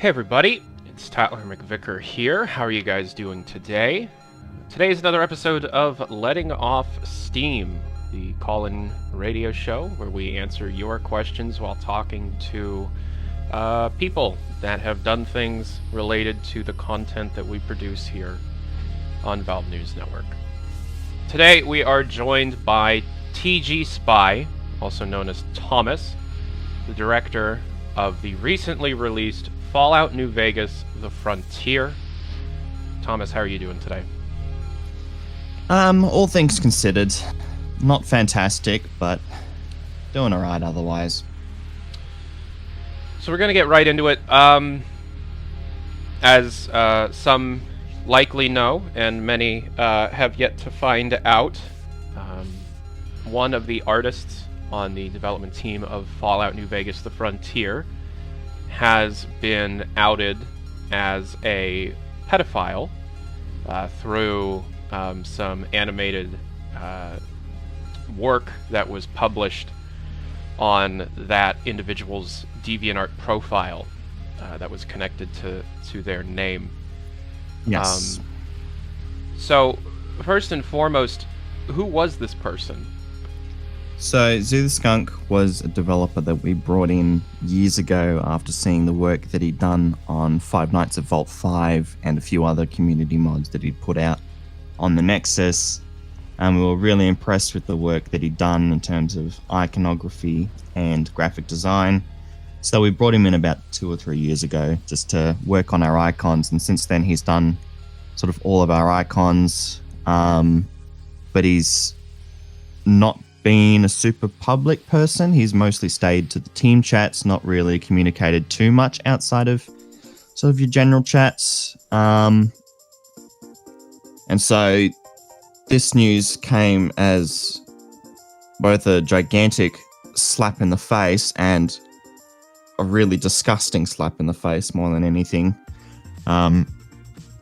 Hey everybody, it's Tyler McVicker here. How are you guys doing today? Today is another episode of Letting Off Steam, the call-in radio show where we answer your questions while talking to people that have done things related to the content that we produce here on Valve News Network. Today we are joined by TG Spy, also known as Thomas, the director of the recently released Fallout New Vegas: The Frontier. Thomas, how are you doing today? All things considered, not fantastic, but doing alright otherwise. So we're going to get right into it. As some likely know, and many have yet to find out, one of the artists on the development team of Fallout New Vegas: The Frontier has been outed as a pedophile through some animated work that was published on that individual's DeviantArt profile that was connected to their name. Yes. So, first and foremost, who was this person? So, Zoo the Skunk was a developer that we brought in years ago after seeing the work that he'd done on Five Nights at Vault 5 and a few other community mods that he'd put out on the Nexus. And we were really impressed with the work that he'd done in terms of iconography and graphic design. So we brought him in about 2 or 3 years ago just to work on our icons. And since then, he's done sort of all of our icons. But he's not been a super public person. He's mostly stayed to the team chats, not really communicated too much outside of sort of your general chats. And so this news came as both a gigantic slap in the face and a really disgusting slap in the face more than anything.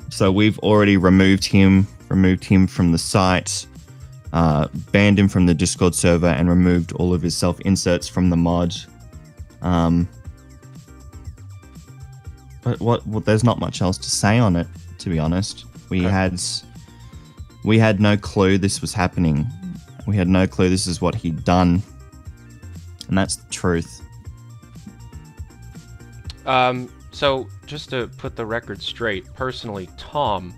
So we've already removed him from the site, banned him from the Discord server, and removed all of his self-inserts from the mod. But there's not much else to say on it, to be honest. We had no clue this was happening. We had no clue this is what he'd done. And that's the truth. So just to put the record straight, personally, Tom,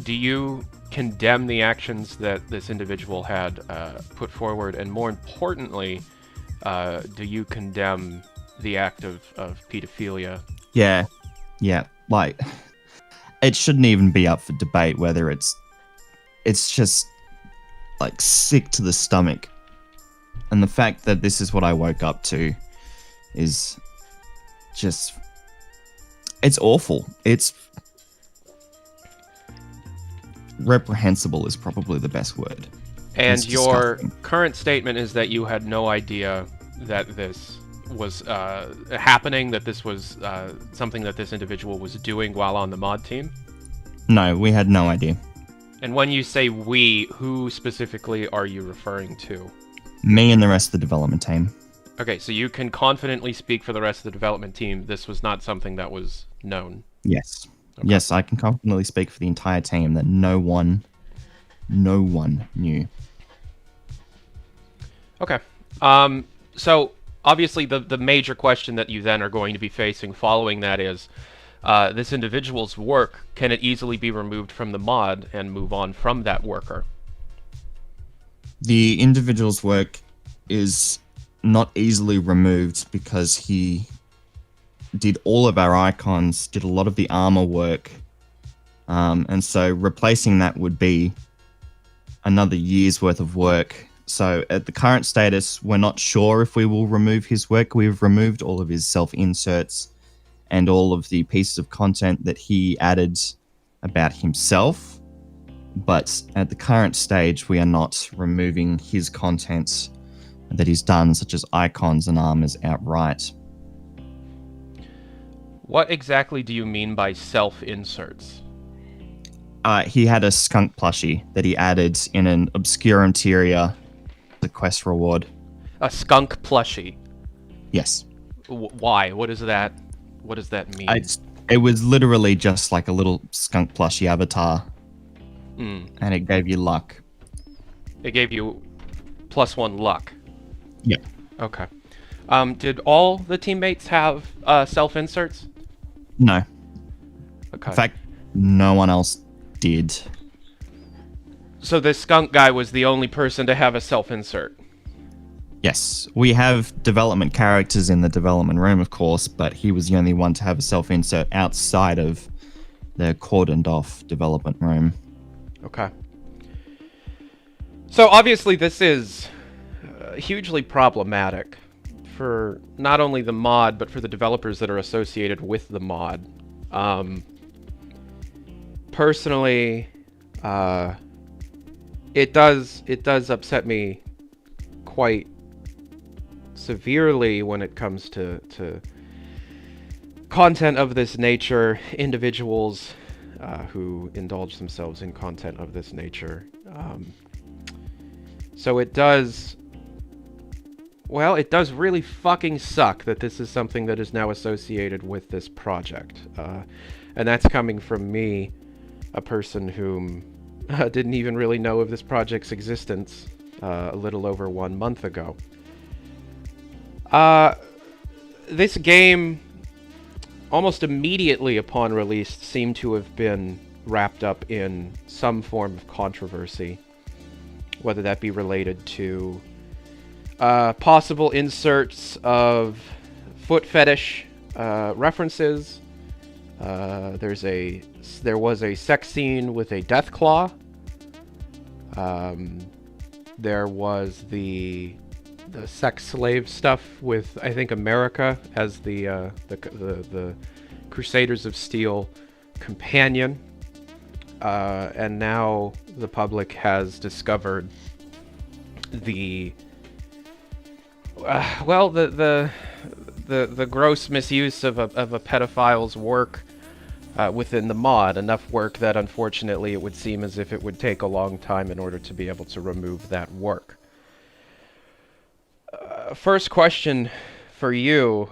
do you condemn the actions that this individual had put forward, and more importantly, do you condemn the act of pedophilia? Yeah, yeah. Like, it shouldn't even be up for debate whether it's just like sick to the stomach. And the fact that this is what I woke up to is just, it's awful. It's reprehensible is probably the best word. And It's your disgusting. current statement is that you had no idea that this was happening, that this was something that this individual was doing while on the mod team? No, we had no idea. And when you say we, who specifically are you referring to? Me and the rest of the development team. Okay, so you can confidently speak for the rest of the development team. This was not something that was known. Yes. Okay. Yes, I can confidently speak for the entire team that no one knew. Okay. So obviously the major question that you then are going to be facing following that is, this individual's work, can it easily be removed from the mod and move on from that worker? The individual's work is not easily removed because he did all of our icons, did a lot of the armor work, and so replacing that would be another year's worth of work. So at the current status, we're not sure if we will remove his work. We've removed all of his self-inserts and all of the pieces of content that he added about himself. But at the current stage, we are not removing his contents that he's done, such as icons and armors, outright. What exactly do you mean by self-inserts? He had a skunk plushie that he added in an obscure interior, the quest reward. A skunk plushie. Yes. Why? What does that mean? It was literally just like a little skunk plushie avatar. And it gave you luck. It gave you +1 luck. Yeah. Okay. Did all the teammates have self-inserts? No. Okay. In fact, no one else did. So this skunk guy was the only person to have a self-insert? Yes. We have development characters in the development room, of course, but he was the only one to have a self-insert outside of the cordoned off development room. Okay. So obviously this is hugely problematic for not only the mod, but for the developers that are associated with the mod. Personally, it does upset me quite severely when it comes to content of this nature, individuals who indulge themselves in content of this nature. So it does really fucking suck that this is something that is now associated with this project. And that's coming from me, a person whom didn't even really know of this project's existence a little over 1 month ago. This game, almost immediately upon release, seemed to have been wrapped up in some form of controversy, whether that be related to possible inserts of foot fetish references. There was a sex scene with a Deathclaw. There was the sex slave stuff with, I think, America as the Crusaders of Steel companion. And now the public has discovered the gross misuse of a pedophile's work within the mod. Enough work that unfortunately it would seem as if it would take a long time in order to be able to remove that work. First question for you,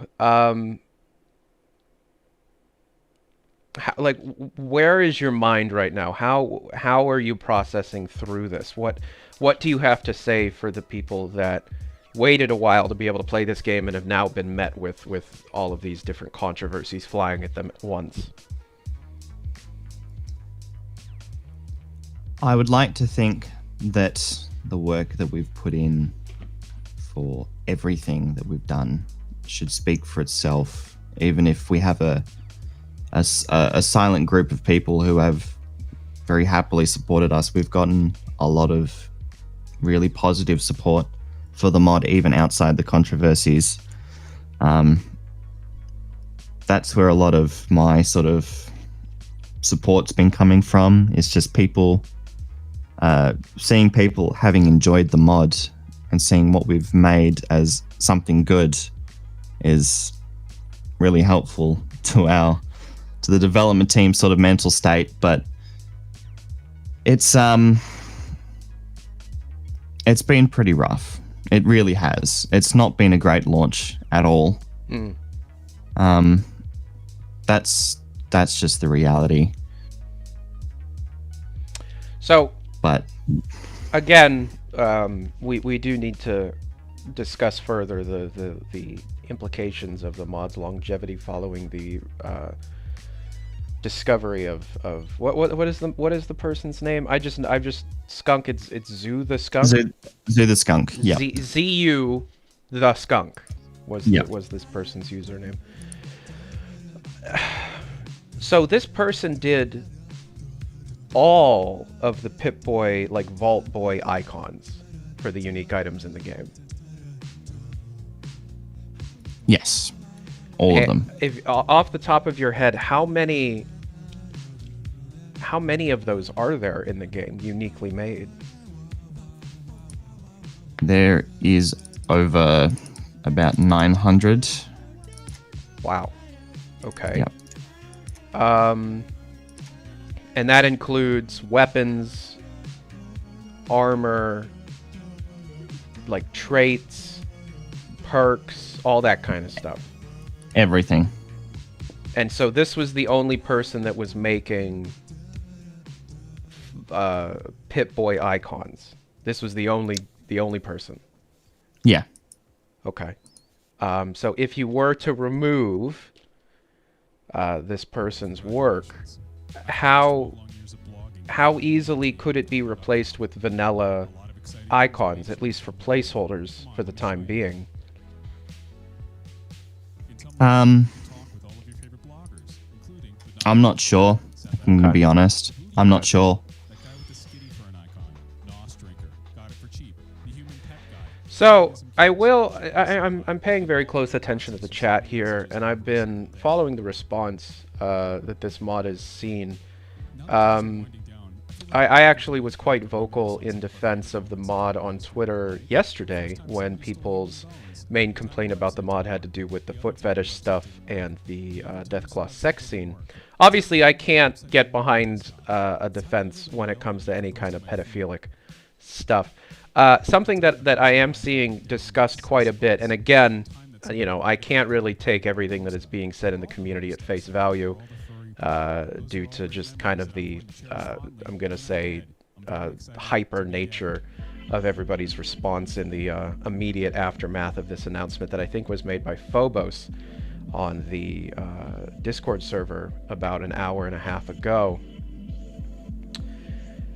where is your mind right now? How are you processing through this? What do you have to say for the people that waited a while to be able to play this game and have now been met with all of these different controversies flying at them at once? I would like to think that the work that we've put in for everything that we've done should speak for itself, even if we have a silent group of people who have very happily supported us. We've gotten a lot of really positive support for the mod, even outside the controversies. That's where a lot of my sort of support's been coming from. It's just people, seeing people having enjoyed the mod and seeing what we've made as something good is really helpful to the development team sort of mental state. But it's been pretty rough. It really has. It's not been a great launch at all. That's just the reality. So, but again, we do need to discuss further the implications of the mod's longevity following the discovery of what is the person's name? I've just skunk. It's Zoo the Skunk. Zoo the Skunk. Yeah. ZU the Skunk was Yeah. was this person's username. So this person did all of the Pip-Boy, like Vault Boy icons for the unique items in the game. Yes. All of them. If off the top of your head, how many of those are there in the game, uniquely made? There is over about 900. Wow. Okay. Yep. And that includes weapons, armor, like traits, perks, all that kind of stuff. Everything. And so this was the only person that was making Pip-Boy icons. This was the only person. Yeah. Okay. So if you were to remove this person's work, how easily could it be replaced with vanilla icons, at least for placeholders for the time being? I'm not sure. I'm gonna be honest. I'm not sure. So I'm paying very close attention to the chat here, and I've been following the response that this mod has seen. I actually was quite vocal in defense of the mod on Twitter yesterday when people's main complaint about the mod had to do with the foot fetish stuff and the Deathclaw sex scene. Obviously, I can't get behind a defense when it comes to any kind of pedophilic stuff. Something that I am seeing discussed quite a bit, and again, you know, I can't really take everything that is being said in the community at face value due to just kind of the, I'm going to say, hyper nature of everybody's response in the immediate aftermath of this announcement that I think was made by Phobos on the Discord server about an hour and a half ago.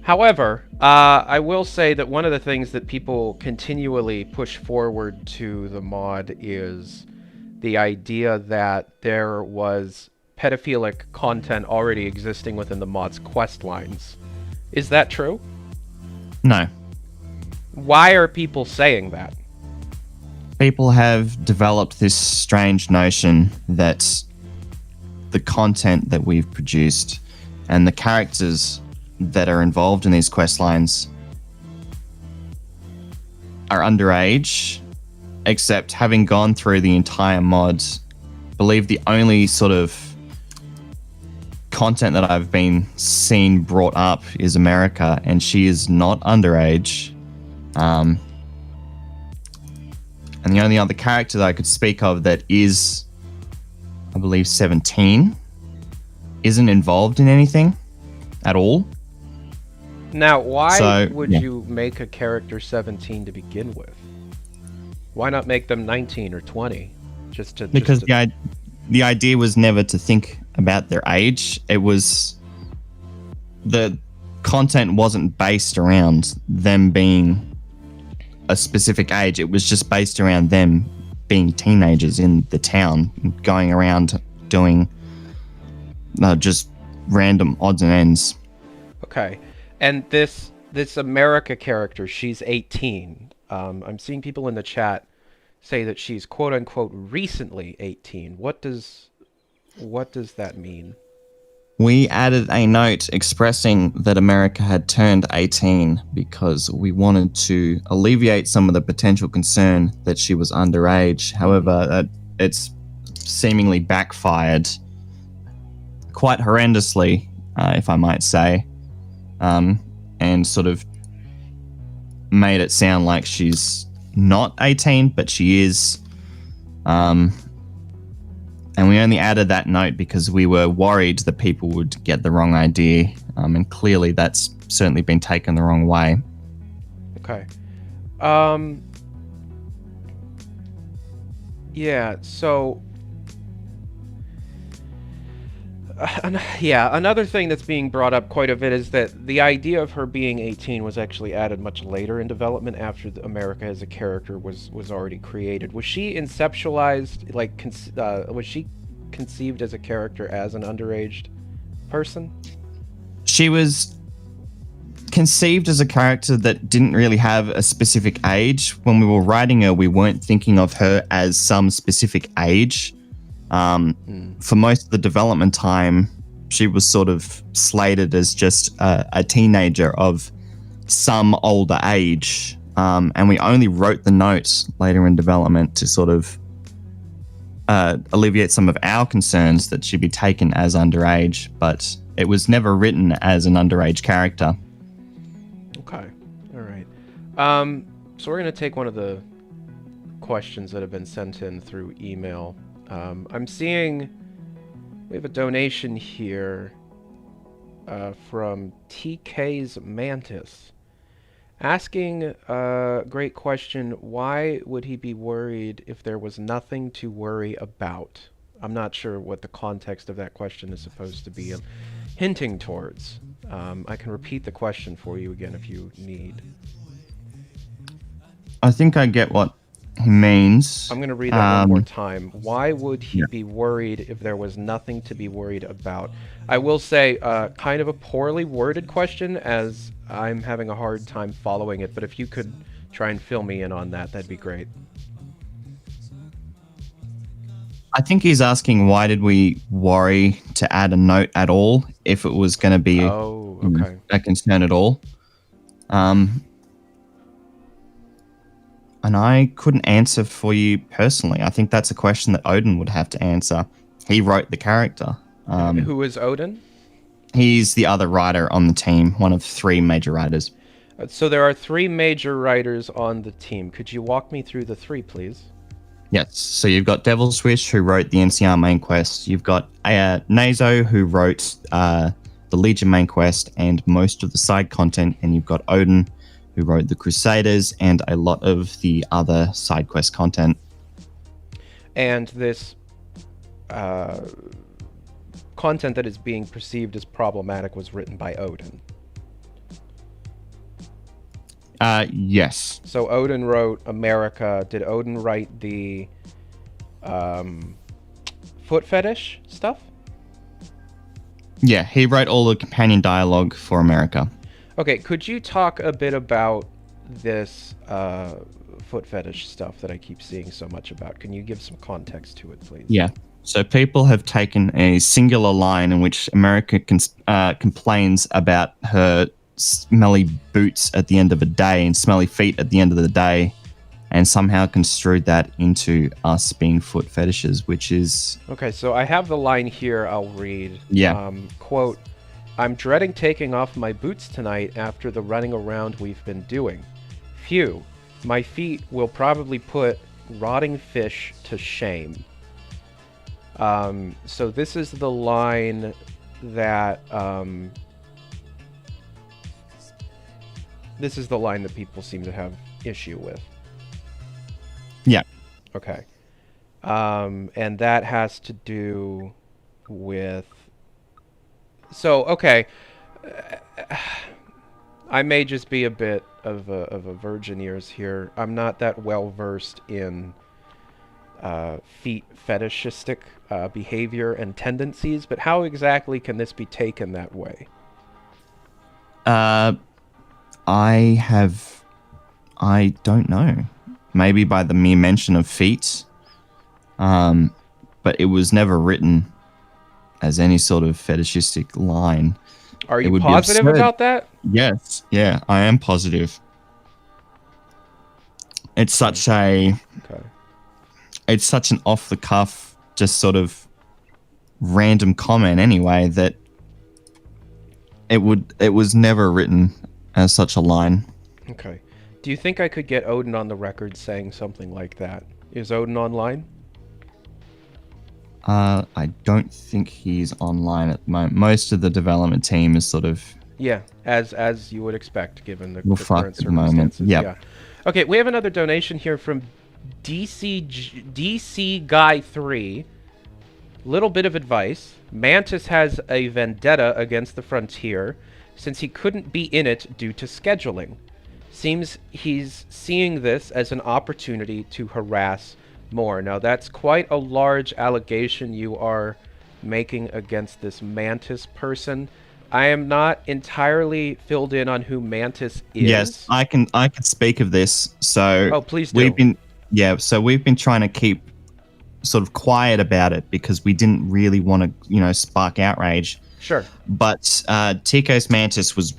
However, I will say that one of the things that people continually push forward to the mod is the idea that there was pedophilic content already existing within the mod's quest lines. Is that true? No. Why are people saying that? People have developed this strange notion that the content that we've produced and the characters that are involved in these quest lines are underage, except having gone through the entire mod, believe the only sort of content that I've been seen brought up is America, and she is not underage. And the only other character that I could speak of that is, I believe, 17, isn't involved in anything at all. Now, why would you make a character 17 to begin with? Why not make them 19 or 20? Because the idea was never to think about their age. It was the content wasn't based around them being a specific age. It was just based around them being teenagers in the town, going around doing just random odds and ends. Okay. And this America character, she's 18. I'm seeing people in the chat say that she's quote unquote recently 18. What does that mean? We added a note expressing that America had turned 18 because we wanted to alleviate some of the potential concern that she was underage. However, it's seemingly backfired quite horrendously, if I might say, and sort of made it sound like she's not 18, but she is. And we only added that note because we were worried that people would get the wrong idea. And clearly that's certainly been taken the wrong way. Okay. Yeah, so... another thing that's being brought up quite a bit is that the idea of her being 18 was actually added much later in development after America as a character was already created. Was she inceptualized, like, was she conceived as a character as an underage person? She was conceived as a character that didn't really have a specific age. When we were writing her, we weren't thinking of her as some specific age. For most of the development time, she was sort of slated as just a teenager of some older age. And we only wrote the notes later in development to sort of alleviate some of our concerns that she'd be taken as underage, but it was never written as an underage character. Okay. All right. So we're going to take one of the questions that have been sent in through email. I'm seeing we have a donation here from TK's Mantis asking a great question. Why would he be worried if there was nothing to worry about? I'm not sure what the context of that question is supposed to be hinting towards. I can repeat the question for you again if you need. I think I get what he means. I'm going to read that one more time. Why would he be worried if there was nothing to be worried about? I will say, kind of a poorly worded question, as I'm having a hard time following it, but if you could try and fill me in on that, that'd be great. I think he's asking why did we worry to add a note at all if it was going to be a concern at all. And I couldn't answer for you personally. I think that's a question that Odin would have to answer. He wrote the character. Who is Odin? He's the other writer on the team, one of 3 major writers. So there are 3 major writers on the team. Could you walk me through the 3, please? Yes. So you've got Devil's Wish, who wrote the NCR main quest. You've got Nazo, who wrote the Legion main quest and most of the side content. And you've got Odin, who wrote the Crusaders and a lot of the other side quest content. And this content that is being perceived as problematic was written by Odin. Yes. So Odin wrote America. Did Odin write the foot fetish stuff? Yeah, he wrote all the companion dialogue for America. Okay, could you talk a bit about this foot fetish stuff that I keep seeing so much about? Can you give some context to it, please? Yeah. So people have taken a singular line in which America complains about her smelly boots at the end of a day and smelly feet at the end of the day, and somehow construed that into us being foot fetishes, which is... Okay, so I have the line here I'll read. Yeah. Quote, "I'm dreading taking off my boots tonight after the running around we've been doing. Phew, my feet will probably put rotting fish to shame." So this is the line that people seem to have issue with. Yeah. Okay. And that has to do with... So, okay. I may just be a bit of a virgin ears here. I'm not that well versed in feet fetishistic behavior and tendencies, but how exactly can this be taken that way? I don't know. Maybe by the mere mention of feet, but it was never written as any sort of fetishistic line. Are It you would be positive absurd. about that? Yes, yeah, I am positive. It's such Okay. it's such an off the cuff, just sort of random comment anyway, that it was never written as such a line. Okay. Do you think I could get Odin on the record saying something like that? Is Odin online? I don't think he's online at the moment. Most of the development team is sort of Yeah, as you would expect, given the fucked current at the moment. circumstances. Yep. Yeah. Okay, we have another donation here from DC Guy 3. Little bit of advice. Mantis has a vendetta against the Frontier since he couldn't be in it due to scheduling. Seems he's seeing this as an opportunity to harass more. Now, that's quite a large allegation you are making against this Mantis person. I am not entirely filled in on who Mantis is. Yes, I can speak of this. So Oh, please do. We've been trying to keep sort of quiet about it because we didn't really want to, spark outrage. Sure. But Tico's Mantis was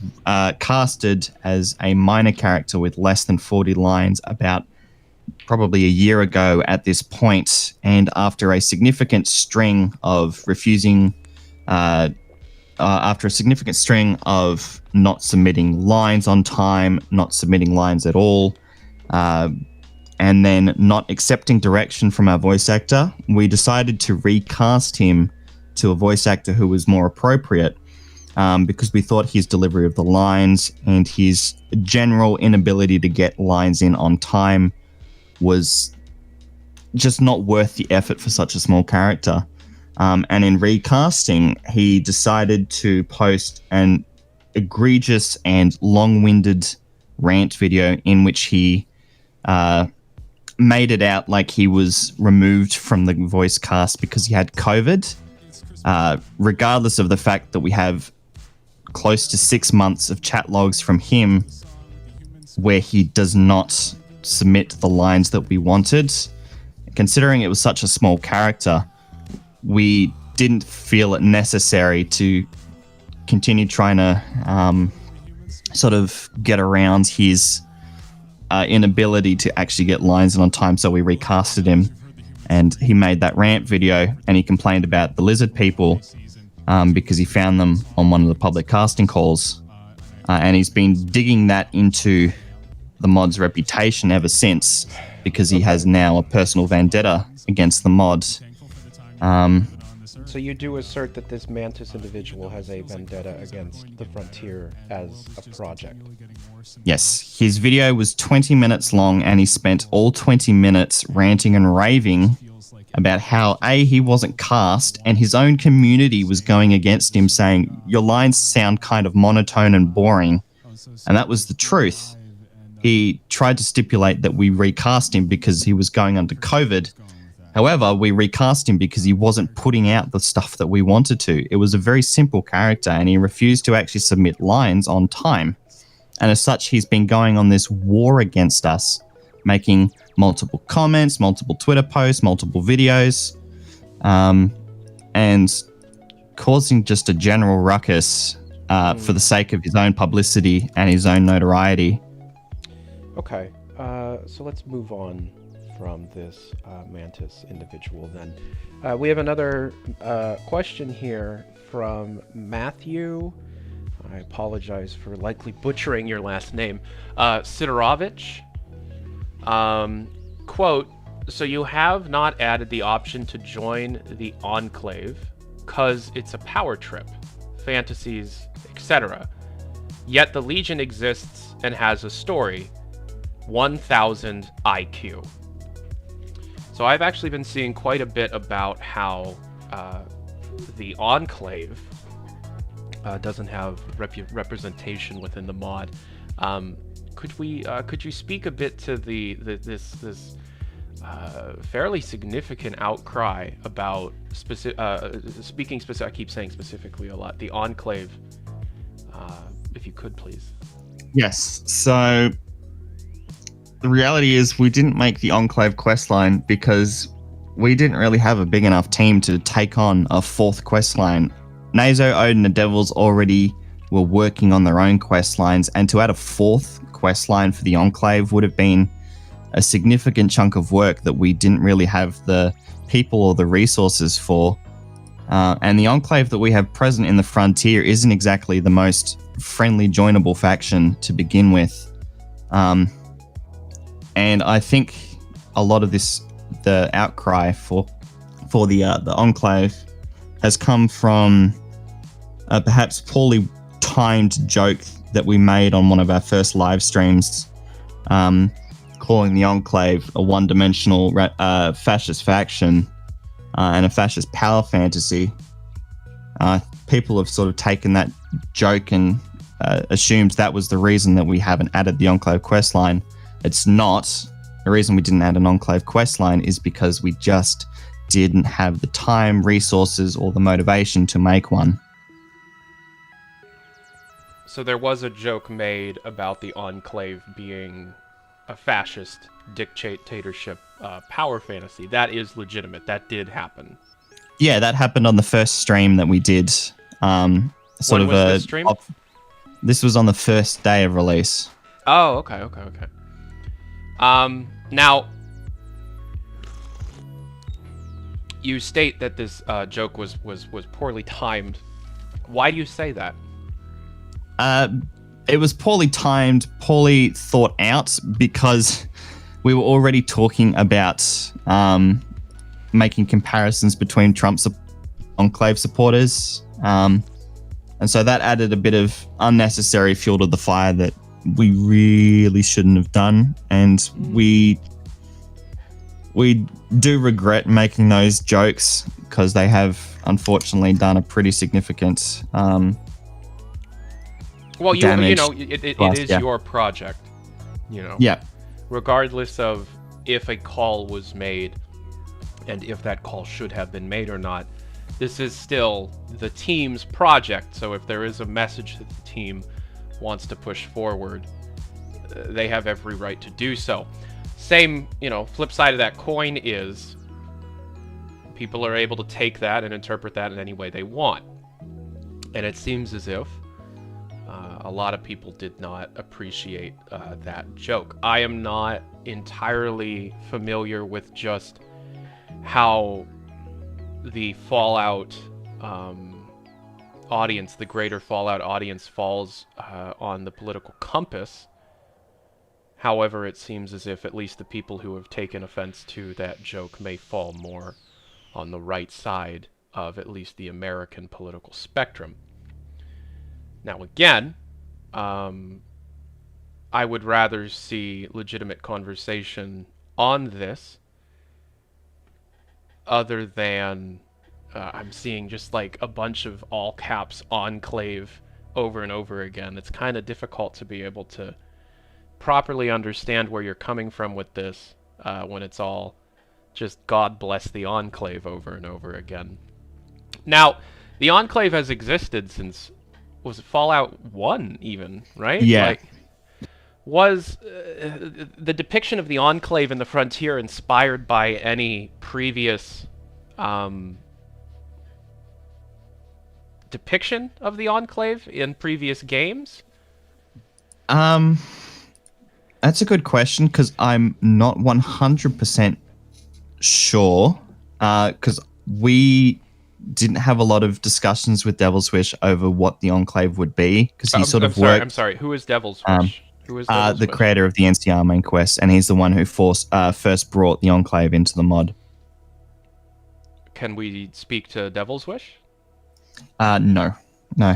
casted as a minor character with less than 40 lines about probably a year ago at this point, and after a significant string of not submitting lines on time, not submitting lines at all, and then not accepting direction from our voice actor, we decided to recast him to a voice actor who was more appropriate, because we thought his delivery of the lines and his general inability to get lines in on time was just not worth the effort for such a small character. And in recasting, he decided to post an egregious and long-winded rant video in which he made it out like he was removed from the voice cast because he had COVID, regardless of the fact that we have close to 6 months of chat logs from him where he does not submit the lines that we wanted. Considering it was such a small character, we didn't feel it necessary to continue trying to sort of get around his inability to actually get lines in on time, so we recasted him, and he made that rant video, and he complained about the lizard people because he found them on one of the public casting calls, and he's been digging that into the mod's reputation ever since, because he has now a personal vendetta against the mod. So you do assert that this Mantis individual has a vendetta against the Frontier as a project? Yes, his video was 20 minutes long, and he spent all 20 minutes ranting and raving about how he wasn't cast, and his own community was going against him, saying your lines sound kind of monotone and boring. And that was the truth. He tried to stipulate that we recast him because he was going under COVID. However, we recast him because he wasn't putting out the stuff that we wanted to. It was a very simple character, and he refused to actually submit lines on time. And as such, he's been going on this war against us, making multiple comments, multiple Twitter posts, multiple videos, and causing just a general ruckus for the sake of his own publicity and his own notoriety. Okay, so let's move on from this Mantis individual then. We have another question here from Matthew. I apologize for likely butchering your last name. Sidorovich. Quote, so you have not added the option to join the Enclave because it's a power trip, fantasies, etc. Yet the Legion exists and has a story. 1000 IQ. So I've actually been seeing quite a bit about how the Enclave doesn't have representation within the mod. Could you speak a bit to this fairly significant outcry about I keep saying specifically a lot, the Enclave, if you could please. Yes. So the reality is we didn't make the Enclave questline because we didn't really have a big enough team to take on a fourth questline. Nazo, Odin, and Devils already were working on their own questlines, and to add a fourth questline for the Enclave would have been a significant chunk of work that we didn't really have the people or the resources for. And the Enclave that we have present in the Frontier isn't exactly the most friendly, joinable faction to begin with. And I think a lot of the outcry for the Enclave has come from perhaps poorly timed joke that we made on one of our first live streams, calling the Enclave a one-dimensional fascist faction and a fascist power fantasy. People have sort of taken that joke and assumed that was the reason that we haven't added the Enclave questline. It's not. The reason we didn't add an Enclave questline is because we just didn't have the time, resources, or the motivation to make one. So there was a joke made about the Enclave being a fascist dictatorship power fantasy. That is legitimate. That did happen. Yeah, that happened on the first stream that we did. When was this stream? This was on the first day of release. Oh, okay. Now, you state that this joke was poorly timed. Why do you say that? It was poorly timed, poorly thought out, because we were already talking about making comparisons between Trump's Enclave supporters. And so that added a bit of unnecessary fuel to the fire that we really shouldn't have done. And we do regret making those jokes because they have unfortunately done a pretty significant well, it is yeah. your project, Yeah. Regardless of if a call was made and if that call should have been made or not, this is still the team's project. So if there is a message that the team wants to push forward, they have every right to do so. Same, flip side of that coin is people are able to take that and interpret that in any way they want. And it seems as if a lot of people did not appreciate that joke. I am not entirely familiar with just how the Fallout audience, the greater Fallout audience, falls on the political compass. However, it seems as if at least the people who have taken offense to that joke may fall more on the right side of at least the American political spectrum. Now, again, I would rather see legitimate conversation on this other than I'm seeing just like a bunch of all caps Enclave over and over again. It's kind of difficult to be able to properly understand where you're coming from with this when it's all just God bless the Enclave over and over again. Now, the Enclave has existed since, was it Fallout 1 even, right? Yeah. Was the depiction of the Enclave in the Frontier inspired by any previous depiction of the Enclave in previous games? That's a good question, because I'm not 100% sure, because we didn't have a lot of discussions with Devil's Wish over what the Enclave would be, because he worked... I'm sorry, who is Devil's Wish? Who is Devil's the Wish? creator of the NCR main quest, and he's the one who first brought the Enclave into the mod. Can we speak to Devil's Wish? No,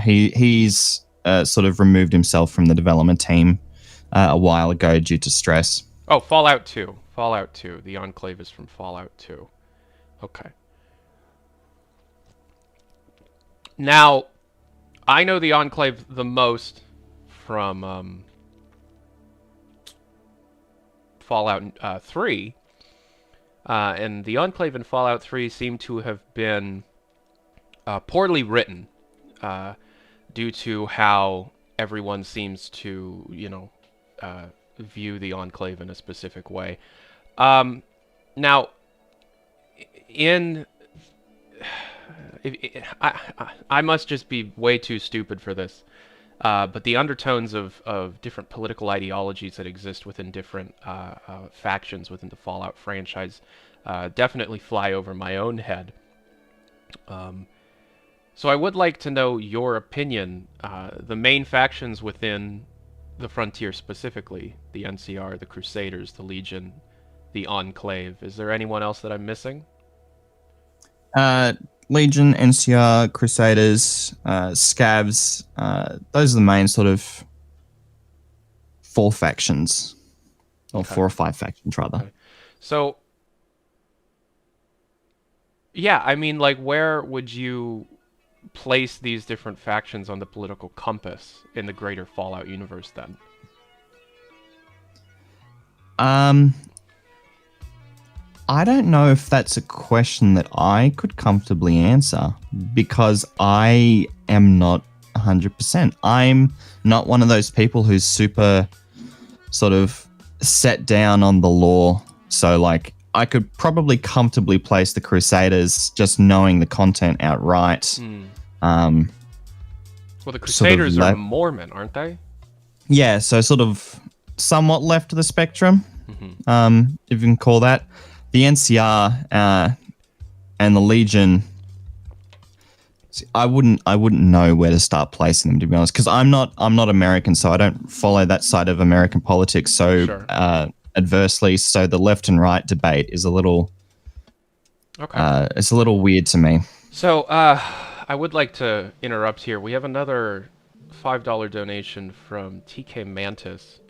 he's sort of removed himself from the development team a while ago due to stress. Oh, Fallout 2. Fallout 2. The Enclave is from Fallout 2. Okay. Now, I know the Enclave the most from Fallout 3, and the Enclave in Fallout 3 seem to have been poorly written due to how everyone seems to, view the Enclave in a specific way. Now, in I must just be way too stupid for this, but the undertones of different political ideologies that exist within different factions within the Fallout franchise definitely fly over my own head. So I would like to know your opinion. The main factions within the Frontier specifically, the NCR, the Crusaders, the Legion, the Enclave. Is there anyone else that I'm missing? Legion, NCR, Crusaders, Scavs. Those are the main sort of 4 factions. Or Okay. 4 or 5 factions, rather. Okay. So, yeah, I mean, like, where would you place these different factions on the political compass in the greater Fallout universe, then? I don't know if that's a question that I could comfortably answer because I am not 100%. I'm not one of those people who's super sort of set down on the lore. So, like, I could probably comfortably place the Crusaders just knowing the content outright. Well, the Crusaders are Mormon, aren't they? Yeah, so sort of somewhat left of the spectrum, if you can call that. The NCR and the Legion, I wouldn't know where to start placing them, to be honest, because I'm not American, so I don't follow that side of American politics so Sure. adversely. So the left and right debate is a little, it's a little weird to me. So I would like to interrupt here. We have another $5 donation from TK Mantis.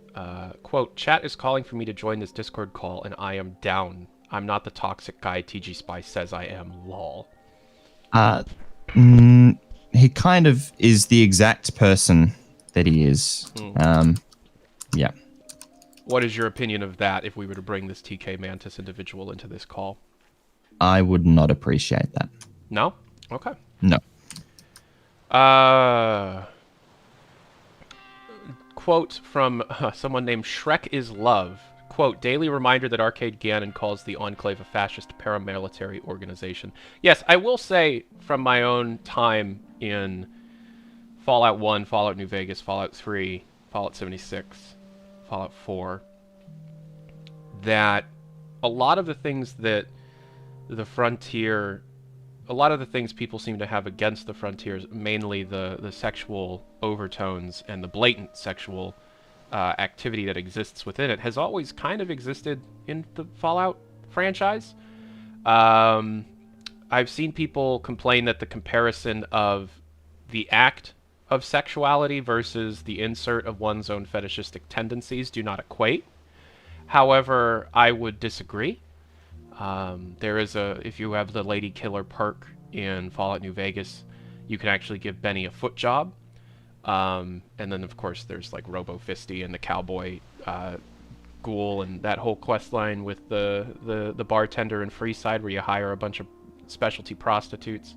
Quote, chat is calling for me to join this Discord call, and I am down. I'm not the toxic guy TG Spy says I am, lol. He kind of is the exact person that he is. Yeah. What is your opinion of that if we were to bring this TK Mantis individual into this call? I would not appreciate that. No? Okay. No. Quote from someone named Shrek is Love. Quote, daily reminder that Arcade Gannon calls the Enclave a fascist paramilitary organization. Yes, I will say from my own time in Fallout 1, Fallout New Vegas, Fallout 3, Fallout 76, Fallout 4, that a lot of the things that the Frontier, a lot of the things people seem to have against the Frontiers, mainly the sexual overtones and the blatant sexual activity that exists within it, has always kind of existed in the Fallout franchise. I've seen people complain that the comparison of the act of sexuality versus the insert of one's own fetishistic tendencies do not equate. However, I would disagree. There is if you have the Lady Killer perk in Fallout New Vegas, you can actually give Benny a foot job. And then, of course, there's like Robo Fisty and the cowboy ghoul and that whole quest line with the bartender in Freeside where you hire a bunch of specialty prostitutes.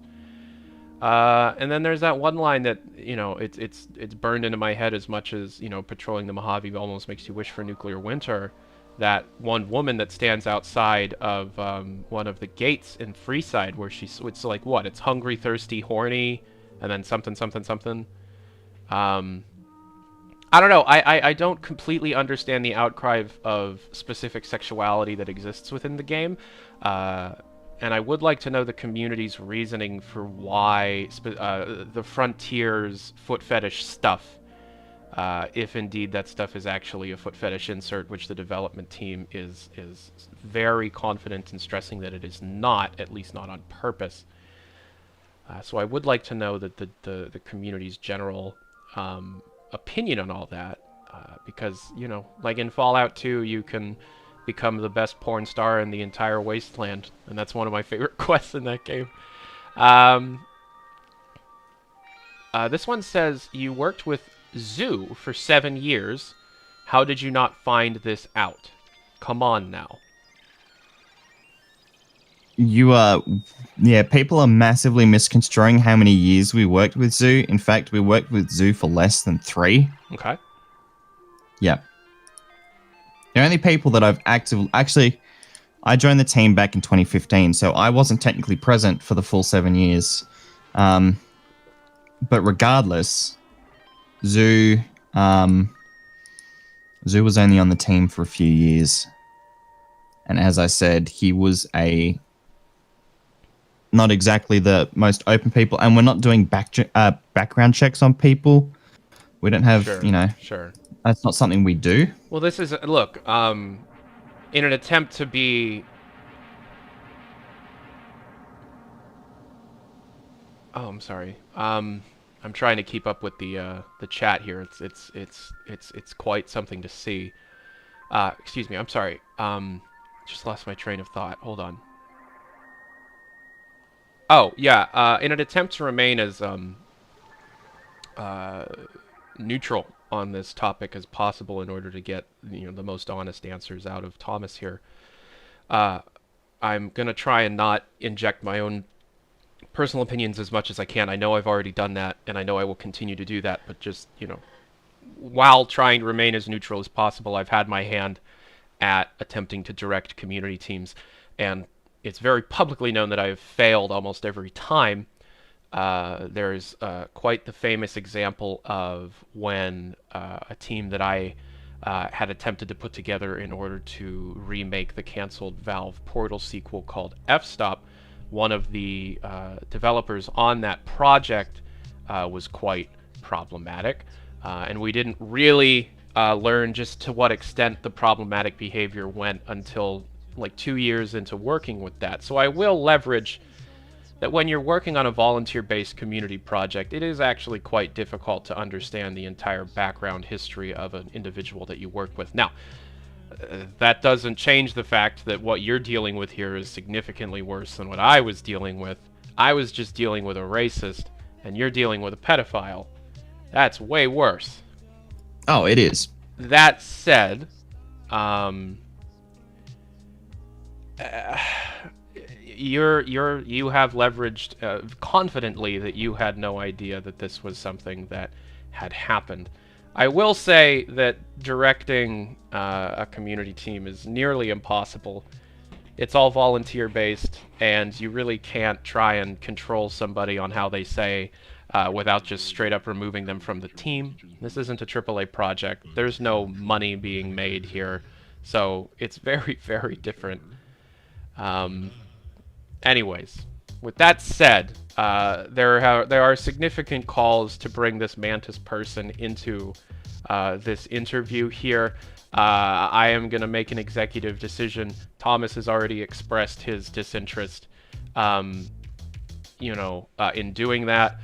And then there's that one line that, it's burned into my head as much as, patrolling the Mojave almost makes you wish for nuclear winter. That one woman that stands outside of one of the gates in Freeside where it's like, what? It's hungry, thirsty, horny, and then something, something, something. I don't know. I don't completely understand the outcry of specific sexuality that exists within the game. And I would like to know the community's reasoning for why the Frontier's foot fetish stuff, if indeed that stuff is actually a foot fetish insert, which the development team is very confident in stressing that it is not, at least not on purpose. So I would like to know that the community's general opinion on all that, because, like in Fallout 2, you can become the best porn star in the entire wasteland, and that's one of my favorite quests in that game. This one says, you worked with Zoo for 7 years. How did you not find this out? Come on now. People are massively misconstruing how many years we worked with Zoo. In fact, we worked with Zoo for less than 3. Okay. Yeah. The only people that I've actually, I joined the team back in 2015, so I wasn't technically present for the full 7 years. But regardless, Zoo was only on the team for a few years. And as I said, he was not exactly the most open people, and we're not doing background checks on people. We don't have, Sure. That's not something we do. Well, this is, look, in an attempt to be... Oh, I'm sorry. I'm trying to keep up with the chat here. It's quite something to see. Excuse me, I'm sorry. Just lost my train of thought. Hold on. Oh, yeah, in an attempt to remain as neutral on this topic as possible in order to get the most honest answers out of Thomas here, I'm going to try and not inject my own personal opinions as much as I can. I know I've already done that, and I know I will continue to do that, but just, while trying to remain as neutral as possible, I've had my hand at attempting to direct community teams, and it's very publicly known that I've failed almost every time. There's quite the famous example of when a team that I had attempted to put together in order to remake the canceled Valve Portal sequel called F-Stop. One of the developers on that project was quite problematic, and we didn't really learn just to what extent the problematic behavior went until like 2 years into working with that. So I will leverage that when you're working on a volunteer-based community project, it is actually quite difficult to understand the entire background history of an individual that you work with. Now, that doesn't change the fact that what you're dealing with here is significantly worse than what I was dealing with. I was just dealing with a racist, and you're dealing with a pedophile. That's way worse. Oh, it is. That said, you have leveraged confidently that you had no idea that this was something that had happened. I will say that directing a community team is nearly impossible. It's all volunteer based, and you really can't try and control somebody on how they say without just straight up removing them from the team. This isn't a AAA project. There's no money being made here, so it's very, very different. Anyways, with that said, there are significant calls to bring this Mantis person into this interview here. I am going to make an executive decision. Thomas has already expressed his disinterest, in doing that.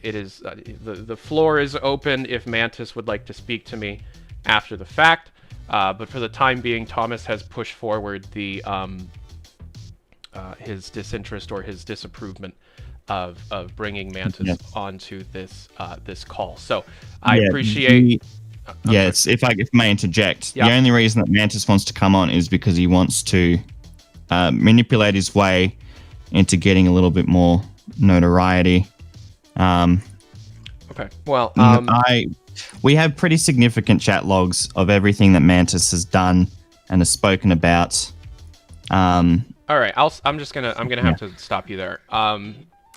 It is the floor is open if Mantis would like to speak to me after the fact. But for the time being, Thomas has pushed forward the his disinterest or his disapproval of bringing Mantis onto this call. So I appreciate. If I may interject, the only reason that Mantis wants to come on is because he wants to manipulate his way into getting a little bit more notoriety. Okay. Well, we have pretty significant chat logs of everything that Mantis has done and has spoken about. All right, I'm gonna have to stop you there.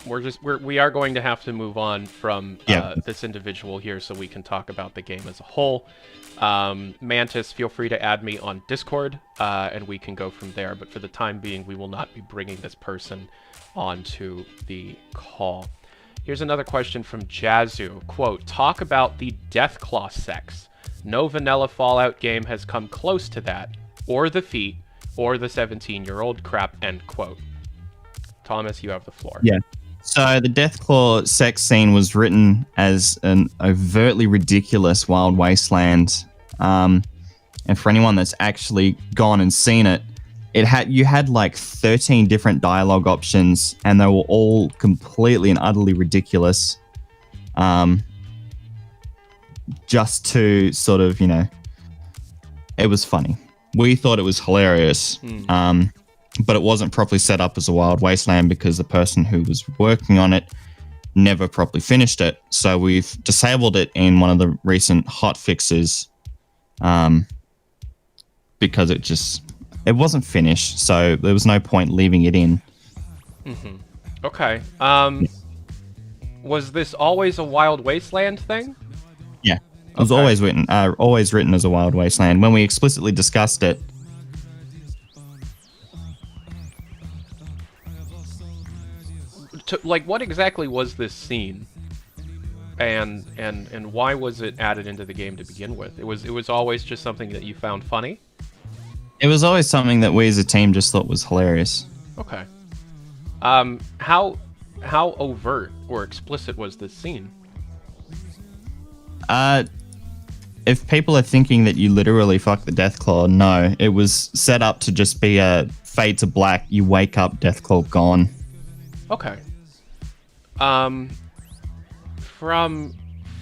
We are going to have to move on from this individual here so we can talk about the game as a whole. Mantis, feel free to add me on Discord, and we can go from there. But for the time being, we will not be bringing this person onto the call. Here's another question from Jazzu. Quote, talk about the Deathclaw sex. No vanilla Fallout game has come close to that, or the feet, or the 17-year-old crap, end quote. Thomas, you have the floor. Yeah. So the Deathclaw sex scene was written as an overtly ridiculous wild wasteland. And for anyone that's actually gone and seen it, you had like 13 different dialogue options, and they were all completely and utterly ridiculous. just to sort of, it was funny. We thought it was hilarious, but it wasn't properly set up as a wild wasteland because the person who was working on it never properly finished it. So we've disabled it in one of the recent hot fixes because it wasn't finished. So there was no point leaving it in. Mm-hmm. Okay. Was this always a wild wasteland thing? Yeah. It was always written as a wild wasteland. When we explicitly discussed it, what exactly was this scene, and why was it added into the game to begin with? It was always just something that you found funny. It was always something that we as a team just thought was hilarious. Okay. How overt or explicit was this scene? If people are thinking that you literally fuck the Deathclaw, no. It was set up to just be a fade to black, you wake up, Deathclaw gone. Okay. From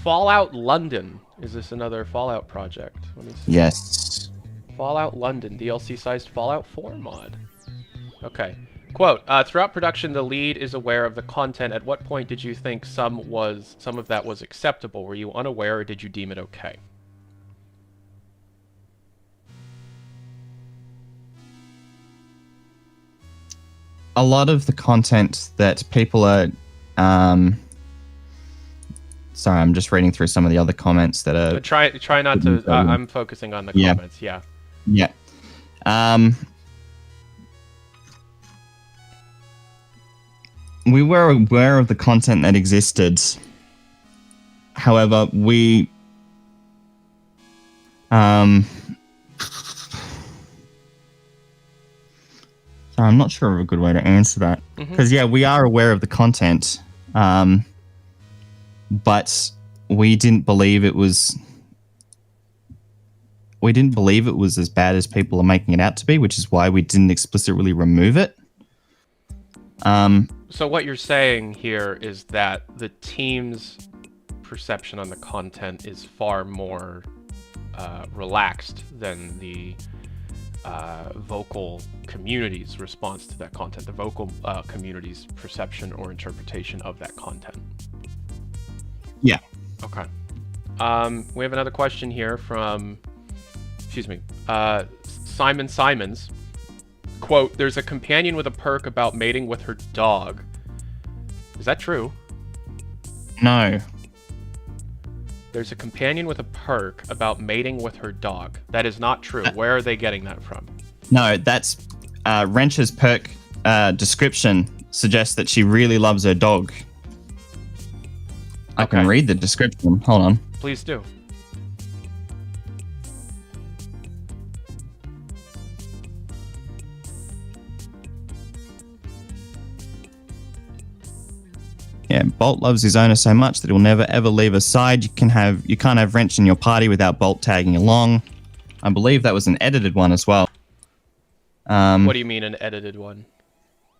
Fallout London. Is this another Fallout project? Let me see. Yes. Fallout London, DLC-sized Fallout 4 mod. Okay. Quote, throughout production, the lead is aware of the content. At what point did you think some of that was acceptable? Were you unaware, or did you deem it okay? A lot of the content that people are... sorry, I'm just reading through some of the other comments that are... Try not to... I'm focusing on the comments, yeah. Yeah. We were aware of the content that existed. However, we... Sorry, I'm not sure of a good way to answer that. Because, we are aware of the content. But we didn't believe it was... We didn't believe it was as bad as people are making it out to be, which is why we didn't explicitly remove it. So what you're saying here is that the team's perception on the content is far more relaxed than the vocal community's response to that content, the vocal community's perception or interpretation of that content. Yeah. Okay. We have another question here from, Simon Simons. Quote, there's a companion with a perk about mating with her dog. Is that true? No. There's a companion with a perk about mating with her dog. That is not true. Where are they getting that from? No, that's Wrench's perk description suggests that she really loves her dog. I can read the description. Hold on. Please do. Yeah, Bolt loves his owner so much that he'll never ever leave her side. You can't have Wrench in your party without Bolt tagging along. I believe that was an edited one as well. What do you mean an edited one?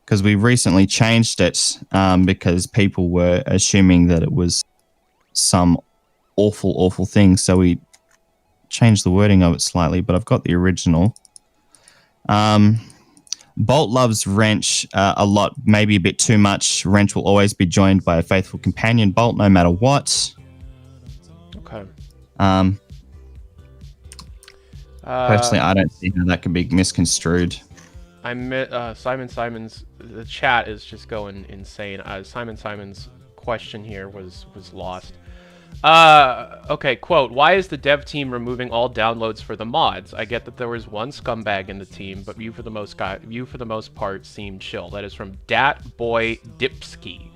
Because we recently changed it because people were assuming that it was some awful thing. So we changed the wording of it slightly, but I've got the original. Bolt loves Wrench a lot, maybe a bit too much. Wrench will always be joined by a faithful companion, Bolt, no matter what. Okay. Personally, I don't see how that could be misconstrued. Simon Simons, the chat is just going insane. Simon Simons' question here was lost. Okay, quote, why is the dev team removing all downloads for the mods? I get that there was one scumbag in the team, but you for the most part seemed chill. That is from Dat Boy Dipski.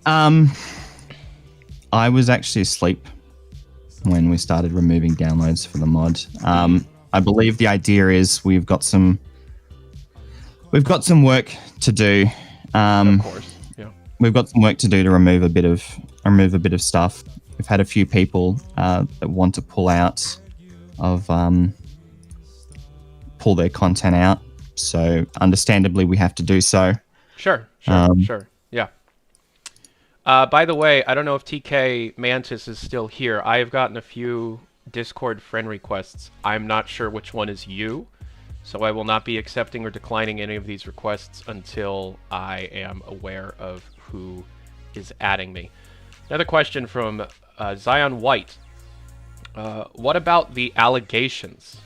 I was actually asleep when we started removing downloads for the mod. I believe the idea is we've got some work to do. Of course. We've got some work to do to remove a bit of stuff. We've had a few people that want to pull their content out. So understandably, we have to do so. Sure. Yeah. By the way, I don't know if TK Mantis is still here. I have gotten a few Discord friend requests. I'm not sure which one is you, so I will not be accepting or declining any of these requests until I am aware of who is adding me. Another question from Zion White. What about the allegations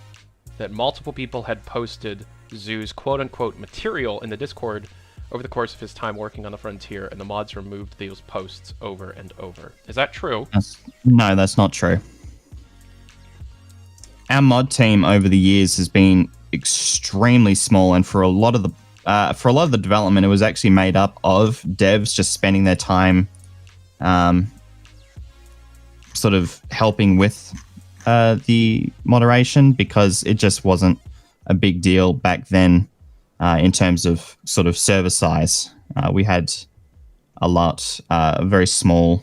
that multiple people had posted Zoo's quote-unquote material in the Discord over the course of his time working on the Frontier, and the mods removed those posts over and over? Is that true? No, that's not true. Our mod team over the years has been extremely small, and for a lot of the development, it was actually made up of devs just spending their time, sort of helping with the moderation, because it just wasn't a big deal back then in terms of sort of server size. We had a very small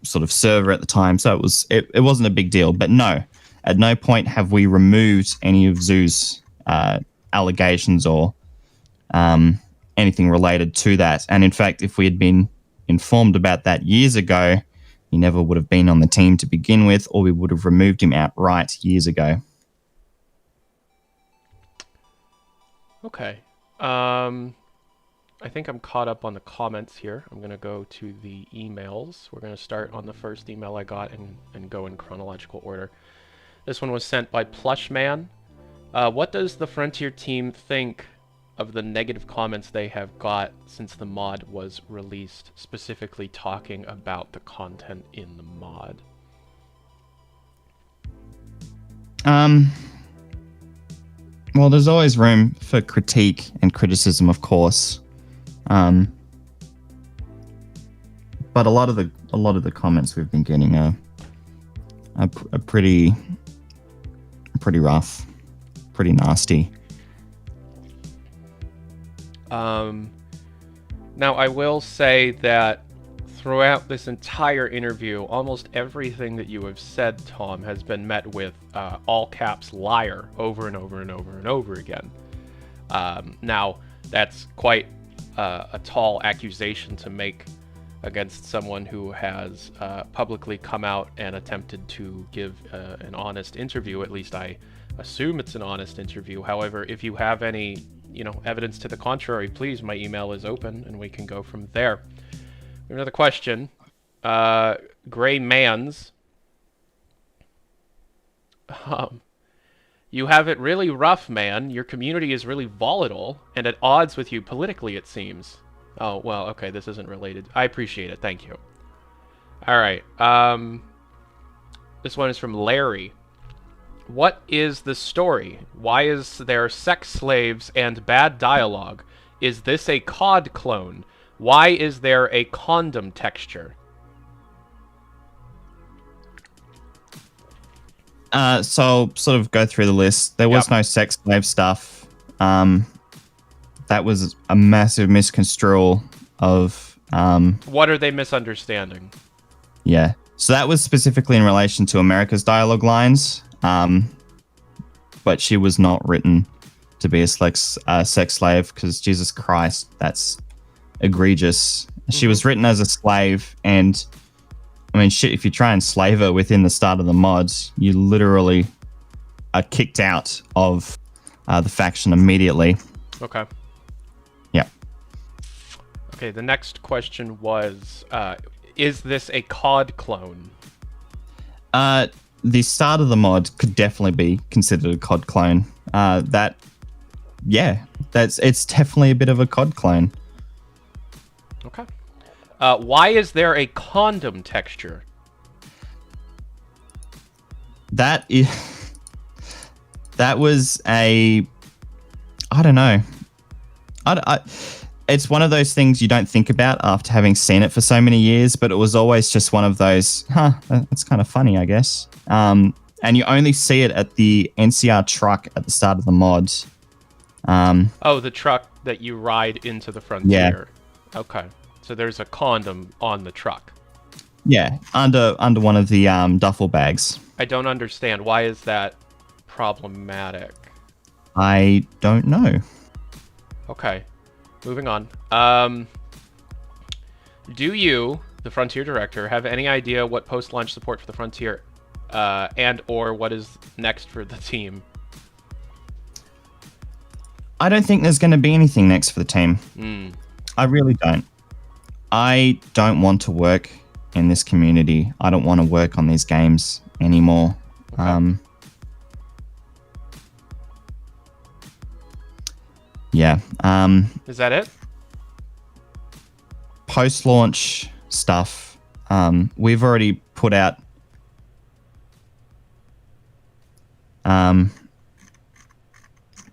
sort of server at the time, so it wasn't a big deal. But no, at no point have we removed any of Zoo's allegations or anything related to that. And in fact, if we had been informed about that years ago, he never would have been on the team to begin with, or we would have removed him outright years ago. Okay. I think I'm caught up on the comments here. I'm going to go to the emails. We're going to start on the first email I got and go in chronological order. This one was sent by Plushman. What does the Frontier team think of the negative comments they have got since the mod was released, specifically talking about the content in the mod? Well, there's always room for critique and criticism, of course. But a lot of the comments we've been getting are pretty rough, pretty nasty. Now, I will say that throughout this entire interview, almost everything that you have said, Tom, has been met with all caps liar over and over and over and over again. Now, that's quite a tall accusation to make against someone who has publicly come out and attempted to give an honest interview. At least I assume it's an honest interview. However, if you have any, evidence to the contrary, please, my email is open and we can go from there. Another question. Gray Mans. You have it really rough, man. Your community is really volatile and at odds with you politically, it seems. Oh, well, okay, this isn't related. I appreciate it. Thank you. All right. This one is from Larry. What is the story? Why is there sex slaves and bad dialogue? Is this a COD clone? Why is there a condom texture? So sort of go through the list. There was no sex slave stuff. That was a massive misconstrual of... What are they misunderstanding? Yeah. So that was specifically in relation to America's dialogue lines. But she was not written to be a sex slave, because Jesus Christ, that's egregious. She was written as a slave, and I mean, shit, if you try and slave her within the start of the mods, you literally are kicked out of the faction immediately. Okay. Yeah. Okay, the next question was, is this a COD clone? The start of the mod could definitely be considered a COD clone. It's definitely a bit of a COD clone. Okay. Why is there a condom texture? That was a... I don't know. It's one of those things you don't think about after having seen it for so many years, but it was always just one of those, that's kind of funny, I guess. And you only see it at the NCR truck at the start of the mod. The truck that you ride into the Frontier. Yeah. Okay. So there's a condom on the truck. Yeah, under one of the duffel bags. I don't understand. Why is that problematic? I don't know. Okay. Moving on. Do you, the Frontier Director, have any idea what post-launch support for the Frontier and or what is next for the team? I don't think there's going to be anything next for the team. I really don't. I don't want to work in this community. I don't want to work on these games anymore. Okay. Yeah. Is that it? Post-launch stuff. We've already put out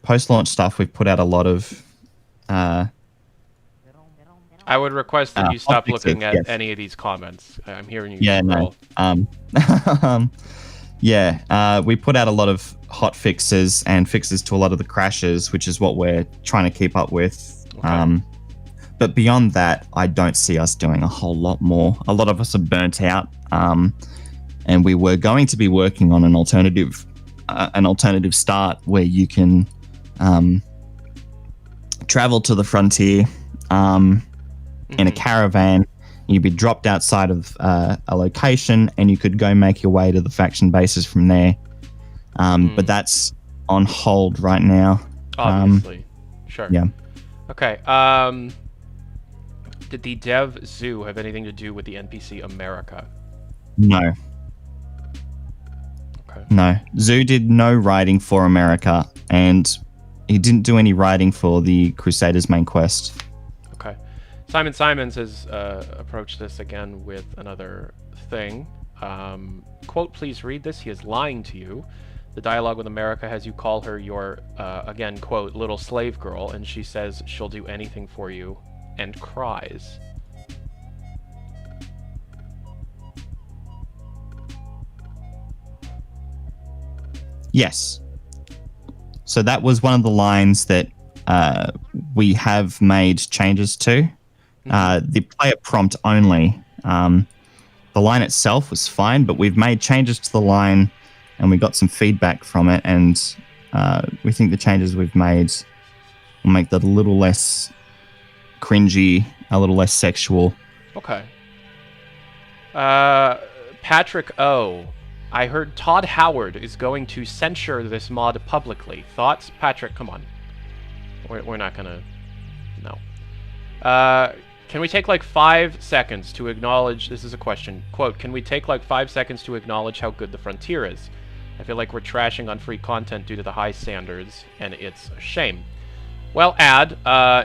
post-launch stuff. We've put out a lot of I would request that you stop fixes, looking at yes. any of these comments. I'm hearing you. Yeah, scroll. no. We put out a lot of hot fixes and fixes to a lot of the crashes, which is what we're trying to keep up with. Okay. But beyond that, I don't see us doing a whole lot more. A lot of us are burnt out, and we were going to be working on an alternative start where you can travel to the frontier in a caravan. You'd be dropped outside of a location, and you could go make your way to the faction bases from there. But that's on hold right now. Obviously. Sure. Yeah. Okay. Did the dev zoo have anything to do with the NPC America? No. Okay. No. Zoo did no writing for America, and he didn't do any writing for the Crusaders main quest. Okay. Simon Simons has approached this again with another thing. Quote, please read this. He is lying to you. The dialogue with America has you call her your, again, quote, little slave girl, and she says she'll do anything for you, and cries. Yes. So that was one of the lines that we have made changes to. The player prompt only. The line itself was fine, but we've made changes to the line, and we got some feedback from it, and we think the changes we've made will make that a little less cringy, a little less sexual. Okay. Patrick O. I heard Todd Howard is going to censure this mod publicly. Thoughts? Patrick, come on. We're not gonna... No. Can we take like 5 seconds to acknowledge... This is a question. Quote, can we take like 5 seconds to acknowledge how good the Frontier is? I feel like we're trashing on free content due to the high standards, and it's a shame. Well,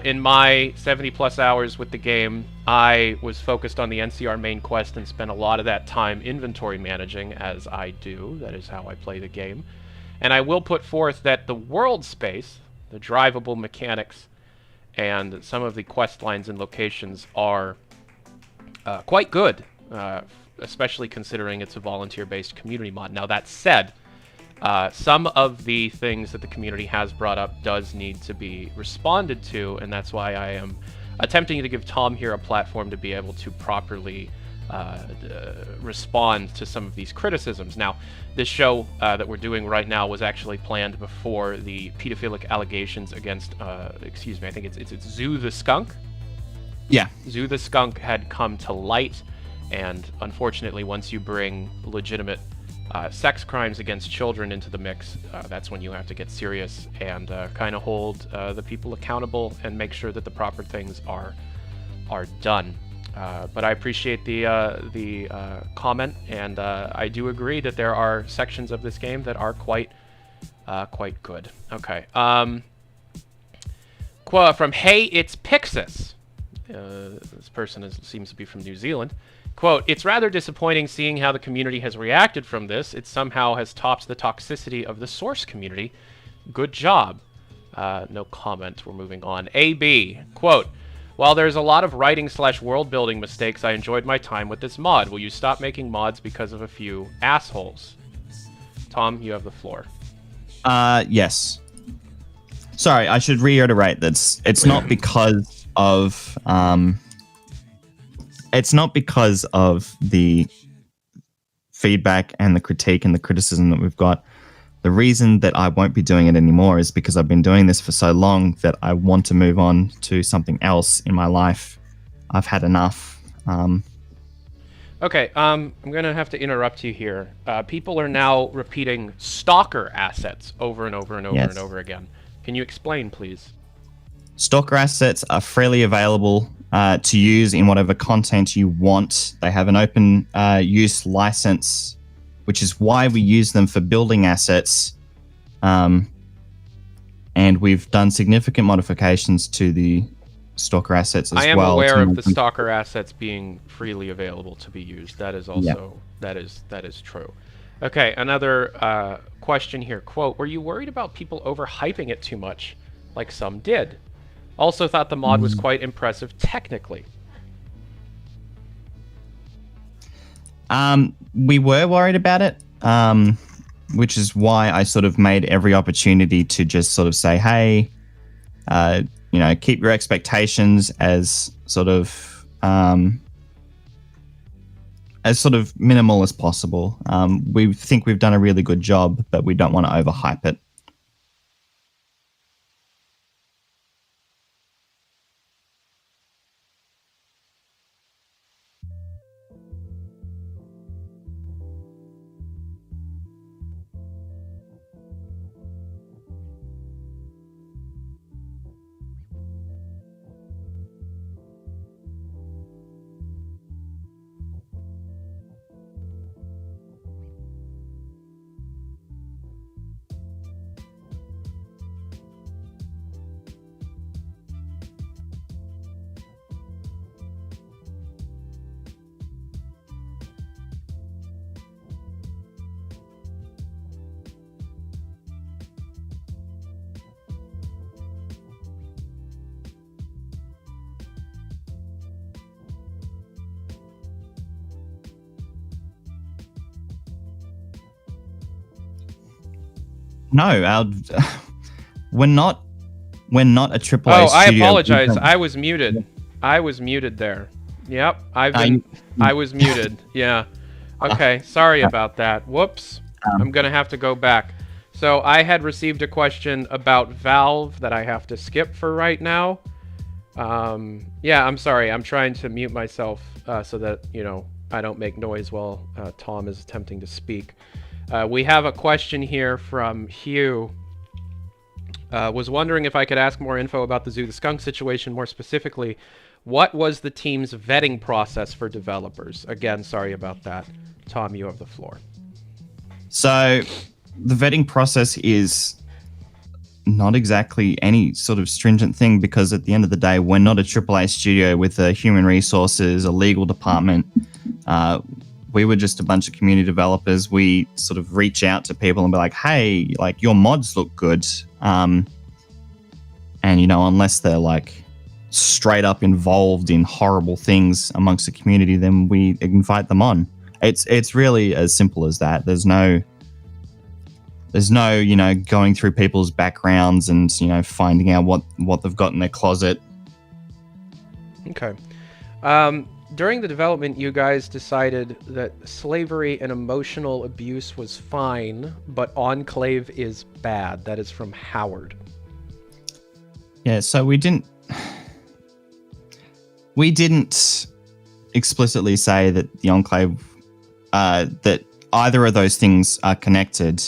in my 70-plus hours with the game, I was focused on the NCR main quest and spent a lot of that time inventory managing, as I do. That is how I play the game. And I will put forth that the world space, the drivable mechanics, and some of the quest lines and locations are quite good, especially considering it's a volunteer-based community mod. Now, that said, some of the things that the community has brought up does need to be responded to, and that's why I am attempting to give Tom here a platform to be able to properly respond to some of these criticisms. Now, this show that we're doing right now was actually planned before the pedophilic allegations against, excuse me, I think it's Zoo the Skunk? Yeah. Zoo the Skunk had come to light, and unfortunately, once you bring legitimate sex crimes against children into the mix, that's when you have to get serious and kind of hold the people accountable and make sure that the proper things are done. But I appreciate the comment, and I do agree that there are sections of this game that are quite good. Okay. Quote from Hey, it's Pixis. This person seems to be from New Zealand. Quote, it's rather disappointing seeing how the community has reacted from this. It somehow has topped the toxicity of the source community. Good job. No comment. We're moving on. AB, quote, while there's a lot of writing / world building mistakes, I enjoyed my time with this mod. Will you stop making mods because of a few assholes? Tom, you have the floor. Yes. Sorry, I should reiterate that it's not because of the feedback and the critique and the criticism that we've got. The reason that I won't be doing it anymore is because I've been doing this for so long that I want to move on to something else in my life. I've had enough. Okay, I'm gonna have to interrupt you here. People are now repeating Stalker assets over and over and over and Yes. over again. Can you explain, please? Stalker assets are freely available to use in whatever content you want. They have an open use license, which is why we use them for building assets. And we've done significant modifications to the Stalker assets as well. I am aware of the Stalker assets being freely available to be used. That is also that is true. Okay, another question here. Quote: were you worried about people overhyping it too much, like some did? Also thought the mod was quite impressive technically. We were worried about it, which is why I sort of made every opportunity to just sort of say, hey, keep your expectations as sort of minimal as possible. We think we've done a really good job, but we don't want to overhype it. No, we're not a triple A studio. I apologize. I was muted. I was muted there. Yep, I was muted. Yeah. Okay, sorry about that. Whoops. I'm gonna have to go back. So I had received a question about Valve that I have to skip for right now. Yeah, I'm sorry. I'm trying to mute myself so that I don't make noise while Tom is attempting to speak. We have a question here from Hugh. Was wondering if I could ask more info about the Zoo the Skunk situation. More specifically, what was the team's vetting process for developers? Again, sorry about that. Tom, you have the floor. So the vetting process is not exactly any sort of stringent thing, because at the end of the day, we're not a AAA studio with a human resources, a legal department. We were just a bunch of community developers. We sort of reach out to people and be like, hey, like, your mods look good. And, unless they're like straight up involved in horrible things amongst the community, then we invite them on. It's really as simple as that. There's no, going through people's backgrounds and, finding out what they've got in their closet. Okay. During the development, you guys decided that slavery and emotional abuse was fine, but Enclave is bad. That is from Howard. Yeah, so we didn't explicitly say that the Enclave, that either of those things are connected.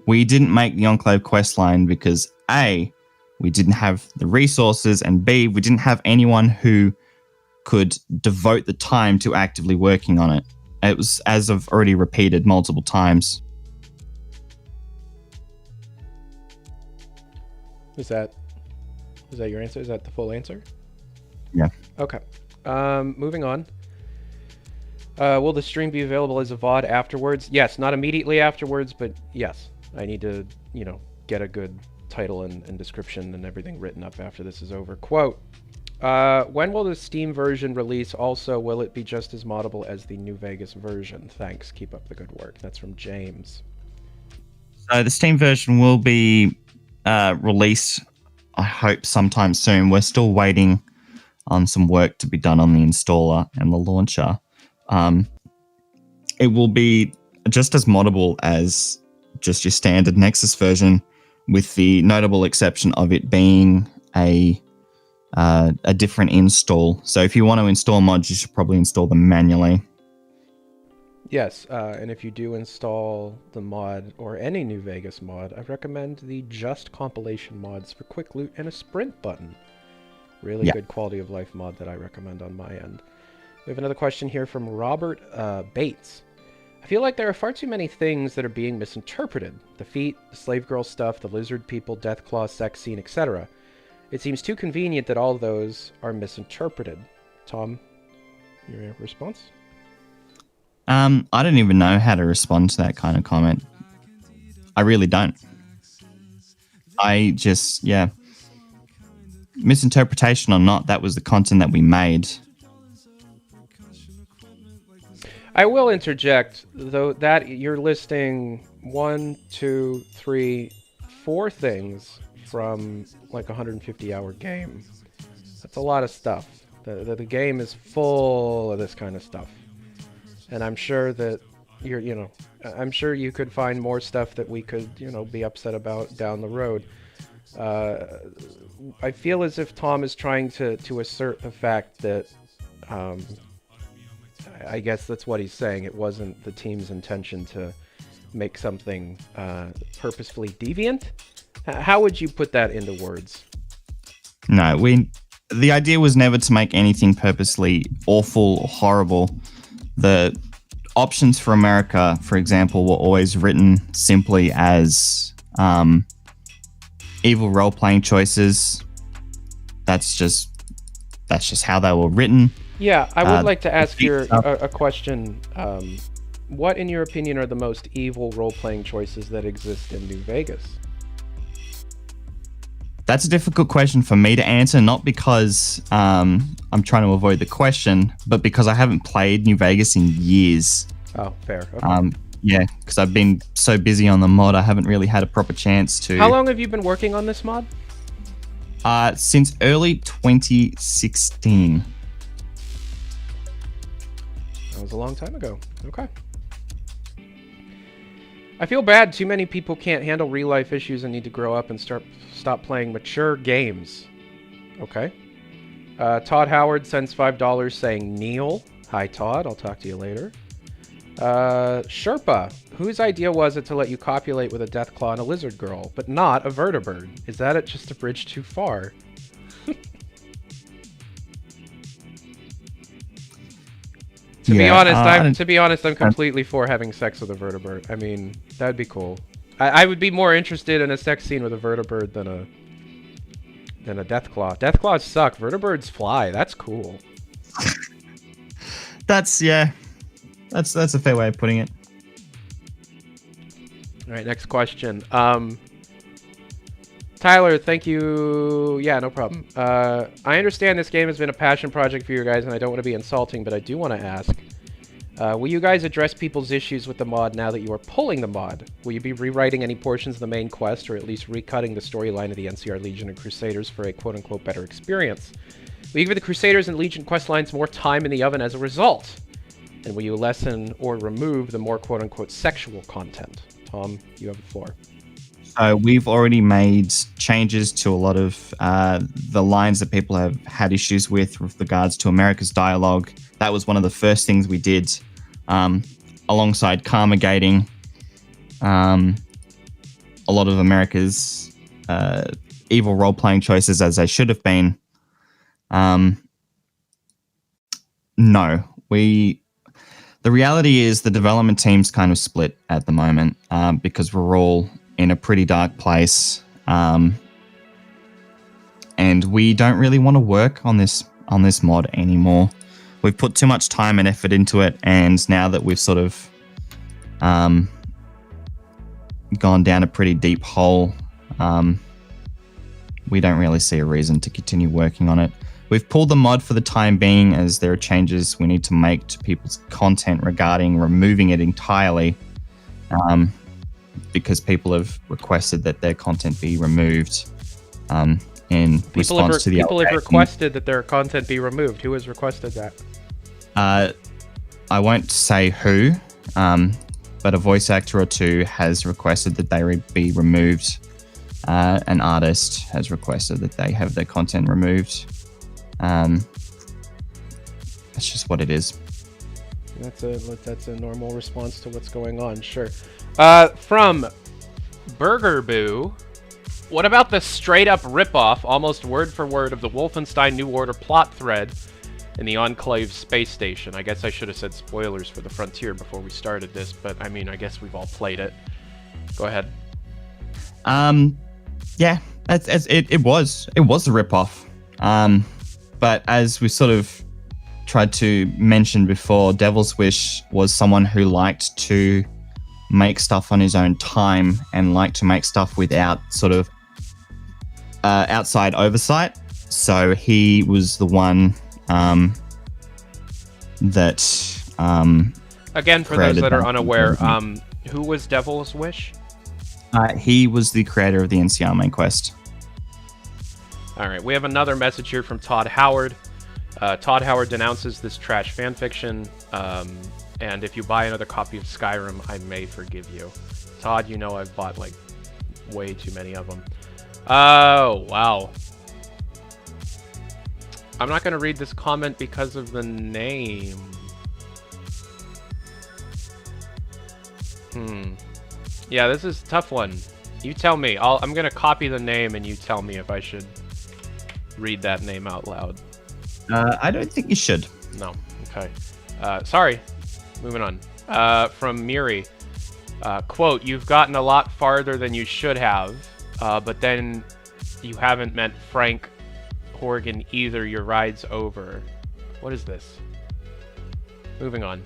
We didn't make the Enclave questline because A, we didn't have the resources, and B, we didn't have anyone who could devote the time to actively working on it. It was, as I've already repeated multiple times. Is that your answer? Is that the full answer? Yeah. Okay. Moving on. Will the stream be available as a VOD afterwards? Yes, not immediately afterwards, but yes. I need to, get a good title and description and everything written up after this is over. Quote, when will the Steam version release? Also, will it be just as moddable as the New Vegas version? Thanks. Keep up the good work. That's from James. So the Steam version will be released, I hope, sometime soon. We're still waiting on some work to be done on the installer and the launcher. It will be just as moddable as just your standard Nexus version, with the notable exception of it being a a different install. So if you want to install mods, you should probably install them manually. Yes, and if you do install the mod, or any New Vegas mod, I recommend the Just compilation mods for quick loot and a sprint button. Really good quality of life mod that I recommend on my end. We have another question here from Robert Bates. I feel like there are far too many things that are being misinterpreted. The feet, the slave girl stuff, the lizard people, Deathclaw, sex scene, etc. It seems too convenient that all those are misinterpreted. Tom, your response? I don't even know how to respond to that kind of comment. I really don't. I just, misinterpretation or not, that was the content that we made. I will interject, though, that you're listing 1, 2, 3, 4 things from like a 150-hour game. That's a lot of stuff. The game is full of this kind of stuff. And I'm sure that I'm sure you could find more stuff that we could, be upset about down the road. I feel as if Tom is trying to assert the fact that, I guess that's what he's saying. It wasn't the team's intention to make something purposefully deviant. How would you put that into words? No, the idea was never to make anything purposely awful or horrible. The options for America, for example, were always written simply as evil role-playing choices. That's just how they were written. Yeah, I would like to ask a question. What, in your opinion, are the most evil role-playing choices that exist in New Vegas? That's a difficult question for me to answer, not because I'm trying to avoid the question, but because I haven't played New Vegas in years. Oh, fair. Okay. Yeah, because I've been so busy on the mod, I haven't really had a proper chance to. How long have you been working on this mod? Since early 2016. That was a long time ago. Okay. I feel bad. Too many people can't handle real-life issues and need to grow up and stop playing mature games. Okay. Todd Howard sends $5 saying, Neil. Hi, Todd. I'll talk to you later. Sherpa. Whose idea was it to let you copulate with a Deathclaw and a lizard girl, but not a vertibird? Is that just a bridge too far? To be honest, I'm completely for having sex with a vertibird. I mean, that'd be cool. I would be more interested in a sex scene with a vertibird than a Deathclaw. Deathclaws suck. Vertibirds fly. That's cool. That's a fair way of putting it. All right, next question. Tyler, thank you. Yeah, no problem. I understand this game has been a passion project for you guys, and I don't want to be insulting, but I do want to ask, will you guys address people's issues with the mod now that you are pulling the mod? Will you be rewriting any portions of the main quest, or at least recutting the storyline of the NCR Legion and Crusaders for a quote-unquote better experience? Will you give the Crusaders and Legion quest lines more time in the oven as a result? And will you lessen or remove the more quote-unquote sexual content? Tom, you have the floor. We've already made changes to a lot of the lines that people have had issues with regards to America's dialogue. That was one of the first things we did, alongside karma gating. A lot of America's evil role-playing choices as they should have been. No, the reality is the development team's kind of split at the moment because we're all in a pretty dark place, and we don't really want to work on this mod anymore. We've put too much time and effort into it, and now that we've sort of gone down a pretty deep hole, we don't really see a reason to continue working on it. We've pulled the mod for the time being, as there are changes we need to make to people's content regarding removing it entirely, because people have requested that their content be removed in response to the People have requested that their content be removed. Who has requested that? I won't say who, but a voice actor or two has requested that they be removed. An artist has requested that they have their content removed. That's just what it is. That's a normal response to what's going on. Sure. From Burger Boo. What about the straight-up ripoff, almost word for word, of the Wolfenstein New Order plot thread in the Enclave space station? I guess I should have said spoilers for the Frontier before we started this, but I mean, I guess we've all played it. Go ahead. Yeah, it was a ripoff. But as we sort of tried to mention before, Devil's Wish was someone who liked to make stuff on his own time and liked to make stuff without sort of outside oversight. So he was the one that again, for those that are unaware, who was Devil's Wish? He was the creator of the NCR main quest. All right, we have another message here from Todd Howard. Todd Howard denounces this trash fanfiction, and if you buy another copy of Skyrim, I may forgive you. Todd, you know I've bought like way too many of them. Oh, wow. I'm not going to read this comment because of the name. Yeah, this is a tough one. You tell me. I'm going to copy the name and you tell me if I should read that name out loud. I don't think you should. No. Okay. Sorry. Moving on. From Miri. Quote, "You've gotten a lot farther than you should have, but then you haven't met Frank Horgan either. Your ride's over." What is this? Moving on.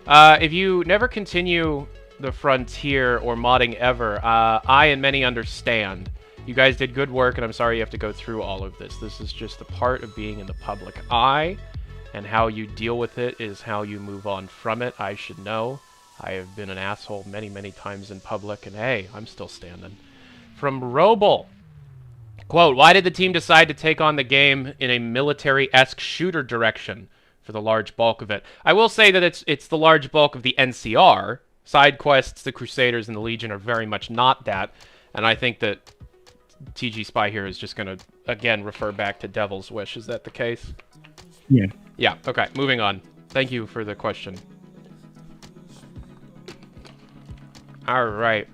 If you never continue the Frontier or modding ever, I and many understand. You guys did good work, and I'm sorry you have to go through all of this. This is just a part of being in the public eye, and how you deal with it is how you move on from it. I should know. I have been an asshole many, many times in public, and hey, I'm still standing. From Roble. Quote, "Why did the team decide to take on the game in a military-esque shooter direction for the large bulk of it?" I will say that it's the large bulk of the NCR. Side quests, the Crusaders, and the Legion are very much not that, and I think that TG Spy here is just going to, again, refer back to Devil's Wish. Is that the case? Yeah. Yeah, okay, moving on. Thank you for the question. Alright.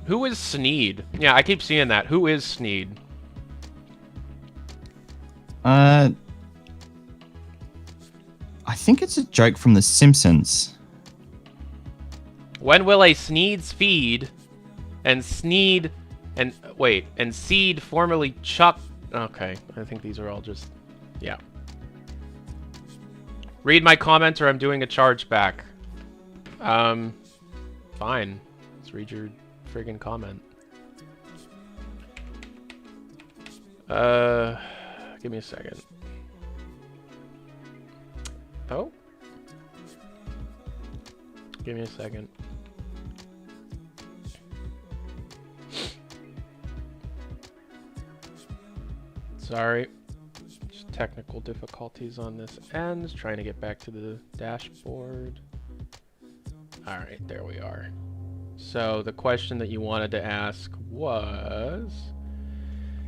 Who is Sneed? Yeah, I keep seeing that. Who is Sneed? I think it's a joke from The Simpsons. When will a Sneed's feed and Sneed and wait, and Seed formerly Chuck? Okay, I think these are all just, yeah. Read my comment or I'm doing a charge back. Fine. Let's read your friggin' comment. Give me a second. Oh? Give me a second. Sorry. Just technical difficulties on this end. Trying to get back to the dashboard. Alright, there we are. So, the question that you wanted to ask was...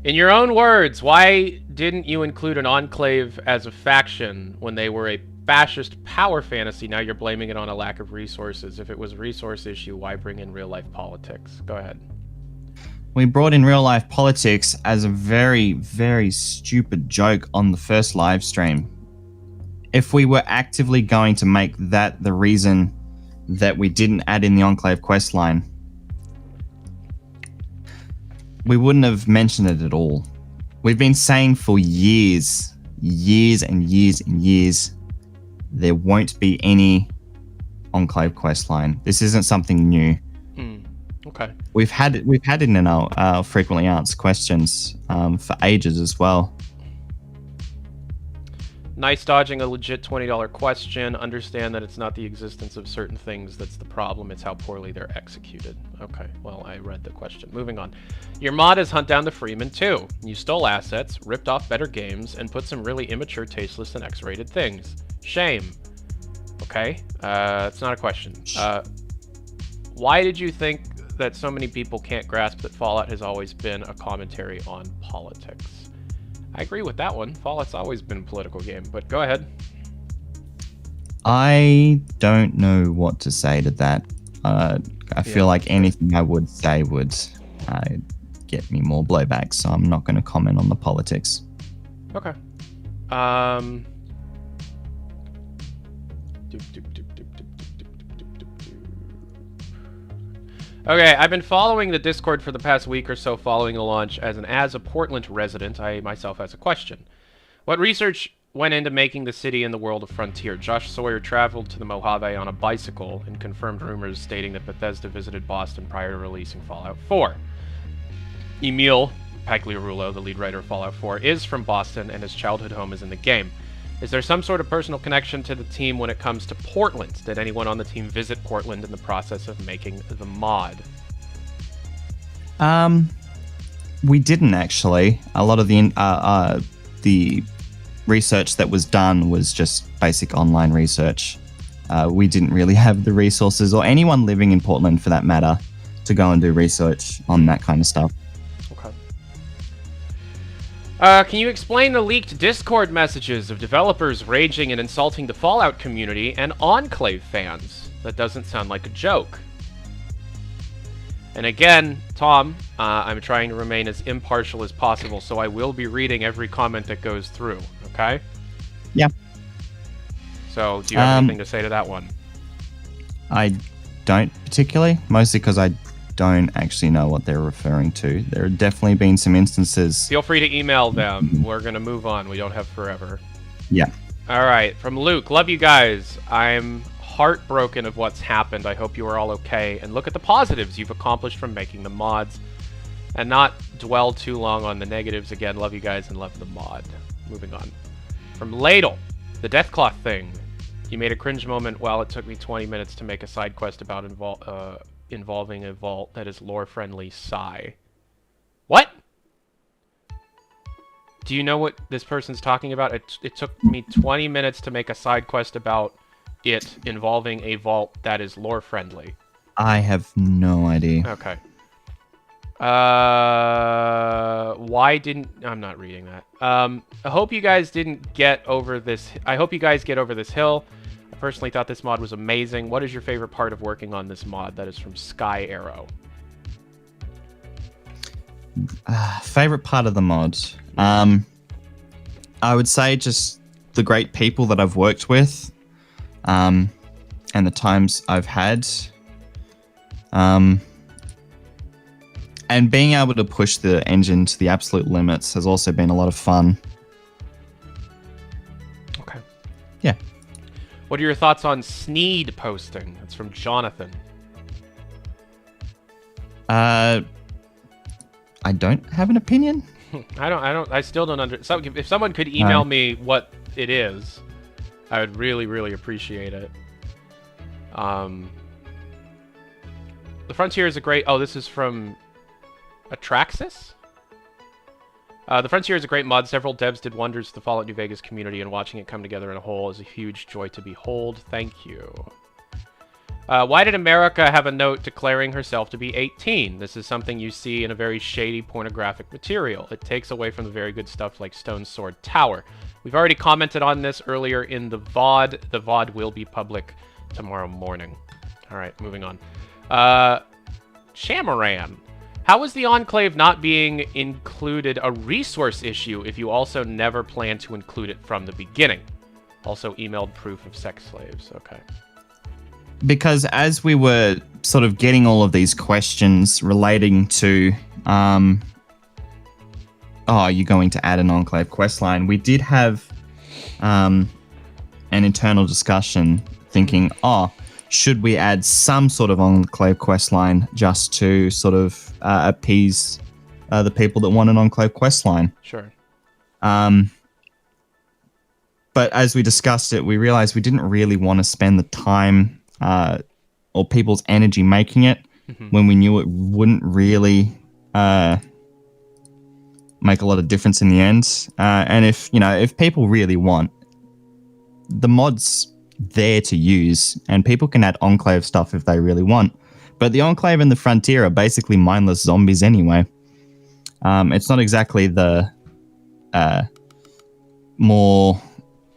In your own words, why didn't you include an Enclave as a faction when they were a fascist power fantasy? Now you're blaming it on a lack of resources. If it was a resource issue, why bring in real-life politics? Go ahead. We brought in real-life politics as a very, very stupid joke on the first live stream. If we were actively going to make that the reason that we didn't add in the Enclave questline, we wouldn't have mentioned it at all. We've been saying for years, and years, there won't be any Enclave questline. This isn't something new. Okay. We've had it in our frequently asked questions for ages as well. Nice dodging a legit $20 question. Understand that it's not the existence of certain things that's the problem, it's how poorly they're executed. Okay, well, I read the question. Moving on. Your mod is Hunt Down the Freeman too. You stole assets, ripped off better games, and put some really immature, tasteless, and X-rated things. Shame. Okay, it's not a question. Why did you think that so many people can't grasp that Fallout has always been a commentary on politics. I agree with that one. Fallout's always been a political game, but go ahead. I don't know what to say to that. I feel like anything I would say would get me more blowback, so I'm not going to comment on the politics. Okay. Okay, I've been following the Discord for the past week or so following the launch. As a Portland resident, I myself has a question. What research went into making the city and the world a frontier? Josh Sawyer traveled to the Mojave on a bicycle and confirmed rumors stating that Bethesda visited Boston prior to releasing Fallout 4. Emil Pagliarulo, the lead writer of Fallout 4, is from Boston and his childhood home is in the game. Is there some sort of personal connection to the team when it comes to Portland? Did anyone on the team visit Portland in the process of making the mod? We didn't actually. A lot of the research that was done was just basic online research. We didn't really have the resources, or anyone living in Portland for that matter, to go and do research on that kind of stuff. Okay. Can you explain the leaked Discord messages of developers raging and insulting the Fallout community and Enclave fans? That doesn't sound like a joke. And again, Tom, I'm trying to remain as impartial as possible, so I will be reading every comment that goes through, okay? Yeah. So, do you have anything to say to that one? I don't particularly, mostly because I don't actually know what they're referring to. There have definitely been some instances. Feel free to email them. We're going to move on. We don't have forever. Yeah. All right. From Luke. Love you guys. I'm heartbroken of what's happened. I hope you are all okay. And look at the positives you've accomplished from making the mods. And not dwell too long on the negatives. Again, love you guys and love the mod. Moving on. From Ladle. The Deathclaw thing. You made a cringe moment while it took me 20 minutes to make a side quest about involving a vault that is lore-friendly. Sigh. What? Do you know what this person's talking about? It took me 20 minutes to make a side quest about it involving a vault that is lore-friendly. I have no idea. Okay. Why didn't... I'm not reading that. I hope you guys didn't get over this... I hope you guys get over this hill. I personally thought this mod was amazing. What is your favorite part of working on this mod? That is from Sky Arrow. Favorite part of the mod? I would say just the great people that I've worked with, and the times I've had, and being able to push the engine to the absolute limits has also been a lot of fun. Okay. Yeah. What are your thoughts on Sneed posting? That's from Jonathan. I don't have an opinion. I still don't understand. If someone could email me what it is, I would really, really appreciate it. The Frontier is a great... Oh, this is from Atraxis? The Frontier is a great mod. Several devs did wonders to the Fallout New Vegas community, and watching it come together in a whole is a huge joy to behold. Thank you. Why did America have a note declaring herself to be 18? This is something you see in a very shady pornographic material. It takes away from the very good stuff like Stone Sword Tower. We've already commented on this earlier in the VOD. The VOD will be public tomorrow morning. All right, moving on. Shamaran. How is the Enclave not being included a resource issue if you also never plan to include it from the beginning? Also emailed proof of sex slaves. Okay. Because as we were sort of getting all of these questions relating to, you're going to add an Enclave questline, we did have an internal discussion thinking, should we add some sort of Enclave questline just to sort of appease the people that want an Enclave questline? Sure. But as we discussed it, we realized we didn't really want to spend the time or people's energy making it when we knew it wouldn't really make a lot of difference in the end. And if people really want, the mod's there to use, and people can add Enclave stuff if they really want. But the Enclave and the Frontier are basically mindless zombies anyway. It's not exactly the more,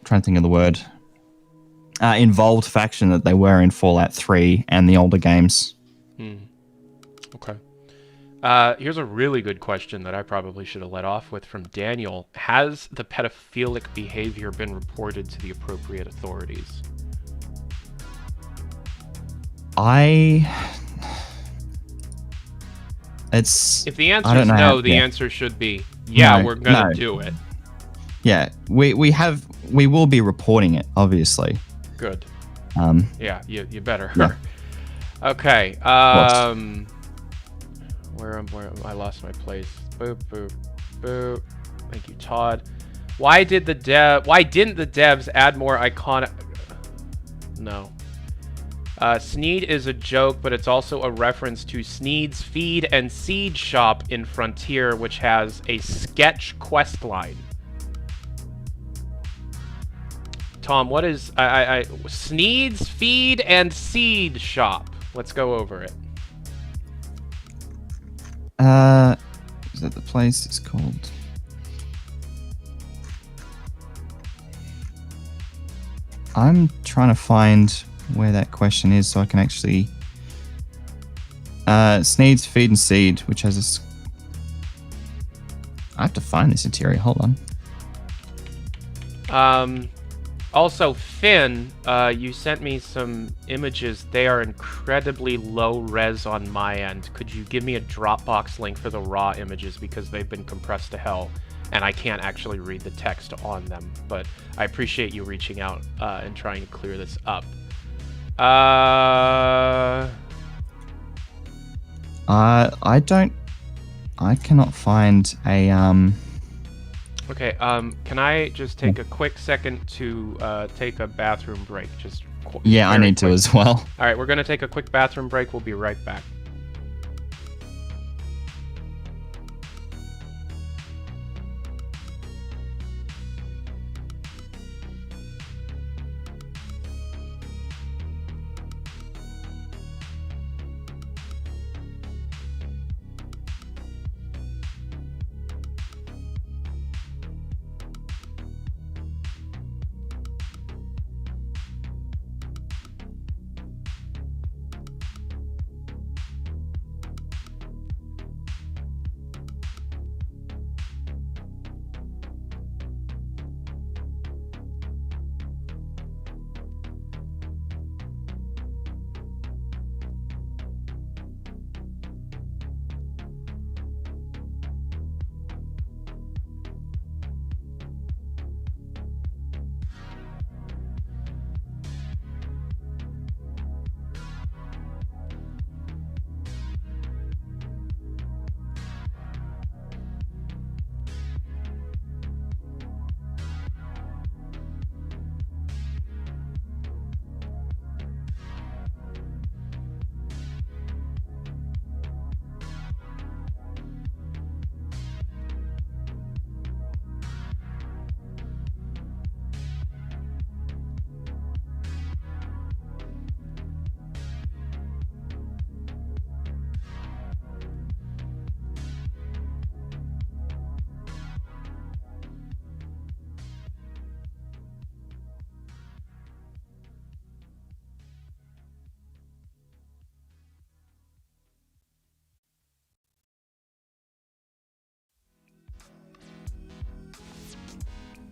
trying to think of the word, involved faction that they were in Fallout 3 and the older games. Okay. Here's a really good question that I probably should have let off with from Daniel. Has the pedophilic behavior been reported to the appropriate authorities? If the answer is no, the answer should be, we're going to do it. Yeah, we will be reporting it, obviously. Good. Yeah, you better. Yeah. Okay. Where I lost my place. Boop, boop, boop. Thank you, Todd. Why didn't the devs add more iconic? No. Sneed is a joke, but it's also a reference to Sneed's Feed and Seed Shop in Frontier, which has a sketch quest line. Tom, what is Sneed's Feed and Seed Shop? Let's go over it. Is that the place it's called? I'm trying to find where that question is so I can actually... Sneed's Feed and Seed, which has a... I have to find this interior. Hold on. Also, Finn, you sent me some images. They are incredibly low res on my end. Could you give me a Dropbox link for the raw images, because they've been compressed to hell and I can't actually read the text on them. But I appreciate you reaching out and trying to clear this up. I cannot find a Okay, can I just take a quick second to take a bathroom break? Yeah, I need to as well. All right, we're going to take a quick bathroom break. We'll be right back.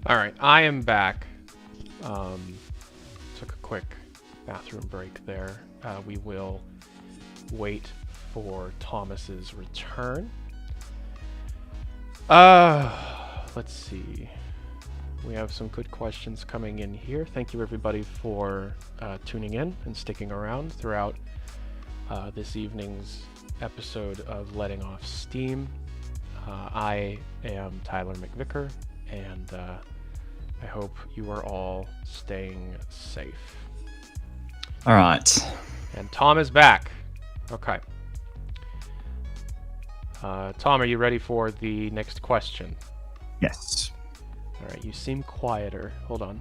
All right, I am back. Took a quick bathroom break there. We will wait for Thomas's return. Let's see. We have some good questions coming in here. Thank you everybody for tuning in and sticking around throughout this evening's episode of Letting Off Steam. I am Tyler McVicker, and I hope you are all staying safe. All right. And Tom is back. Okay. Tom, are you ready for the next question? Yes. All right, you seem quieter. Hold on.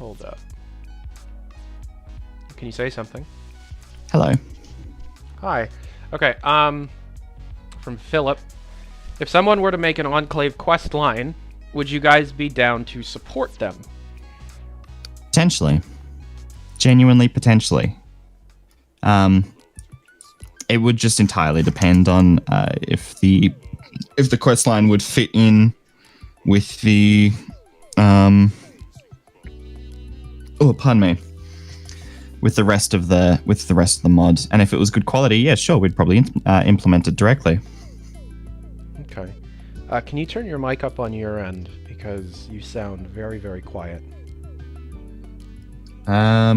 Hold up. Can you say something? Hello. Hi. Okay, from Philip. If someone were to make an Enclave quest line, would you guys be down to support them? Potentially. Genuinely, potentially. It would just entirely depend on if the quest line would fit in with the pardon me, with the rest of the mod, and if it was good quality, yeah, sure, we'd probably implement it directly. Okay. Can you turn your mic up on your end, because you sound very, very quiet. I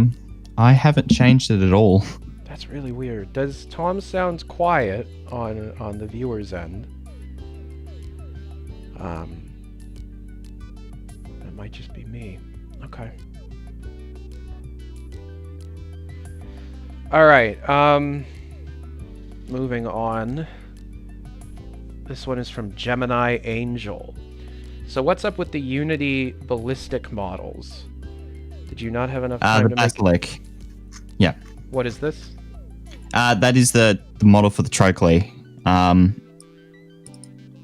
haven't changed it at all. That's really weird. Does Tom sound quiet on the viewer's end? That might just be me. Okay. All right. Moving on. This one is from Gemini Angel. So what's up with the Unity ballistic models? Did you not have enough time to Basilic. Yeah. What is this? That is the model for the Trochley.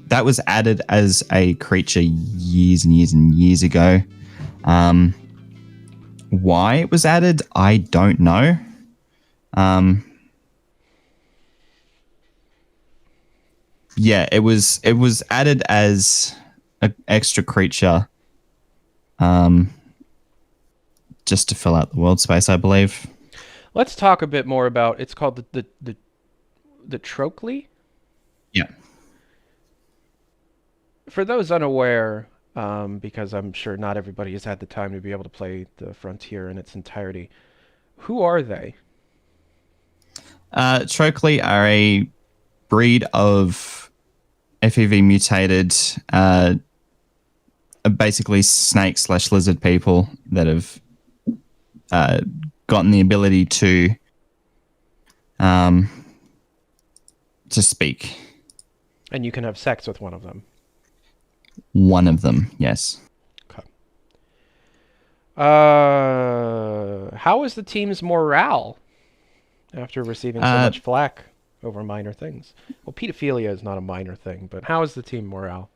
That was added as a creature years and years and years ago. Why it was added, I don't know. Yeah, it was added as an extra creature, just to fill out the world space, I believe. Let's talk a bit more about. It's called the Trochley. Yeah. For those unaware, because I'm sure not everybody has had the time to be able to play the Frontier in its entirety, who are they? Trochley are a breed of FEV mutated, basically snake/lizard people that have gotten the ability to speak. And you can have sex with one of them. One of them, yes. Okay. How is the team's morale after receiving so much flack over minor things? Well, pedophilia is not a minor thing, but how is the team morale?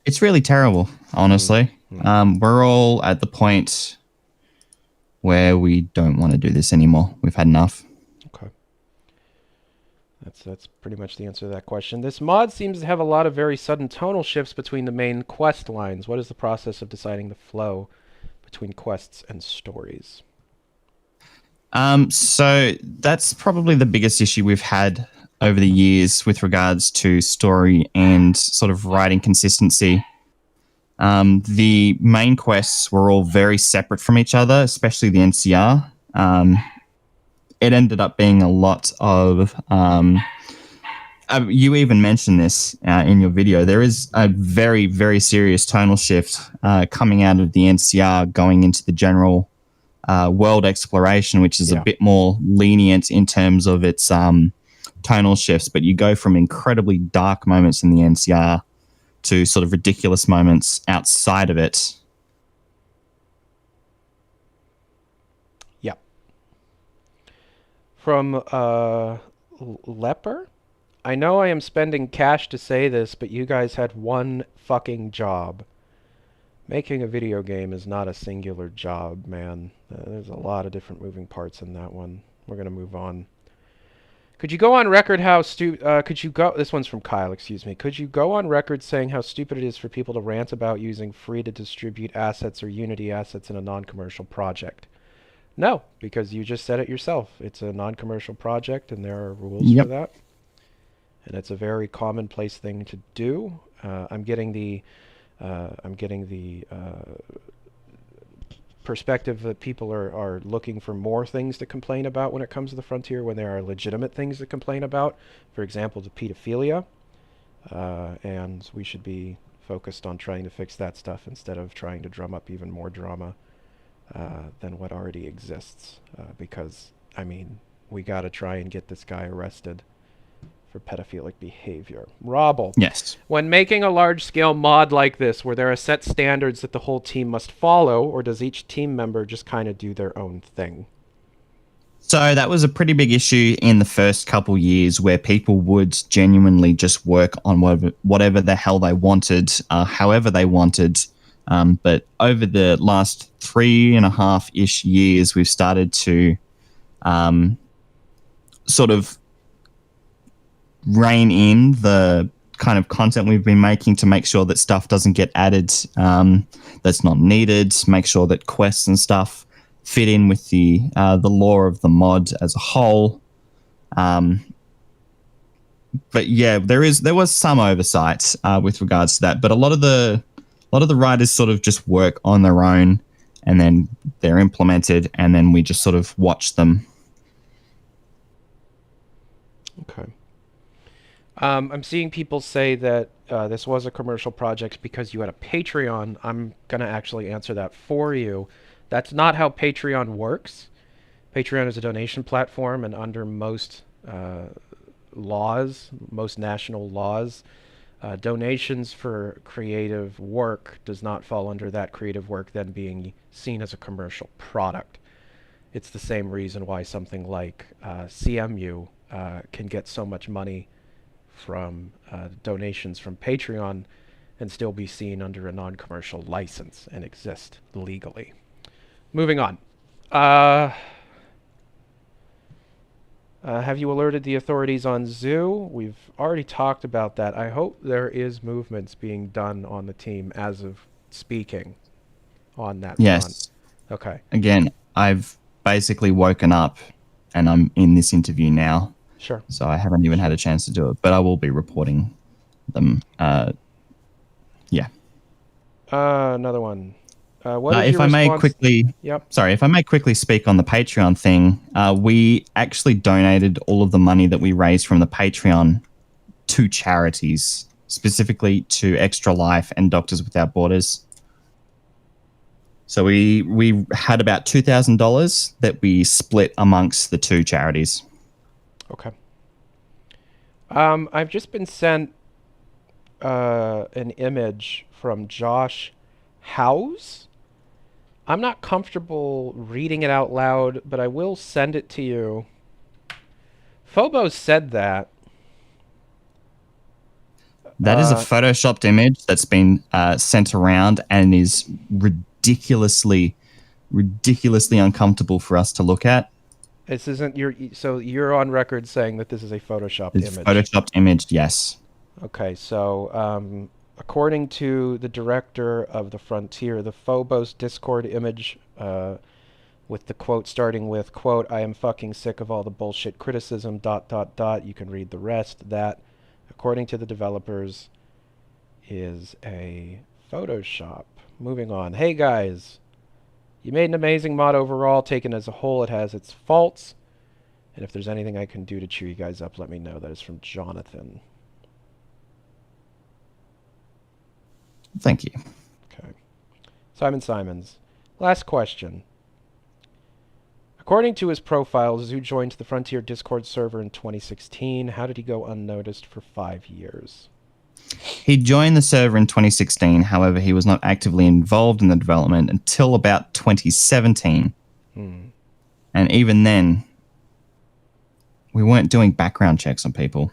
It's really terrible, honestly. We're all at the point where we don't want to do this anymore. We've had enough. Okay. That's pretty much the answer to that question. This mod seems to have a lot of very sudden tonal shifts between the main quest lines. What is the process of deciding the flow between quests and stories? So that's probably the biggest issue we've had over the years with regards to story and sort of writing consistency. The main quests were all very separate from each other, especially the NCR. It ended up being a lot of... you even mentioned this in your video. There is a very, very serious tonal shift coming out of the NCR going into the general world exploration, which is a bit more lenient in terms of its tonal shifts. But you go from incredibly dark moments in the NCR to sort of ridiculous moments outside of it. Yeah. From Leper? I know I am spending cash to say this, but you guys had one fucking job. Making a video game is not a singular job, man. There's a lot of different moving parts in that one. We're gonna move on. Could you go on record how this one's from Kyle, excuse me. Could you go on record saying how stupid it is for people to rant about using free to distribute assets or Unity assets in a non-commercial project? No, because you just said it yourself. It's a non-commercial project and there are rules for that. And it's a very commonplace thing to do. I'm getting the perspective that people are looking for more things to complain about when it comes to the Frontier when there are legitimate things to complain about. For example, the pedophilia. And we should be focused on trying to fix that stuff instead of trying to drum up even more drama than what already exists. Because, I mean, we got to try and get this guy arrested for pedophilic behavior. Robble. Yes. When making a large-scale mod like this, where there are set standards that the whole team must follow, or does each team member just kind of do their own thing? So that was a pretty big issue in the first couple years where people would genuinely just work on whatever the hell they wanted, however they wanted. But over the last 3.5-ish years, we've started to sort of rein in the kind of content we've been making to make sure that stuff doesn't get added that's not needed, make sure that quests and stuff fit in with the lore of the mod as a whole. But yeah, there was some oversight with regards to that. But a lot of the writers sort of just work on their own, and then they're implemented, and then we just sort of watch them. Okay. I'm seeing people say that this was a commercial project because you had a Patreon. I'm going to actually answer that for you. That's not how Patreon works. Patreon is a donation platform, and under most laws, most national laws, donations for creative work does not fall under that creative work then being seen as a commercial product. It's the same reason why something like CMU can get so much money from donations from Patreon and still be seen under a non-commercial license and exist legally. Moving on. Have you alerted the authorities on Zoo? We've already talked about that. I hope there is movements being done on the team as of speaking on that Yes. front. Okay. Again, I've basically woken up and I'm in this interview now. Sure. So I haven't even had a chance to do it, but I will be reporting them. Yeah. Another one. What is if your I may response? quickly, Yep. sorry, if I may quickly speak on the Patreon thing, we actually donated all of the money that we raised from the Patreon to charities, specifically to Extra Life and Doctors Without Borders. So we had about $2,000 that we split amongst the two charities. Okay. I've just been sent an image from Josh House. I'm not comfortable reading it out loud, but I will send it to you. Phobos said that. That is a photoshopped image that's been sent around and is ridiculously uncomfortable for us to look at. This isn't your. So you're on record saying that this is a photoshopped It's image. photoshopped image, yes. Okay, so according to the director of the Frontier, the Phobos Discord image with the quote starting with, quote, "I am fucking sick of all the bullshit criticism, ... You can read the rest. That, according to the developers, is a Photoshop. Moving on. Hey guys, you made an amazing mod overall. Taken as a whole, it has its faults. And if there's anything I can do to cheer you guys up, let me know." That is from Jonathan. Thank you. Okay. Simon Simons. Last question. According to his profile, Zoo joined the Frontier Discord server in 2016. How did he go unnoticed for 5 years? He joined the server in 2016. However, he was not actively involved in the development until about 2017. And even then, we weren't doing background checks on people.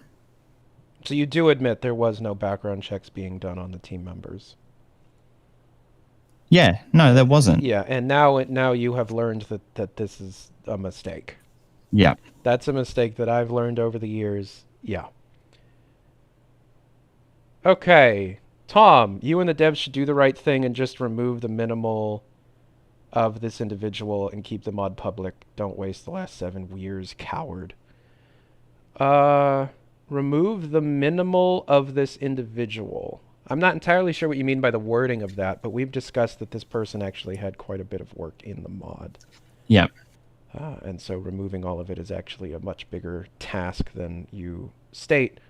So you do admit there was no background checks being done on the team members? Yeah, no, there wasn't. Yeah, and now you have learned that this is a mistake. Yeah. That's a mistake that I've learned over the years. Yeah. Okay. Tom, you and the devs should do the right thing and just remove the minimal of this individual and keep the mod public. Don't waste the last 7 years, coward. Remove the minimal of this individual. I'm not entirely sure what you mean by the wording of that, but we've discussed that this person actually had quite a bit of work in the mod. Yeah. And so removing all of it is actually a much bigger task than you state.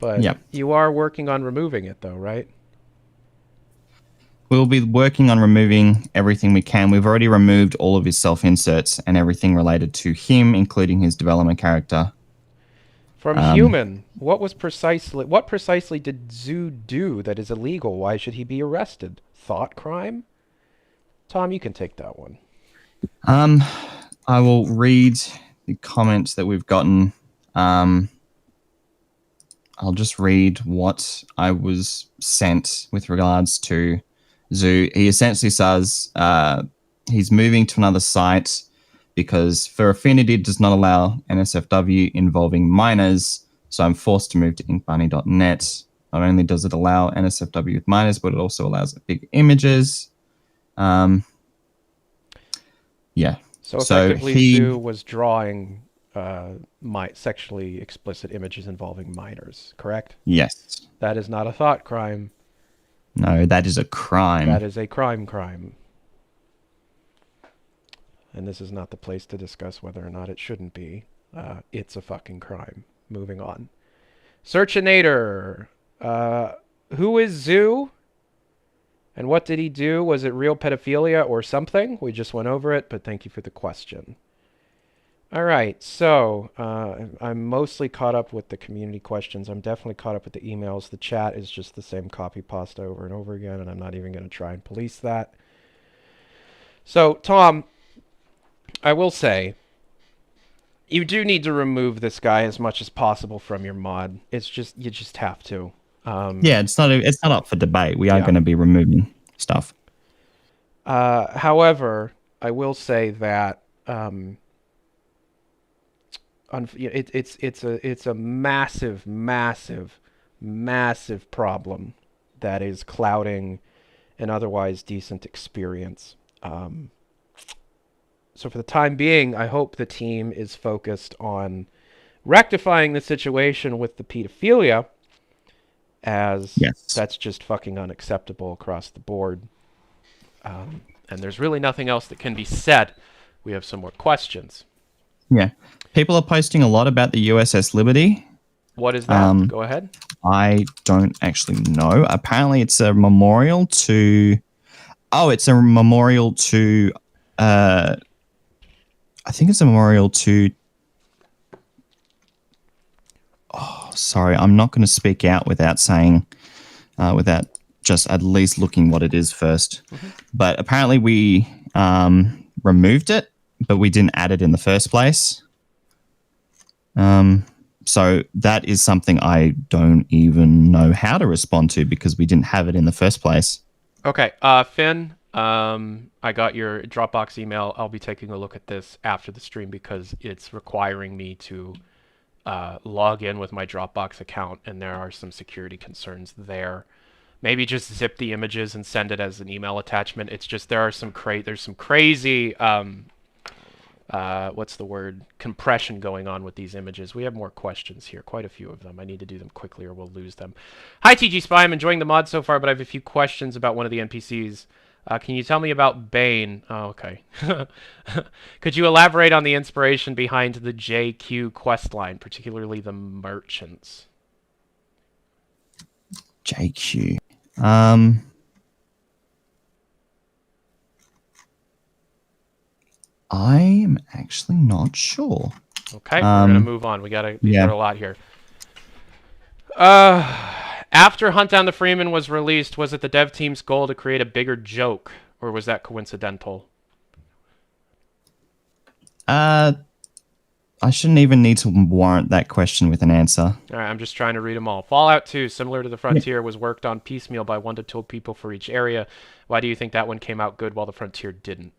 But you are working on removing it, though, right? We'll be working on removing everything we can. We've already removed all of his self-inserts and everything related to him, including his development character. From human, what precisely did Zoo do that is illegal? Why should he be arrested? Thought crime? Tom, you can take that one. I will read the comments that we've gotten. I'll just read what I was sent with regards to Zoo. He essentially says he's moving to another site because for Affinity does not allow NSFW involving minors, so I'm forced to move to inkbunny.net. Not only does it allow NSFW with minors, but it also allows big images. Yeah. So effectively, Zoo was drawing sexually explicit images involving minors, correct? Yes. That is not a thought crime. No, that is a crime. That is a crime. And this is not the place to discuss whether or not it shouldn't be. It's a fucking crime. Moving on. Searchinator. Who is Zoo? And what did he do? Was it real pedophilia or something? We just went over it, but thank you for the question. All right, so I'm mostly caught up with the community questions. I'm definitely caught up with the emails. The chat is just the same copy pasta over and over again, and I'm not even going to try and police that. So, Tom, I will say, you do need to remove this guy as much as possible from your mod. It's just, you just have to. Yeah, it's not up for debate. We are going to be removing stuff. However, I will say that it's a massive problem that is clouding an otherwise decent experience. So for the time being, I hope the team is focused on rectifying the situation with the pedophilia, as that's just fucking unacceptable across the board. And there's really nothing else that can be said. We have some more questions. Yeah. People are posting a lot about the USS Liberty. What is that? Go ahead. I don't actually know. Apparently it's a memorial to... Oh, it's a memorial to... I think it's a memorial to... Oh, sorry. I'm not going to speak out without saying... without just at least looking what it is first. Mm-hmm. But apparently we removed it, but we didn't add it in the first place. So that is something I don't even know how to respond to because we didn't have it in the first place. Okay, Finn, I got your Dropbox email. I'll be taking a look at this after the stream because it's requiring me to log in with my Dropbox account, and there are some security concerns there. Maybe just zip the images and send it as an email attachment. It's just there's some crazy what's the word? Compression going on with these images. We have more questions here, quite a few of them. I need to do them quickly or we'll lose them. Hi, TG Spy. I'm enjoying the mod so far, but I have a few questions about one of the NPCs. Can you tell me about Bane? Oh, okay. Could you elaborate on the inspiration behind the JQ questline, particularly the merchants? JQ. I'm actually not sure. Okay, we're gonna move on. We got a lot here. After Hunt Down the Freeman was released, was it the dev team's goal to create a bigger joke, or was that coincidental? I shouldn't even need to warrant that question with an answer. All right, I'm just trying to read them all. Fallout 2, similar to the Frontier, was worked on piecemeal by 1 to 2 people for each area. Why do you think that one came out good while the Frontier didn't?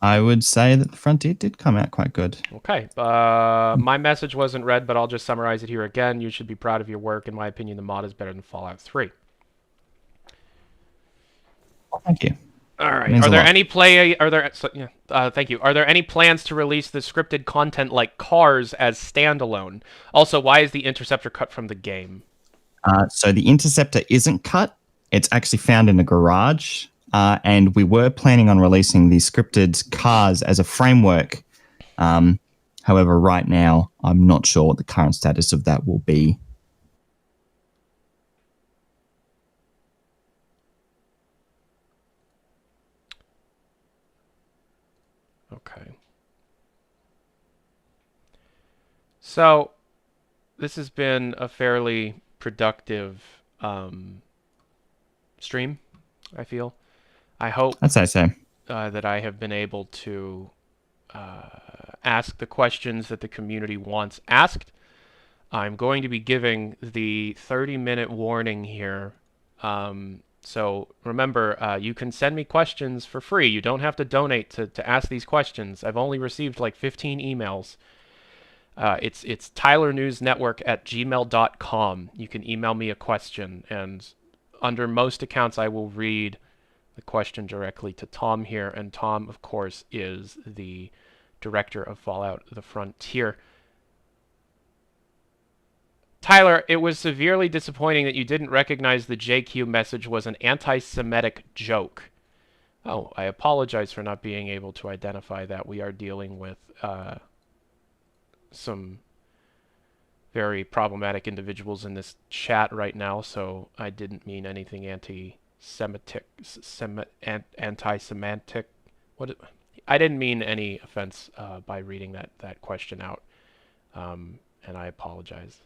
I would say that the Frontier did come out quite good. Okay. My message wasn't read, but I'll just summarize it here again. You should be proud of your work. In my opinion, the mod is better than Fallout 3. Well, thank you. All right. Thank you. Are there any plans to release the scripted content like Cars as standalone? Also, why is the Interceptor cut from the game? So the Interceptor isn't cut. It's actually found in a garage. And we were planning on releasing the scripted Cars as a framework. However, right now, I'm not sure what the current status of that will be. Okay. So, this has been a fairly productive stream, I feel. I hope I'd say so. that I have been able to ask the questions that the community wants asked. I'm going to be giving the 30-minute warning here. So remember, you can send me questions for free. You don't have to donate to ask these questions. I've only received like 15 emails. It's tylernewsnetwork@gmail.com. You can email me a question, and under most accounts, I will read the question directly to Tom here. And Tom, of course, is the director of Fallout: The Frontier. Tyler, it was severely disappointing that you didn't recognize the JQ message was an anti-Semitic joke. Oh, I apologize for not being able to identify that. We are dealing with some very problematic individuals in this chat right now, so I didn't mean anything anti-Semitic. Anti-Semitic. I didn't mean any offense by reading that question out, and I apologize.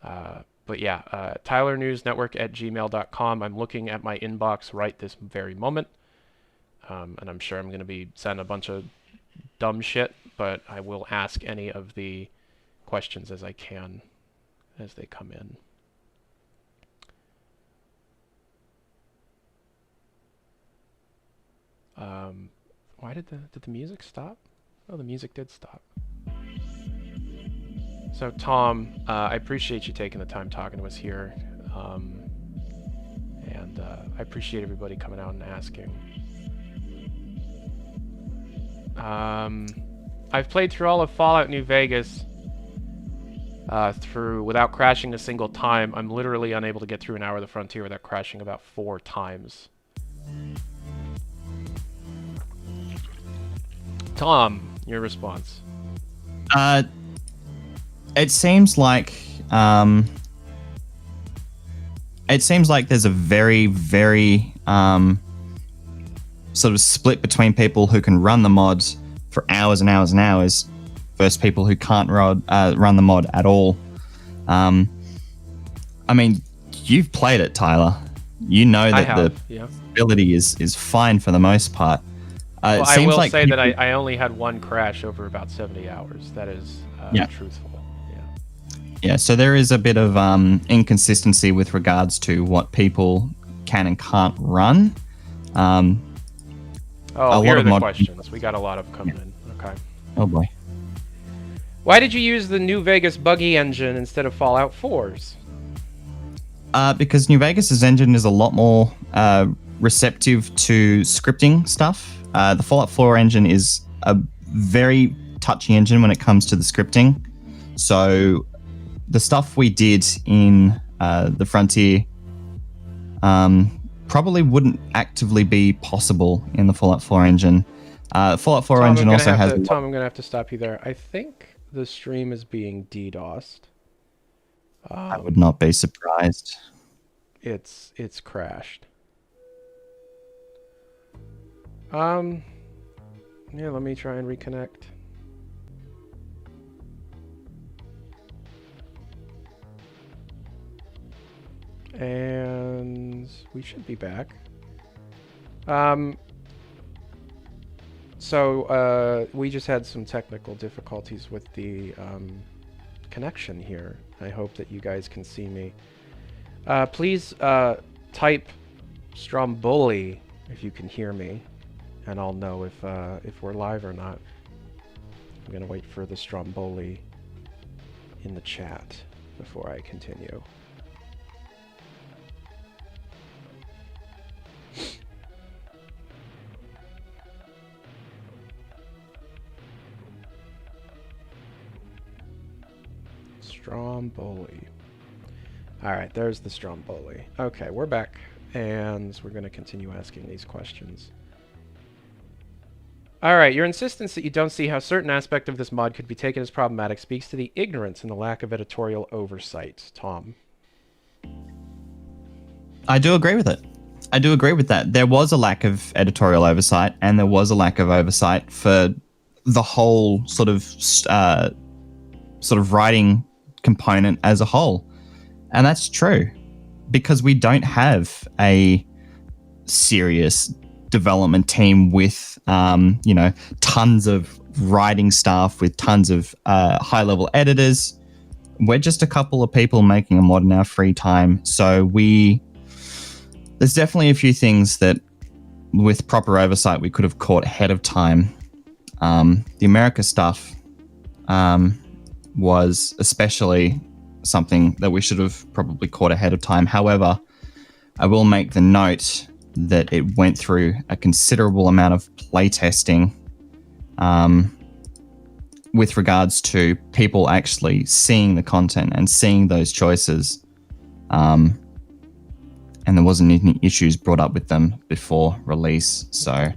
But yeah, tylernewsnetwork@gmail.com. I'm looking at my inbox right this very moment, and I'm sure I'm going to be sending a bunch of dumb shit, but I will ask any of the questions as I can as they come in. Why did the music stop? Oh, the music did stop. So Tom, I appreciate you taking the time talking to us here, and I appreciate everybody coming out and asking. I've played through all of Fallout New Vegas without crashing a single time. I'm literally unable to get through an hour of the Frontier without crashing about 4 times. Tom, your response. It seems like there's a very, very sort of split between people who can run the mods for hours and hours and hours versus people who can't run the mod at all. I mean, you've played it, Tyler. You know that the ability is fine for the most part. Well, I will say that I only had one crash over about 70 hours. That is truthful. Yeah, so there is a bit of inconsistency with regards to what people can and can't run. Here are the questions. We got a lot of them coming in. Okay. Oh boy. Why did you use the New Vegas buggy engine instead of Fallout 4's? Because New Vegas's engine is a lot more receptive to scripting stuff. The Fallout 4 engine is a very touchy engine when it comes to the scripting. So the stuff we did in the Frontier probably wouldn't actively be possible in the Fallout 4 engine. Fallout 4 engine also has... Tom, I'm going to have to stop you there. I think the stream is being DDoSed. I would not be surprised. It's crashed. Yeah, let me try and reconnect. And we should be back. So we just had some technical difficulties with the connection here. I hope that you guys can see me. Please type Stromboli if you can hear me, and I'll know if we're live or not. I'm gonna wait for the Stromboli in the chat before I continue. Stromboli. Alright, there's the Stromboli. Okay, we're back, and we're going to continue asking these questions. Alright, your insistence that you don't see how certain aspect of this mod could be taken as problematic speaks to the ignorance and the lack of editorial oversight. Tom? I do agree with it. I do agree with that. There was a lack of editorial oversight, and there was a lack of oversight for the whole sort of sort of writing component as a whole. And that's true because we don't have a serious development team with, tons of writing staff, with tons of high-level editors. We're just a couple of people making a mod in our free time. So there's definitely a few things that with proper oversight we could have caught ahead of time. The America stuff was especially something that we should have probably caught ahead of time. However, I will make the note that it went through a considerable amount of playtesting with regards to people actually seeing the content and seeing those choices. And there wasn't any issues brought up with them before release. So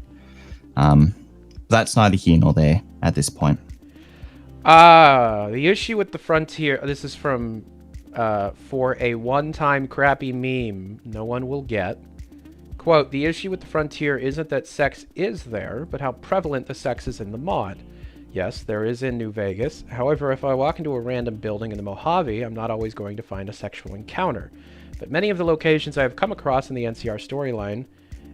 that's neither here nor there at this point. The issue with the Frontier, this is from, for a one-time crappy meme no one will get. Quote, the issue with the Frontier isn't that sex is there, but how prevalent the sex is in the mod. Yes, there is in New Vegas. However, if I walk into a random building in the Mojave, I'm not always going to find a sexual encounter. But many of the locations I have come across in the NCR storyline,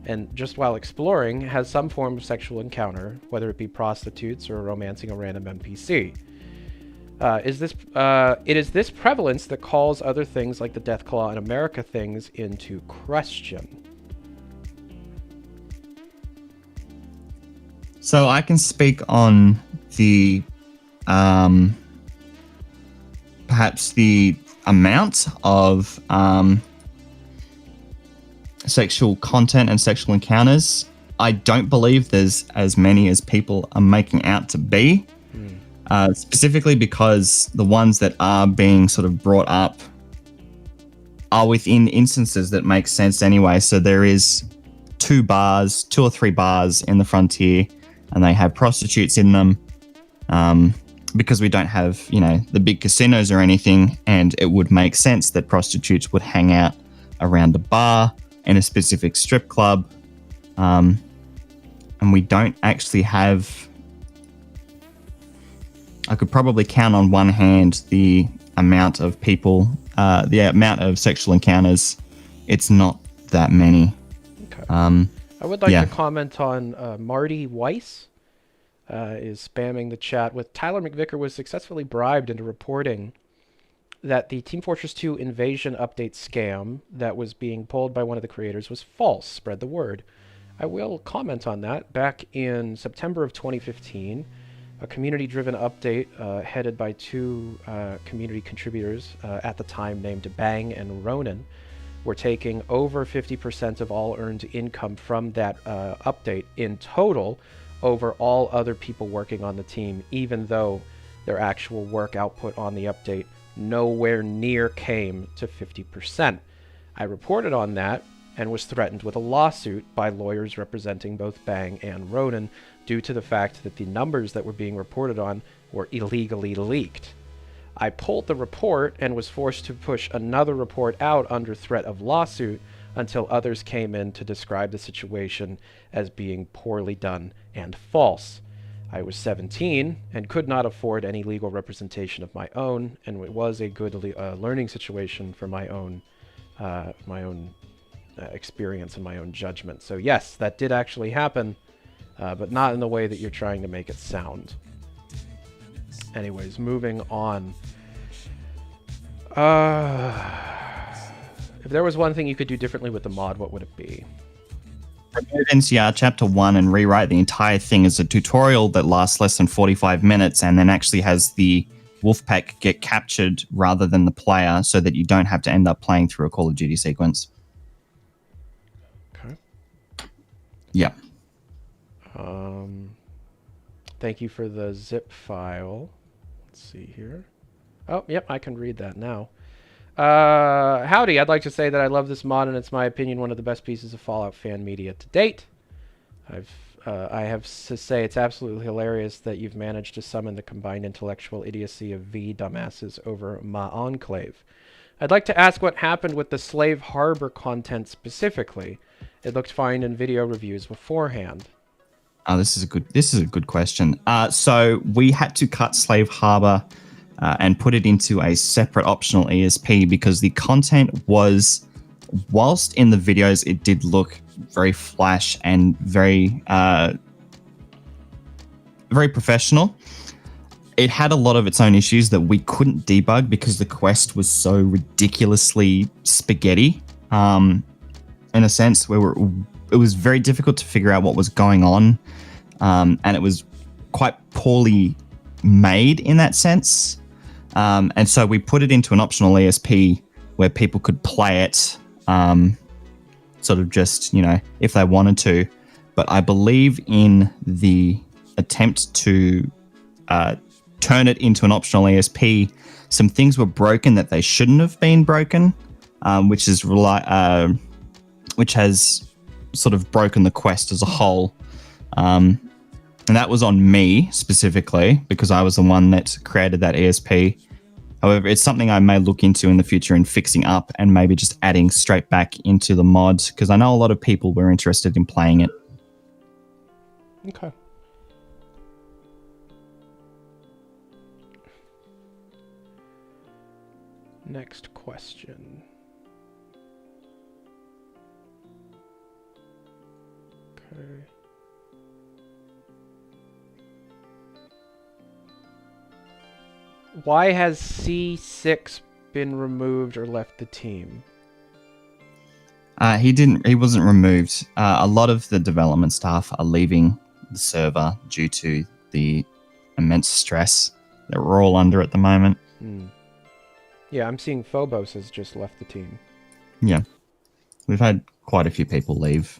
and just while exploring, has some form of sexual encounter, whether it be prostitutes or romancing a random NPC. It is this prevalence that calls other things like the Deathclaw and America things into question. So I can speak on the perhaps the amount of sexual content and sexual encounters. I don't believe there's as many as people are making out to be, specifically because the ones that are being sort of brought up are within instances that make sense anyway. So there is two or three bars in the Frontier, and they have prostitutes in them because we don't have, the big casinos or anything, and it would make sense that prostitutes would hang out around a bar in a specific strip club. And we don't actually have... I could probably count on one hand the amount of people, the amount of sexual encounters. It's not that many. Okay. I would like to comment on Marty Weiss is spamming the chat with Tyler McVicker was successfully bribed into reporting that the Team Fortress 2 invasion update scam that was being pulled by one of the creators was false. Spread the word. I will comment on that. Back in September of 2015, a community-driven update headed by two community contributors at the time named Bang and Ronan were taking over 50% of all earned income from that update in total over all other people working on the team, even though their actual work output on the update nowhere near came to 50%. I reported on that and was threatened with a lawsuit by lawyers representing both Bang and Ronan due to the fact that the numbers that were being reported on were illegally leaked. I pulled the report and was forced to push another report out under threat of lawsuit until others came in to describe the situation as being poorly done and false. I was 17 and could not afford any legal representation of my own, and it was a good learning situation for my own experience and my own judgment. So yes, that did actually happen, but not in the way that you're trying to make it sound. Anyways, moving on. If there was one thing you could do differently with the mod, what would it be? Remove NCR Chapter 1 and rewrite the entire thing as a tutorial that lasts less than 45 minutes and then actually has the Wolfpack get captured rather than the player so that you don't have to end up playing through a Call of Duty sequence. Okay. Yeah. Thank you for the zip file. Let's see here. Oh, yep, I can read that now. Howdy, I'd like to say that I love this mod and it's my opinion one of the best pieces of Fallout fan media to date. I have to say it's absolutely hilarious that you've managed to summon the combined intellectual idiocy of V dumbasses over my Enclave. I'd like to ask what happened with the Slave Harbor content specifically. It looked fine in video reviews beforehand. This is a good question. So we had to cut Slave Harbor and put it into a separate optional ESP because the content was, whilst in the videos it did look very flash and very professional, it had a lot of its own issues that we couldn't debug because the quest was so ridiculously spaghetti. In a sense, where it was very difficult to figure out what was going on, and it was quite poorly made in that sense. And so we put it into an optional ESP where people could play it, sort of just, if they wanted to. But I believe in the attempt to turn it into an optional ESP, some things were broken that they shouldn't have been broken, which has sort of broken the quest as a whole. And that was on me specifically because I was the one that created that ESP. However, it's something I may look into in the future in fixing up and maybe just adding straight back into the mod because I know a lot of people were interested in playing it. Okay. Next question. Okay. Why has C6 been removed or left the team? He wasn't removed. A lot of the development staff are leaving the server due to the immense stress that we're all under at the moment. Yeah, I'm seeing Phobos has just left the team. Yeah. We've had quite a few people leave,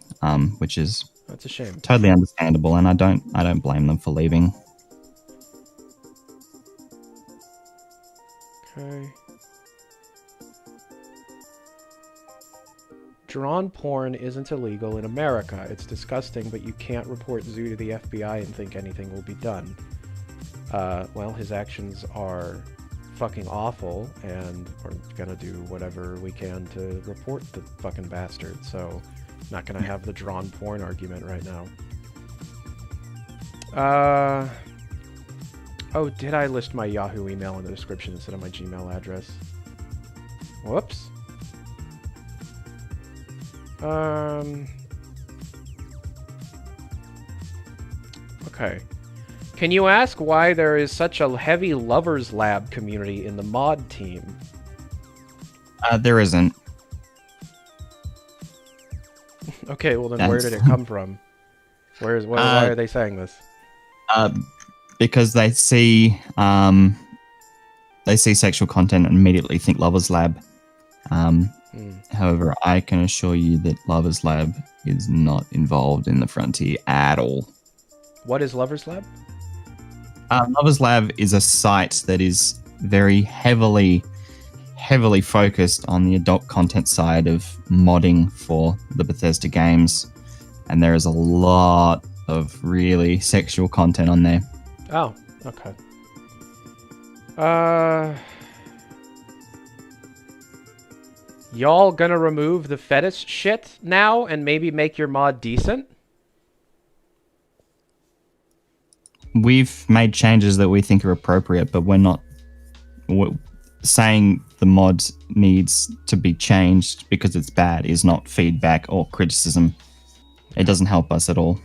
which is that's a shame. Totally understandable, and I don't blame them for leaving. Okay. Drawn porn isn't illegal in America. It's disgusting, but you can't report Zoo to the FBI and think anything will be done. Well, his actions are fucking awful, and we're gonna do whatever we can to report the fucking bastard, so not gonna have the drawn porn argument right now. Oh, did I list my Yahoo email in the description instead of my Gmail address? Whoops. Okay. Can you ask why there is such a heavy Lovers Lab community in the mod team? There isn't. Okay, well then where did it come from? Why are they saying this? Because they see sexual content and immediately think Lovers Lab. However, I can assure you that Lovers Lab is not involved in the Frontier at all. What is Lovers Lab? Lovers Lab is a site that is very heavily focused on the adult content side of modding for the Bethesda games, and there is a lot of really sexual content on there. Oh, okay. Y'all gonna remove the fetish shit now and maybe make your mod decent? We've made changes that we think are appropriate, but we're not saying the mod needs to be changed because it's bad is not feedback or criticism. It doesn't help us at all.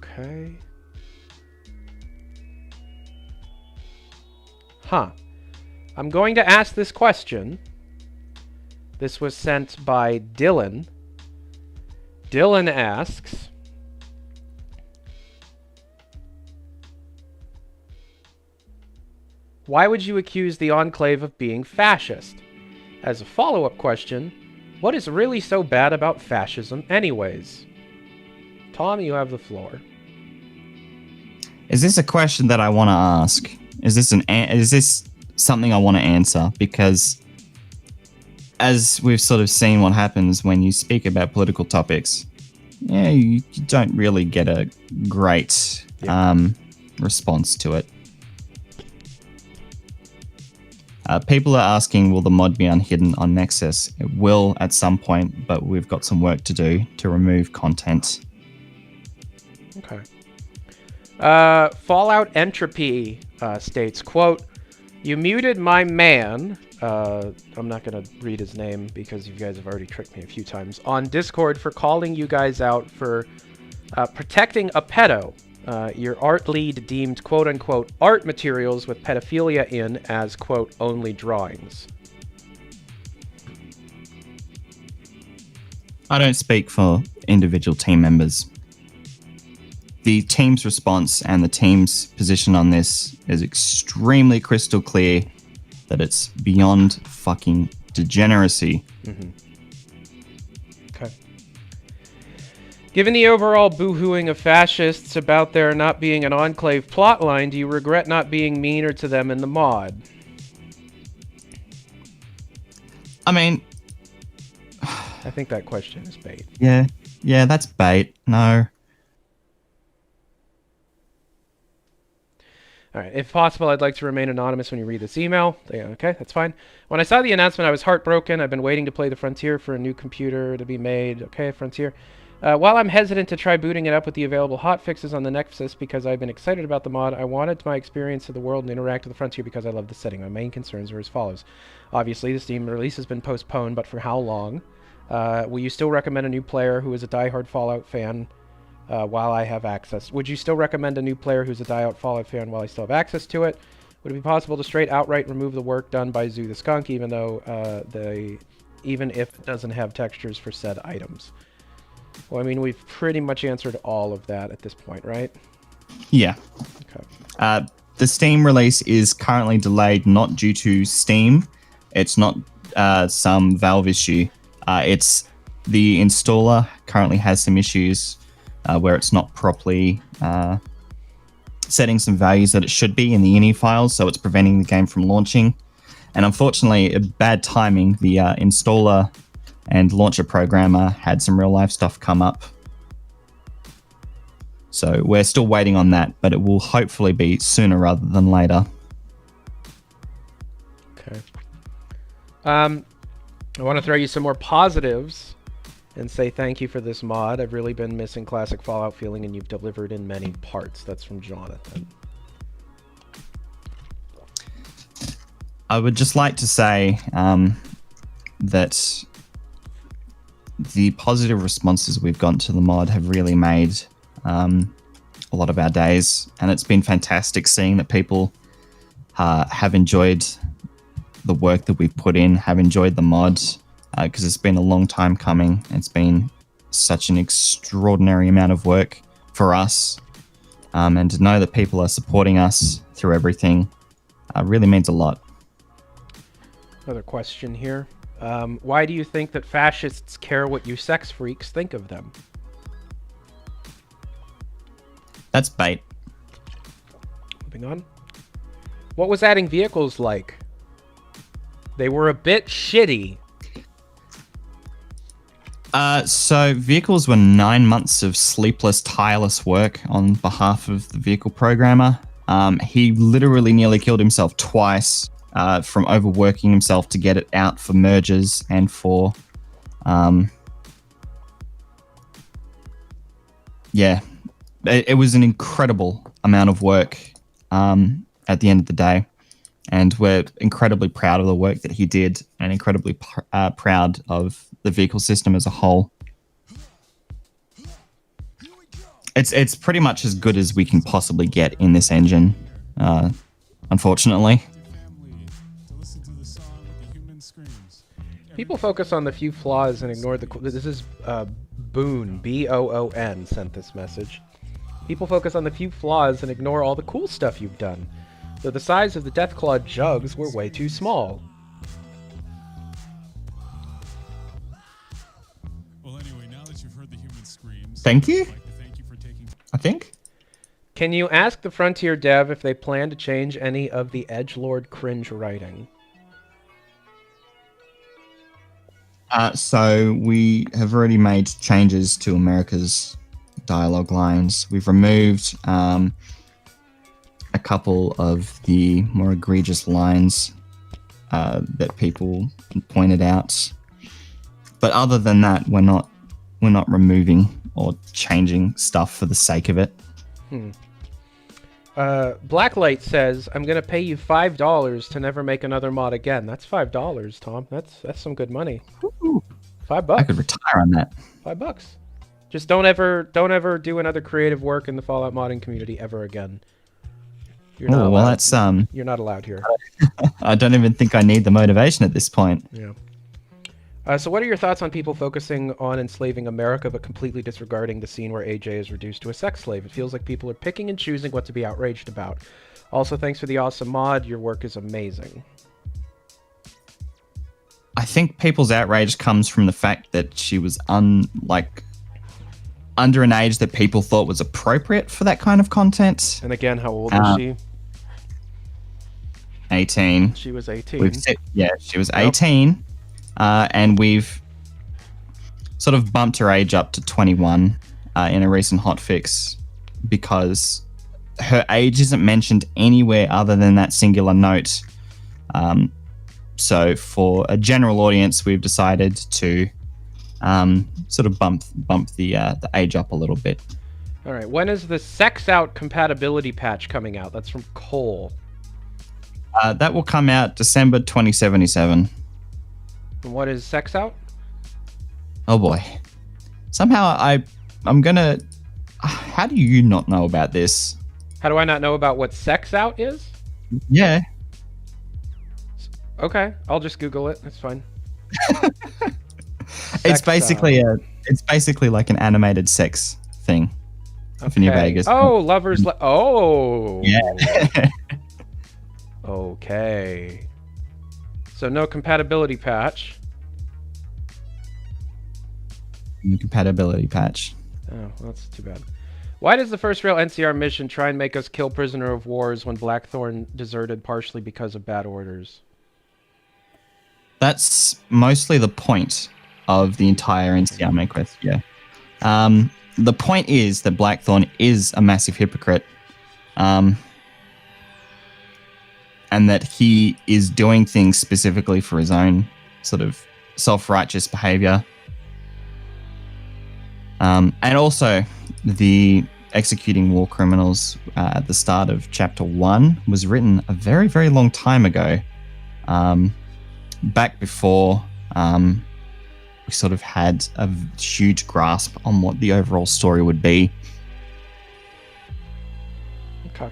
Okay. Huh. I'm going to ask this question. This was sent by Dylan. Dylan asks, why would you accuse the Enclave of being fascist? As a follow-up question, what is really so bad about fascism anyways? Tom, you have the floor. Is this a question that I want to ask? Is this something I want to answer? Because as we've sort of seen what happens when you speak about political topics, yeah, you don't really get a great response to it. People are asking, will the mod be unhidden on Nexus? It will at some point, but we've got some work to do to remove content. Okay. Fallout Entropy states, quote, "You muted my man," I'm not going to read his name because you guys have already tricked me a few times, "on Discord for calling you guys out for protecting a pedo. Your art lead deemed quote-unquote art materials with pedophilia in as, quote, only drawings." I don't speak for individual team members. The team's response and the team's position on this is extremely crystal clear that it's beyond fucking degeneracy. Mm-hmm. Okay. "Given the overall boohooing of fascists about there not being an Enclave plotline, do you regret not being meaner to them in the mod?" I mean... I think that question is bait. Yeah, that's bait. No. All right. "If possible, I'd like to remain anonymous when you read this email." Yeah, okay, that's fine. "When I saw the announcement, I was heartbroken. I've been waiting to play the Frontier for a new computer to be made." Okay, Frontier. "While I'm hesitant to try booting it up with the available hotfixes on the Nexus because I've been excited about the mod, I wanted my experience of the world and interact with the Frontier because I love the setting. My main concerns are as follows. Obviously, the Steam release has been postponed, but for how long? Will you still recommend a new player who is a diehard Fallout fan while I have access? Would you still recommend a new player who's a diehard Fallout fan while I still have access to it? Would it be possible to straight outright remove the work done by Zoo the Skunk, even if it doesn't have textures for said items?" Well, I mean, we've pretty much answered all of that at this point, right? Yeah. Okay. The Steam release is currently delayed, not due to Steam. It's not some Valve issue. It's the installer currently has some issues where it's not properly setting some values that it should be in the ini files, so it's preventing the game from launching. And unfortunately, bad timing, the installer and launcher programmer had some real life stuff come up. So we're still waiting on that, but it will hopefully be sooner rather than later. Okay. I want to throw you some more positives and say thank you for this mod. I've really been missing classic Fallout feeling, and you've delivered in many parts. That's from Jonathan. I would just like to say that the positive responses we've gotten to the mod have really made a lot of our days, and it's been fantastic seeing that people have enjoyed the work that we've put in, have enjoyed the mod, because it's been a long time coming. It's been such an extraordinary amount of work for us, and to know that people are supporting us through everything really means a lot. Another question here. Why do you think that fascists care what you sex freaks think of them? That's bait. Moving on. What was adding vehicles like? They were a bit shitty. So vehicles were 9 months of sleepless, tireless work on behalf of the vehicle programmer. He literally nearly killed himself twice from overworking himself to get it out for mergers and for... It was an incredible amount of work at the end of the day. And we're incredibly proud of the work that he did, and incredibly proud of the vehicle system as a whole. It's pretty much as good as we can possibly get in this engine, unfortunately. People focus on the few flaws and ignore the... This is Boone, B-O-O-N, sent this message. People focus on the few flaws and ignore all the cool stuff you've done. Though the size of the Deathclaw jugs were way too small. Well, anyway, now that you've heard the human screams, Thank you. I'd like to thank you for taking... I think. Can you ask the Frontier dev if they plan to change any of the edgelord cringe writing? So we have already made changes to America's dialogue lines. We've removed a couple of the more egregious lines that people pointed out. But other than that, we're not removing or changing stuff for the sake of it. Blacklight says, I'm going to pay you $5 to never make another mod again. That's $5, Tom. That's some good money. Ooh, $5. I could retire on that. $5. Just don't ever do another creative work in the Fallout modding community ever again. You're not Oh, allowed. well, that's You're not allowed here. I don't even think I need the motivation at this point. Yeah. So what are your thoughts on people focusing on enslaving America but completely disregarding the scene where AJ is reduced to a sex slave? It feels like people are picking and choosing what to be outraged about. Also, thanks for the awesome mod. Your work is amazing. I think people's outrage comes from the fact that she was under an age that people thought was appropriate for that kind of content. And again, how old was she? 18. She was 18. She was 18. And we've sort of bumped her age up to 21 in a recent hotfix because her age isn't mentioned anywhere other than that singular note. So for a general audience, we've decided to sort of bump the age up a little bit. All right. When is the Sex Out compatibility patch coming out? That's from Cole. That will come out December 2077. And what is Sex Out? Oh boy. Somehow I'm gonna... How do you not know about this? How do I not know about what Sex Out is? Yeah. Okay, I'll just Google it. That's fine. It's basically like an animated sex thing for New Vegas. Oh, lovers. Oh. Yeah. Okay. So no compatibility patch. The compatibility patch. Oh, well, that's too bad. Why does the first real NCR mission try and make us kill prisoner of wars when Blackthorn deserted partially because of bad orders? That's mostly the point of the entire NCR main quest, yeah. The point is that Blackthorn is a massive hypocrite. And that he is doing things specifically for his own sort of self-righteous behavior. And also, the executing war criminals at the start of Chapter 1 was written a very, very long time ago. Back before we sort of had a huge grasp on what the overall story would be. Okay.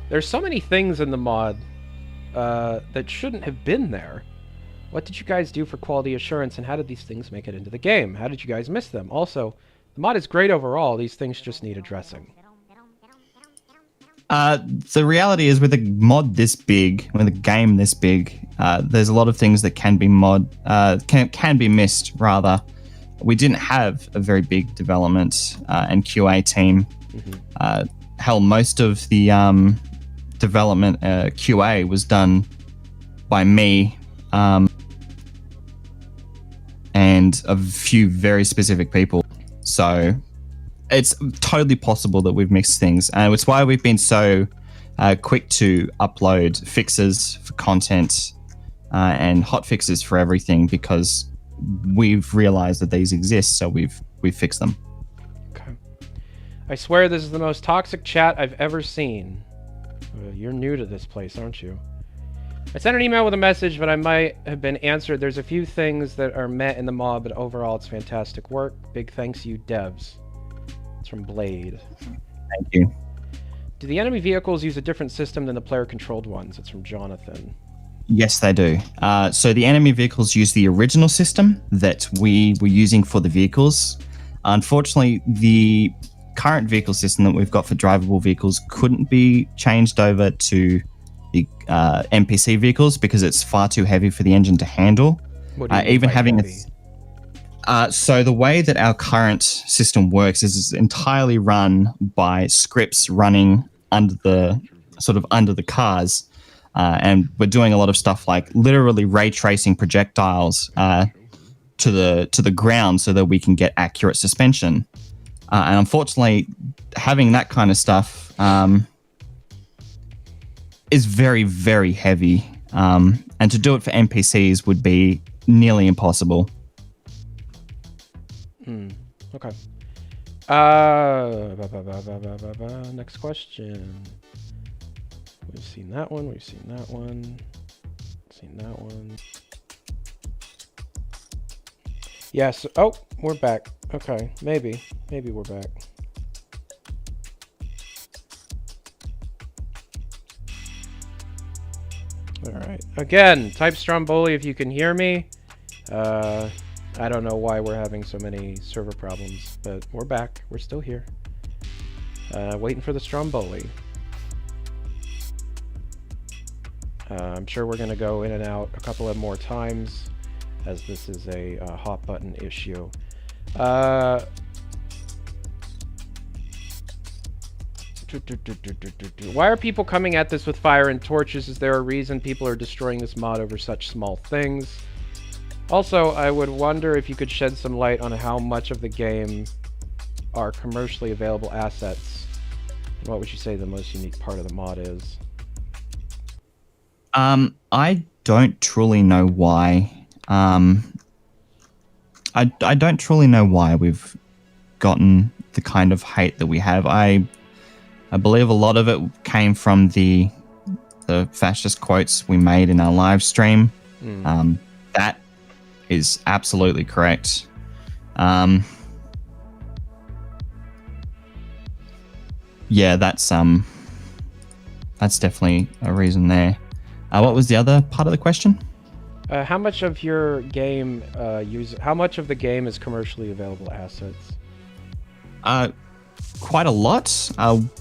There's so many things in the mod that shouldn't have been there. What did you guys do for quality assurance, and how did these things make it into the game? How did you guys miss them? Also, the mod is great overall. These things just need addressing. The reality is, with a mod this big, with a game this big, there's a lot of things that can be can be missed. Rather, we didn't have a very big development and QA team. Mm-hmm. Hell, most of the development QA was done by me and a few very specific people. So it's totally possible that we've mixed things, and it's why we've been so quick to upload fixes for content and hot fixes for everything, because we've realized that these exist, so we've fixed them. Okay. I swear this is the most toxic chat I've ever seen. You're new to this place, aren't you? I sent an email with a message, but I might have been answered. There's a few things that are met in the mod, but overall it's fantastic work. Big thanks, you devs. It's from Blade. Thank you. Do the enemy vehicles use a different system than the player-controlled ones? It's from Jonathan. Yes, they do. So the enemy vehicles use the original system that we were using for the vehicles. Unfortunately, the current vehicle system that we've got for drivable vehicles couldn't be changed over to the NPC vehicles because it's far too heavy for the engine to handle. What do you mean even by having heavy? So the way that our current system works is it's entirely run by scripts running under the cars, and we're doing a lot of stuff like literally ray tracing projectiles to the ground so that we can get accurate suspension. And unfortunately, having that kind of stuff is very, very heavy, and to do it for NPCs would be nearly impossible. Okay. Next question. We've seen that one. We've seen that one. Seen that one. Yes. Oh, we're back. Okay. Maybe we're back. All right. Again, type Stromboli if you can hear me. I don't know why we're having so many server problems, but we're back. We're still here. Waiting for the Stromboli. I'm sure we're going to go in and out a couple of more times, as this is a hot button issue. Why are people coming at this with fire and torches? Is there a reason people are destroying this mod over such small things? Also, I would wonder if you could shed some light on how much of the game are commercially available assets, and what would you say the most unique part of the mod is? I don't truly know why. I don't truly know why we've gotten the kind of hate that we have. I believe a lot of it came from the fascist quotes we made in our live stream. That is absolutely correct. Yeah, that's definitely a reason there. What was the other part of the question? How much of your game how much of the game is commercially available assets? Quite a lot.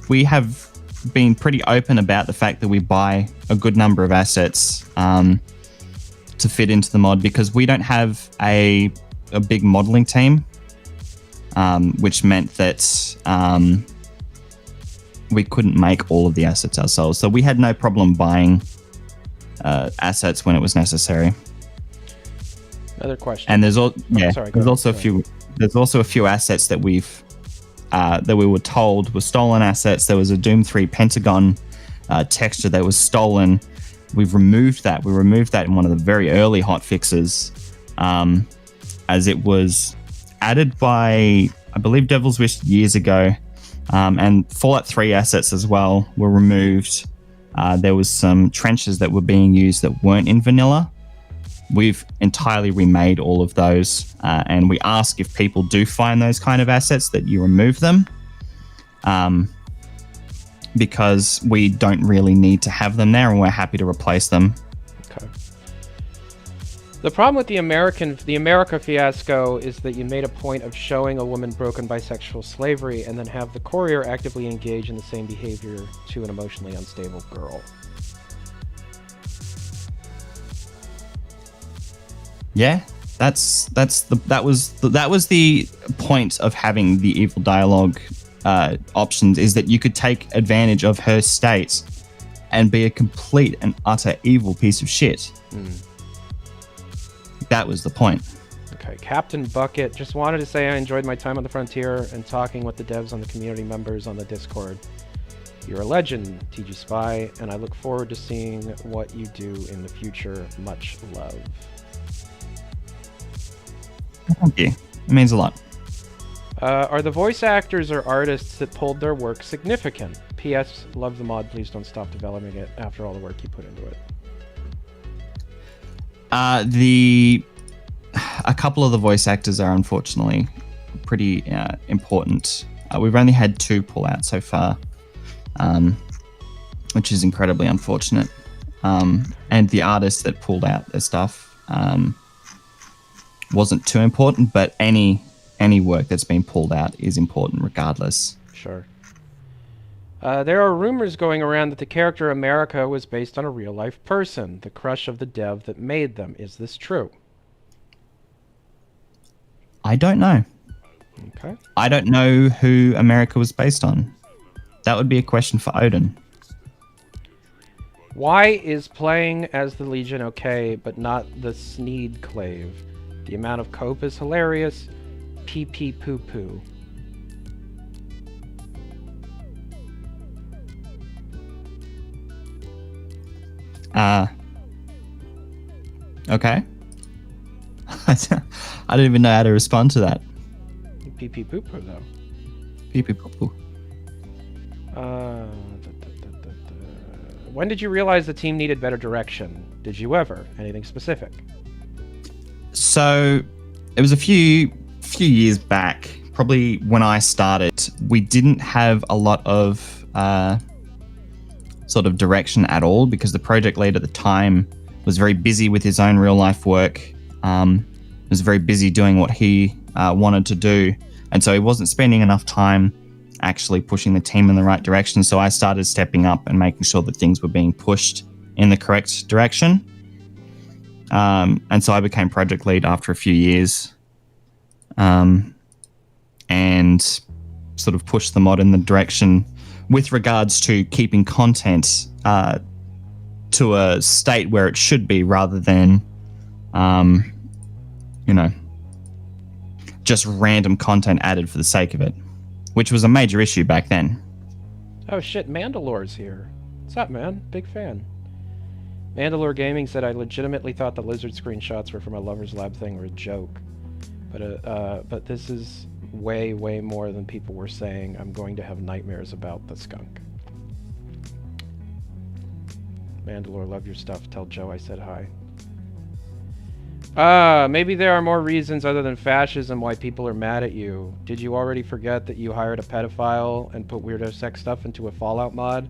We have been pretty open about the fact that we buy a good number of assets to fit into the mod, because we don't have a big modeling team, which meant that we couldn't make all of the assets ourselves. So we had no problem buying assets when it was necessary. Another question. And there's there's also a few assets that we were told were stolen assets. There was a Doom 3 Pentagon texture that was stolen. We've removed that. We removed that in one of the very early hotfixes, as it was added by, I believe, Devil's Wish years ago. And Fallout 3 assets as well were removed. There was some trenches that were being used that weren't in vanilla. We've entirely remade all of those, and we ask if people do find those kind of assets that you remove them, because we don't really need to have them there, and we're happy to replace them. Okay. The problem with the America fiasco is that you made a point of showing a woman broken by sexual slavery and then have the courier actively engage in the same behavior to an emotionally unstable girl. Yeah, that was the point of having the evil dialogue options, is that you could take advantage of her state and be a complete and utter evil piece of shit. That was the point. Okay, Captain Bucket just wanted to say I enjoyed my time on the frontier and talking with the devs and the community members on the Discord. You're a legend, TG Spy, and I look forward to seeing what you do in the future. Much love. Thank you. It means a lot. Are the voice actors or artists that pulled their work significant? P.S. Love the mod. Please don't stop developing it after all the work you put into it. A couple of the voice actors are unfortunately pretty important. We've only had 2 pull out so far, which is incredibly unfortunate. And the artists that pulled out their stuff wasn't too important, but any work that's been pulled out is important regardless. Sure. There are rumors going around that the character America was based on a real-life person, the crush of the dev that made them. Is this true? I don't know. Okay. I don't know who America was based on. That would be a question for Odin. Why is playing as the Legion okay, but not the Enclave? The amount of cope is hilarious. Pee poo poo. Okay. I don't even know how to respond to that. Pee poo poo though. Pee pee poo poo. When did you realize the team needed better direction? Did you ever? Anything specific? So it was a few years back, probably when I started. We didn't have a lot of sort of direction at all because the project lead at the time was very busy with his own real life work. Was very busy doing what he wanted to do, and so he wasn't spending enough time actually pushing the team in the right direction. So I started stepping up and making sure that things were being pushed in the correct direction. And so I became project lead after a few years, and sort of pushed the mod in the direction with regards to keeping content to a state where it should be, rather than, just random content added for the sake of it, which was a major issue back then. Oh shit, Mandalore's here. What's up, man? Big fan. Mandalore Gaming said I legitimately thought the lizard screenshots were from a Lover's Lab thing or a joke. But this is way, way more than people were saying. I'm going to have nightmares about the skunk. Mandalore, love your stuff. Tell Joe I said hi. Maybe there are more reasons other than fascism why people are mad at you. Did you already forget that you hired a pedophile and put weirdo sex stuff into a Fallout mod?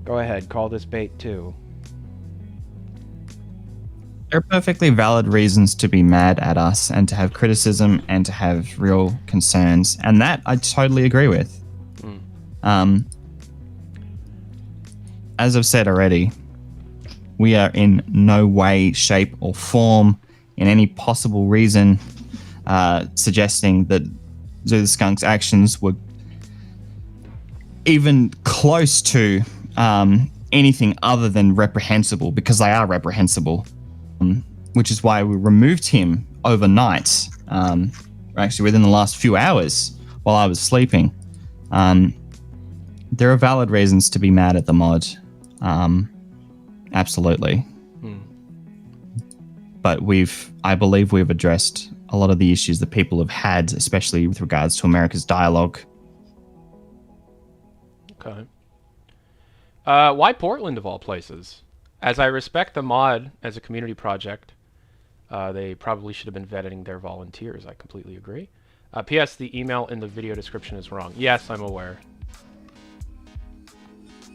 Go ahead, call this bait too. There are perfectly valid reasons to be mad at us and to have criticism and to have real concerns, and that I totally agree with. As I've said already, we are in no way, shape, or form in any possible reason suggesting that Zoo the Skunk's actions were even close to anything other than reprehensible, because they are reprehensible, which is why we removed him overnight, actually within the last few hours while I was sleeping. There are valid reasons to be mad at the mod. Absolutely. But I believe we've addressed a lot of the issues that people have had, especially with regards to America's dialogue. Okay. Why Portland of all places? As I respect the mod as a community project, they probably should have been vetting their volunteers. I completely agree. P.S. The email in the video description is wrong. Yes, I'm aware.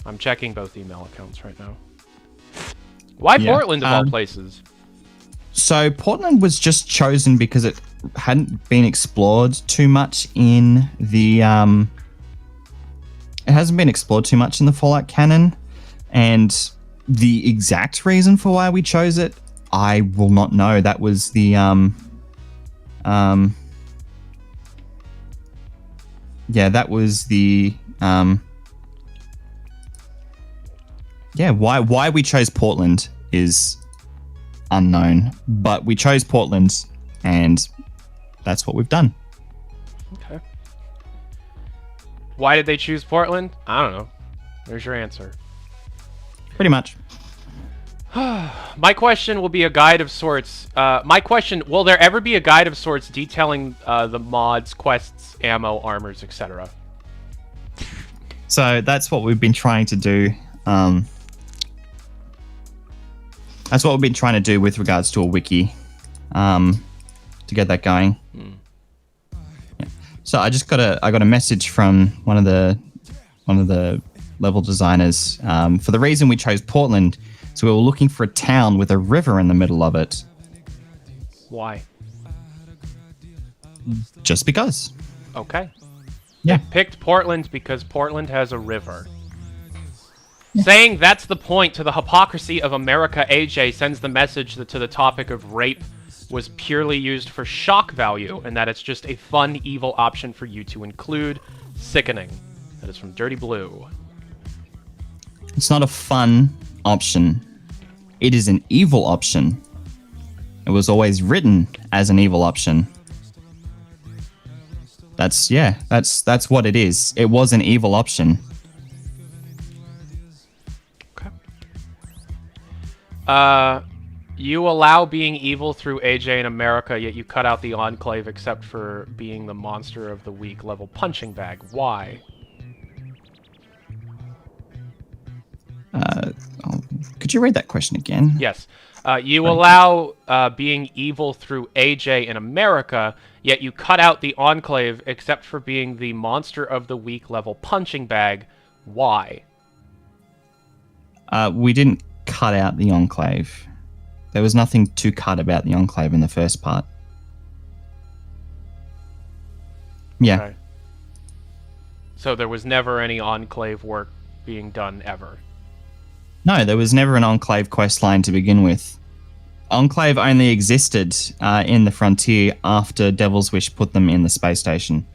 I'm checking both email accounts right now. Why Portland of all places? So Portland was just chosen because it hadn't been explored too much in the... it hasn't been explored too much in the Fallout canon, and the exact reason for why we chose it, I will not know. That was the... that was the... why we chose Portland is unknown, but we chose Portland, and that's what we've done. Okay. Why did they choose Portland? I don't know. There's your answer. Pretty much. My question will be a guide of sorts. Will there ever be a guide of sorts detailing the mods, quests, ammo, armors, etc.? So that's what we've been trying to do. That's what we've been trying to do with regards to a wiki, to get that going. Yeah. So I got a message from one of the level designers. For the reason we chose Portland, so we were looking for a town with a river in the middle of it. Why? Just because. Okay. Yeah. They picked Portland because Portland has a river. Saying that's the point to the hypocrisy of America, AJ sends the message that to the topic of rape was purely used for shock value, and that it's just a fun, evil option for you to include. Sickening. That is from Dirty Blue. It's not a fun option. It is an evil option. It was always written as an evil option. That's what it is. It was an evil option. You allow being evil through AJ in America, yet you cut out the Enclave except for being the monster of the week level punching bag. Why? Could you read that question again? Yes. You allow being evil through AJ in America, yet you cut out the Enclave except for being the monster of the week level punching bag. Why? We didn't cut out the Enclave. There was nothing to cut about the Enclave in the first part. Yeah. Okay. So there was never any Enclave work being done ever? No, there was never an Enclave questline to begin with. Enclave only existed in the Frontier after Devil's Wish put them in the space station.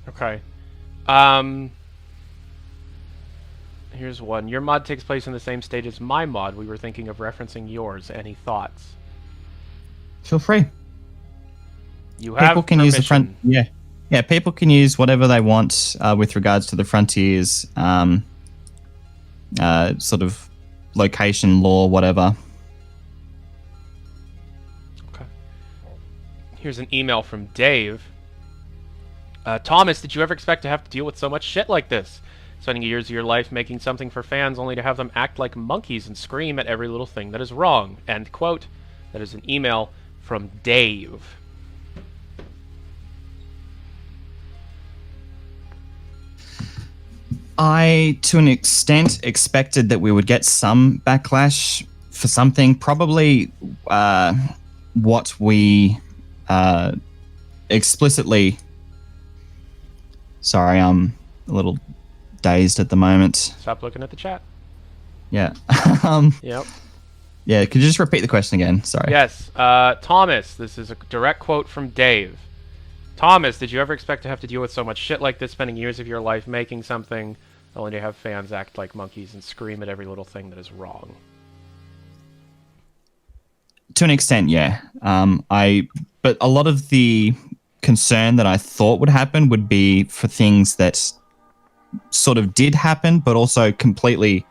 Okay. Here's one. Your mod takes place in the same stage as my mod. We were thinking of referencing yours. Any thoughts? Feel free. You have People can use the front. Yeah, people can use whatever they want with regards to the Frontiers, sort of location, lore, whatever. Okay. Here's an email from Dave. Thomas, did you ever expect to have to deal with so much shit like this? Spending years of your life making something for fans only to have them act like monkeys and scream at every little thing that is wrong. End quote. That is an email from Dave. I, to an extent, expected that we would get some backlash for something. Probably what we explicitly... Sorry, I'm a little dazed at the moment. Stop looking at the chat. Yeah. Yep. Yeah, could you just repeat the question again? Sorry. Yes. Thomas, this is a direct quote from Dave. Thomas, did you ever expect to have to deal with so much shit like this, spending years of your life making something, only to have fans act like monkeys and scream at every little thing that is wrong? To an extent, yeah. But a lot of the concern that I thought would happen would be for things that sort of did happen, but also completely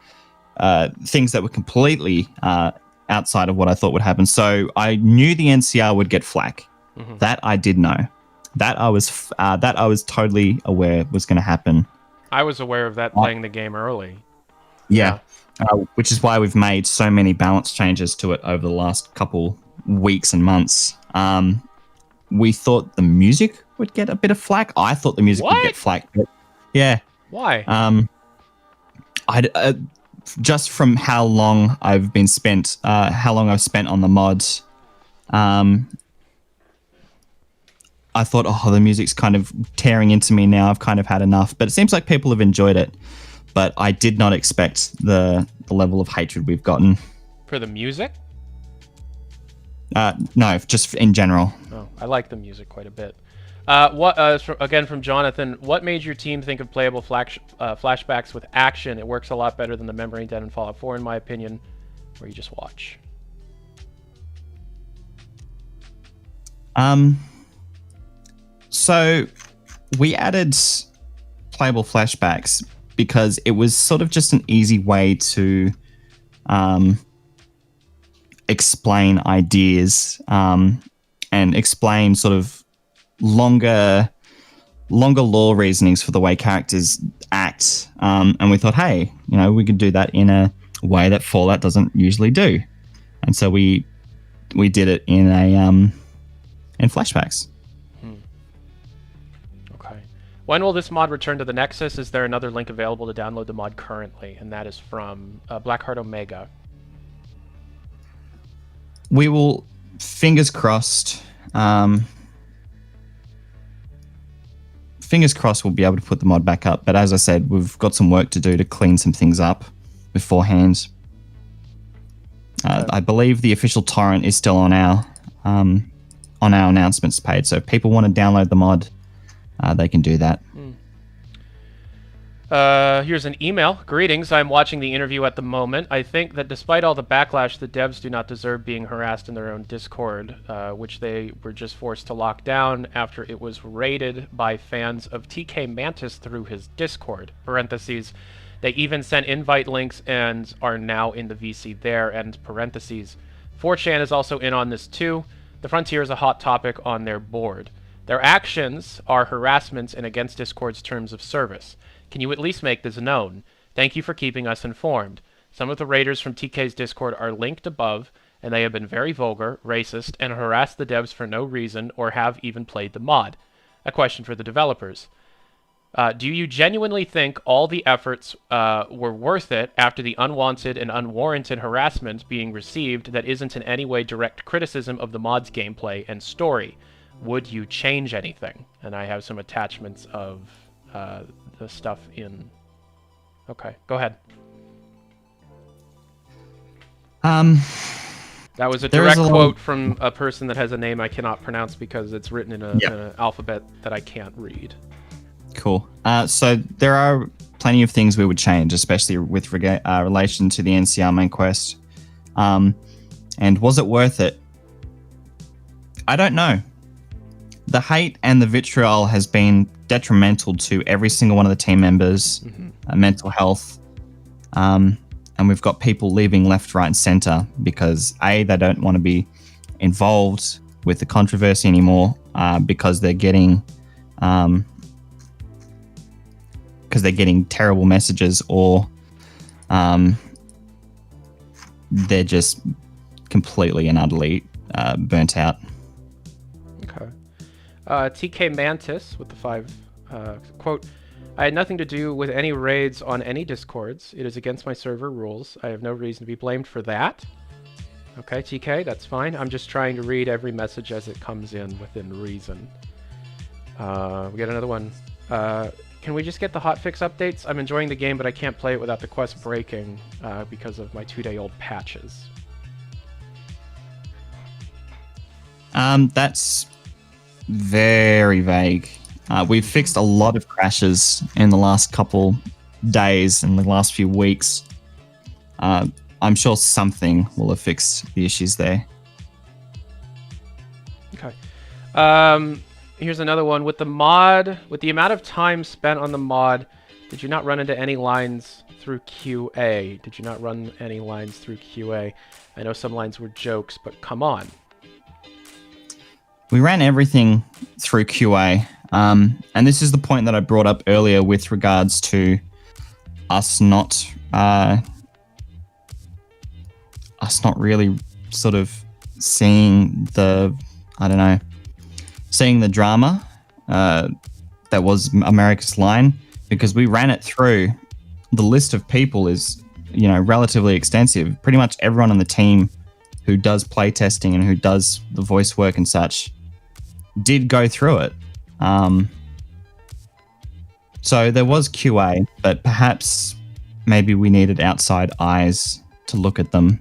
things that were completely outside of what I thought would happen. So I knew the NCR would get flack. Mm-hmm. That I did know. That I was totally aware was going to happen. I was aware of that playing the game early. Yeah. Which is why we've made so many balance changes to it over the last couple weeks and months. We thought the music would get a bit of flack. I thought the music would get flack. But yeah. Why? Just from how long I've spent on the mods, I thought, oh, the music's kind of tearing into me now. I've kind of had enough. But it seems like people have enjoyed it. But I did not expect the level of hatred we've gotten. For the music? No, just in general. Oh, I like the music quite a bit. Again from Jonathan, what made your team think of playable flashbacks with action? It works a lot better than the Memory Dead and Fallout 4, in my opinion, where you just watch. So we added playable flashbacks because it was sort of just an easy way to explain ideas and explain sort of longer lore reasonings for the way characters act. And we thought, hey, we could do that in a way that Fallout doesn't usually do. And so we did it in flashbacks. Okay. When will this mod return to the Nexus? Is there another link available to download the mod currently? And that is from Blackheart Omega. We will, fingers crossed, we'll be able to put the mod back up. But as I said, we've got some work to do to clean some things up beforehand. I believe the official torrent is still on our announcements page. So if people want to download the mod, they can do that. Here's an email. Greetings, I'm watching the interview at the moment. I think that despite all the backlash, the devs do not deserve being harassed in their own Discord, which they were just forced to lock down after it was raided by fans of TK Mantis through his Discord. Parentheses. They even sent invite links and are now in the VC there, and parentheses. 4chan is also in on this too. The Frontier is a hot topic on their board. Their actions are harassment and against Discord's terms of service. Can you at least make this known? Thank you for keeping us informed. Some of the raiders from TK's Discord are linked above, and they have been very vulgar, racist, and harassed the devs for no reason or have even played the mod. A question for the developers. Do you genuinely think all the efforts were worth it after the unwanted and unwarranted harassment being received that isn't in any way direct criticism of the mod's gameplay and story? Would you change anything? And I have some attachments of the stuff in... Okay, go ahead. That was a direct quote from a person that has a name I cannot pronounce because it's written in an alphabet that I can't read. Cool. So there are plenty of things we would change, especially with relation to the NCR main quest. And was it worth it? I don't know. The hate and the vitriol has been detrimental to every single one of the team members' mental health. And we've got people leaving left, right, and center because A, they don't want to be involved with the controversy anymore because they're getting terrible messages, or they're just completely and utterly burnt out. Okay. TK Mantis with the 5 quote, I had nothing to do with any raids on any Discords. It is against my server rules. I have no reason to be blamed for that. Okay, TK, that's fine. I'm just trying to read every message as it comes in within reason. We got another one. Can we just get the hotfix updates? I'm enjoying the game, but I can't play it without the quest breaking because of my 2-day-old patches. That's very vague. We've fixed a lot of crashes in the last couple days and the last few weeks. I'm sure something will have fixed the issues there. Okay. Here's another one. With the amount of time spent on the mod, did you not run into any lines through QA? Did you not run any lines through QA? I know some lines were jokes, but come on. We ran everything through QA. And this is the point that I brought up earlier with regards to us not really sort of seeing the drama that was America's line, because we ran it through. The list of people is, relatively extensive. Pretty much everyone on the team who does playtesting and who does the voice work and such did go through it. So there was QA, but perhaps maybe we needed outside eyes to look at them.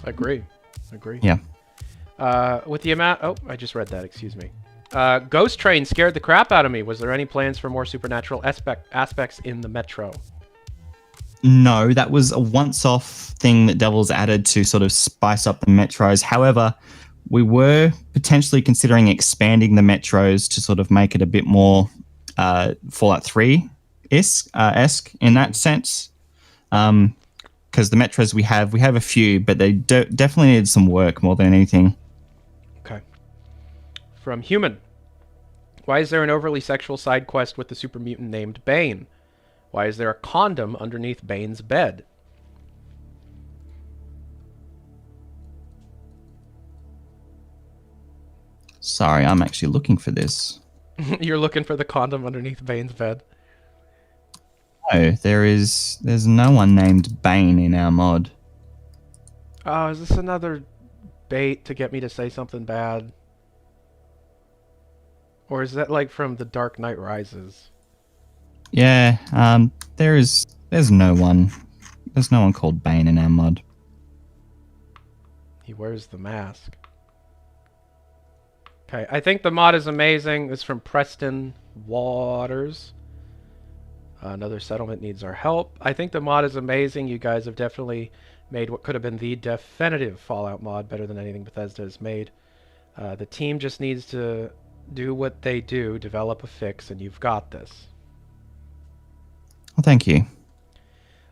Agree. Yeah. With the amount... Oh, I just read that. Excuse me. Ghost Train scared the crap out of me. Was there any plans for more supernatural aspects in the Metro? No, that was a once-off thing that Devil's added to sort of spice up the Metros. However, we were potentially considering expanding the Metros to sort of make it a bit more Fallout 3-esque in that sense. Because the Metros we have a few, but they definitely need some work more than anything. Okay. From Human. Why is there an overly sexual side quest with the super mutant named Bane? Why is there a condom underneath Bane's bed? Sorry, I'm actually looking for this. You're looking for the condom underneath Bane's bed? No, there's no one named Bane in our mod. Oh, is this another bait to get me to say something bad? Or is that like from The Dark Knight Rises? Yeah, there's no one. There's no one called Bane in our mod. He wears the mask. Okay, I think the mod is amazing. This is from Preston Waters. Another settlement needs our help. I think the mod is amazing. You guys have definitely made what could have been the definitive Fallout mod better than anything Bethesda has made. The team just needs to do what they do, develop a fix, and you've got this. Well, thank you.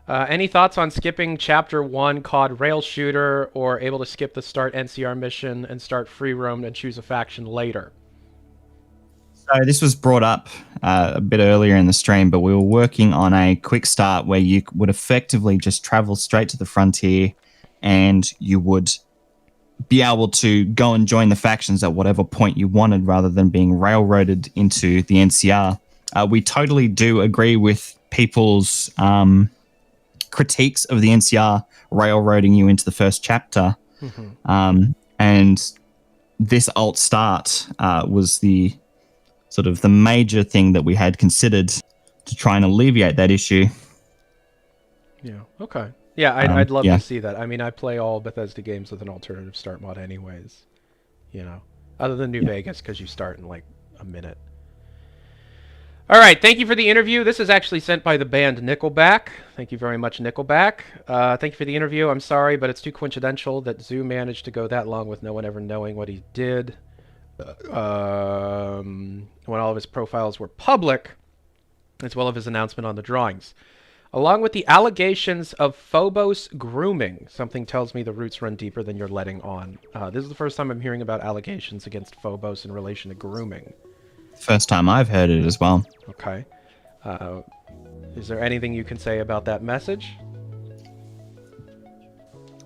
Any thoughts on skipping Chapter 1 COD Rail Shooter, or able to skip the start NCR mission and start free roam and choose a faction later? So this was brought up a bit earlier in the stream, but we were working on a quick start where you would effectively just travel straight to the frontier and you would be able to go and join the factions at whatever point you wanted rather than being railroaded into the NCR. We totally do agree with people's critiques of the NCR railroading you into the first chapter. And this alt start was the sort of the major thing that we had considered to try and alleviate that issue. Yeah, okay. Yeah, I'd love to see that. I mean, I play all Bethesda games with an alternative start mod anyways, you know, other than New Vegas, because you start in like a minute. All right, thank you for the interview. This is actually sent by the band Nickelback. Thank you very much, Nickelback. Thank you for the interview. I'm sorry, but it's too coincidental that Zoo managed to go that long with no one ever knowing what he did. When all of his profiles were public, as well as his announcement on the drawings. Along with the allegations of Phobos grooming, something tells me the roots run deeper than you're letting on. This is the first time I'm hearing about allegations against Phobos in relation to grooming. First time I've heard it as well. Okay. Is there anything you can say about that message?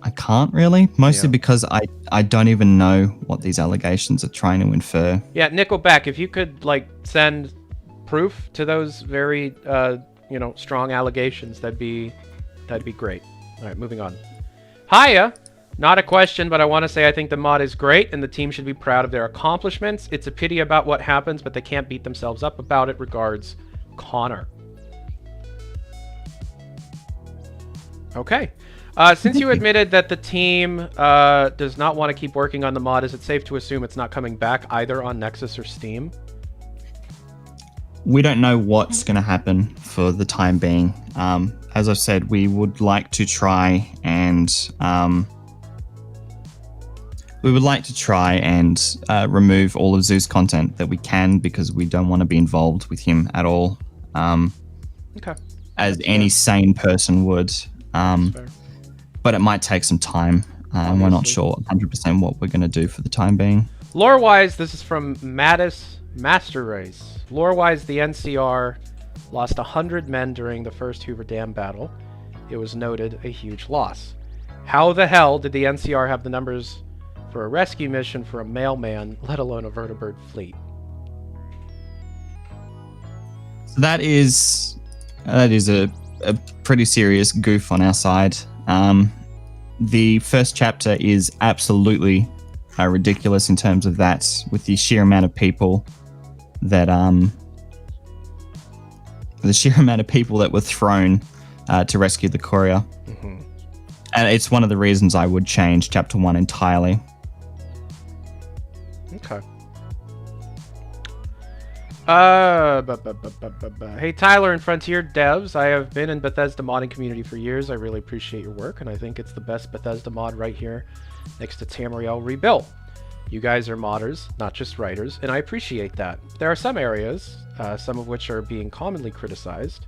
I can't really, mostly because I don't even know what these allegations are trying to infer. Yeah, Nickelback, if you could like send proof to those very strong allegations, that'd be great. All right, moving on. Hiya. Not a question, but I want to say I think the mod is great and the team should be proud of their accomplishments. It's a pity about what happens, but they can't beat themselves up about it. Regards, Connor. Okay. Since you admitted that the team does not want to keep working on the mod, is it safe to assume it's not coming back either on Nexus or Steam? We don't know what's going to happen for the time being. As I've said, we would like to try and remove all of Zoo's content that we can, because we don't want to be involved with him at all. Okay. As any sane person would. But it might take some time. We're not sure 100% what we're going to do for the time being. Lore-wise, this is from Mattis Master Race. Lore-wise, the NCR lost 100 men during the first Hoover Dam battle. It was noted a huge loss. How the hell did the NCR have the numbers for a rescue mission for a mailman, let alone a vertibird fleet? So that is a pretty serious goof on our side. The first chapter is absolutely ridiculous in terms of that, with the sheer amount of people that were thrown to rescue the courier. And it's one of the reasons I would change chapter 1 entirely. Okay. Hey Tyler and Frontier devs, I have been in Bethesda modding community for years. I really appreciate your work, and I think it's the best Bethesda mod right here next to Tamriel Rebuilt. You guys are modders, not just writers, and I appreciate that. There are some areas, some of which are being commonly criticized.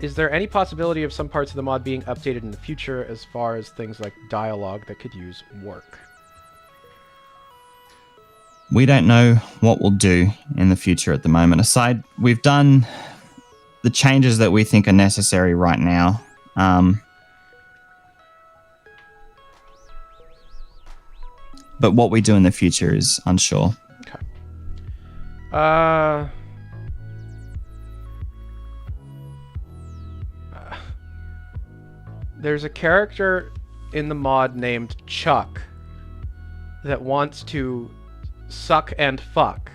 Is there any possibility of some parts of the mod being updated in the future as far as things like dialogue that could use work? We don't know what we'll do in the future at the moment. Aside, we've done the changes that we think are necessary right now. But what we do in the future is unsure. Okay. There's a character in the mod named Chuck that wants to suck and fuck.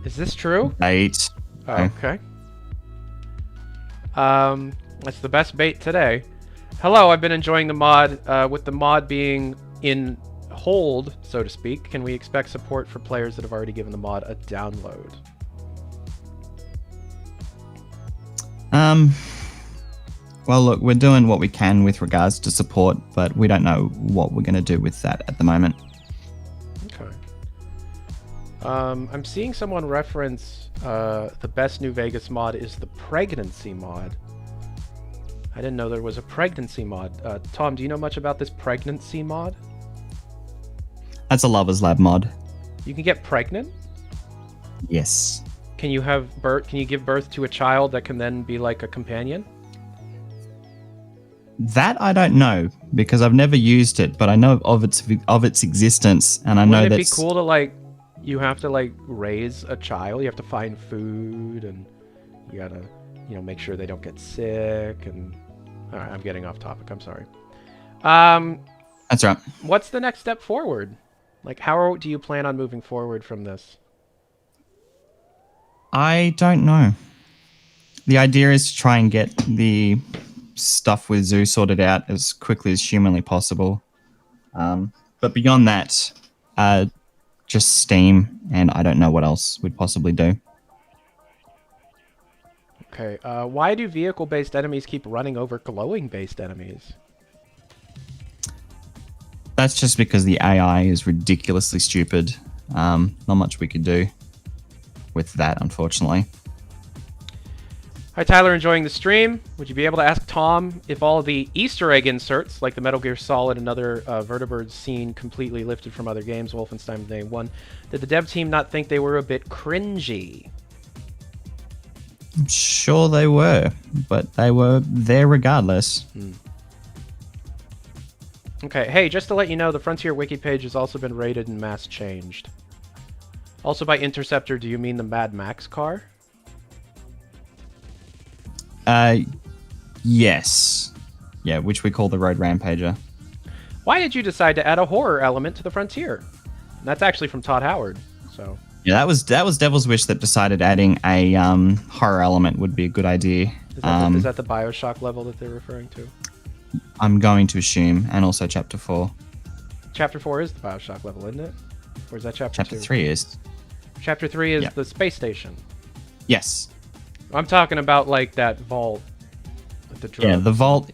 Is this true? Right. Okay. That's the best bait today. Hello, I've been enjoying the mod. With the mod being in hold, so to speak, can we expect support for players that have already given the mod a download? Um, well, look, we're doing what we can with regards to support, but we don't know what we're going to do with that at the moment. Okay. I'm seeing someone reference the best New Vegas mod is the pregnancy mod. I didn't know there was a pregnancy mod. Tom, do you know much about this pregnancy mod? That's a Lover's Lab mod. You can get pregnant? Yes. Can you have birth? Can you give birth to a child that can then be like a companion? That I don't know because I've never used it, but I know of its existence, and I know Wouldn't it that's be cool to like? You have to like raise a child. You have to find food, and you gotta, make sure they don't get sick. And all right, I'm getting off topic. I'm sorry. That's right. What's the next step forward? Like, how do you plan on moving forward from this? I don't know. The idea is to try and get the stuff with Zoo sorted out as quickly as humanly possible. But beyond that, just Steam, and I don't know what else we'd possibly do. Okay, why do vehicle-based enemies keep running over glowing-based enemies? That's just because the AI is ridiculously stupid. Not much we could do with that, unfortunately. Hi, Tyler, enjoying the stream. Would you be able to ask Tom if all of the Easter egg inserts, like the Metal Gear Solid and other vertebrates scene completely lifted from other games, Wolfenstein Day 1, did the dev team not think they were a bit cringy? I'm sure they were, but they were there regardless. Okay, hey, just to let you know, the Frontier wiki page has also been rated and mass changed. Also by Interceptor, do you mean the Mad Max car? Yes. Yeah, which we call the Road Rampager. Why did you decide to add a horror element to the Frontier? That's actually from Todd Howard, so... Yeah, that was Devil's Wish that decided adding a horror element would be a good idea. Is that the Bioshock level that they're referring to? I'm going to assume, and also Chapter 4. Chapter 4 is the Bioshock level, isn't it? Or is that Chapter 2? Chapter 3 is. Chapter 3 is Yep. the space station. Yes. I'm talking about, like, that vault with the drugs. Yeah, the vault,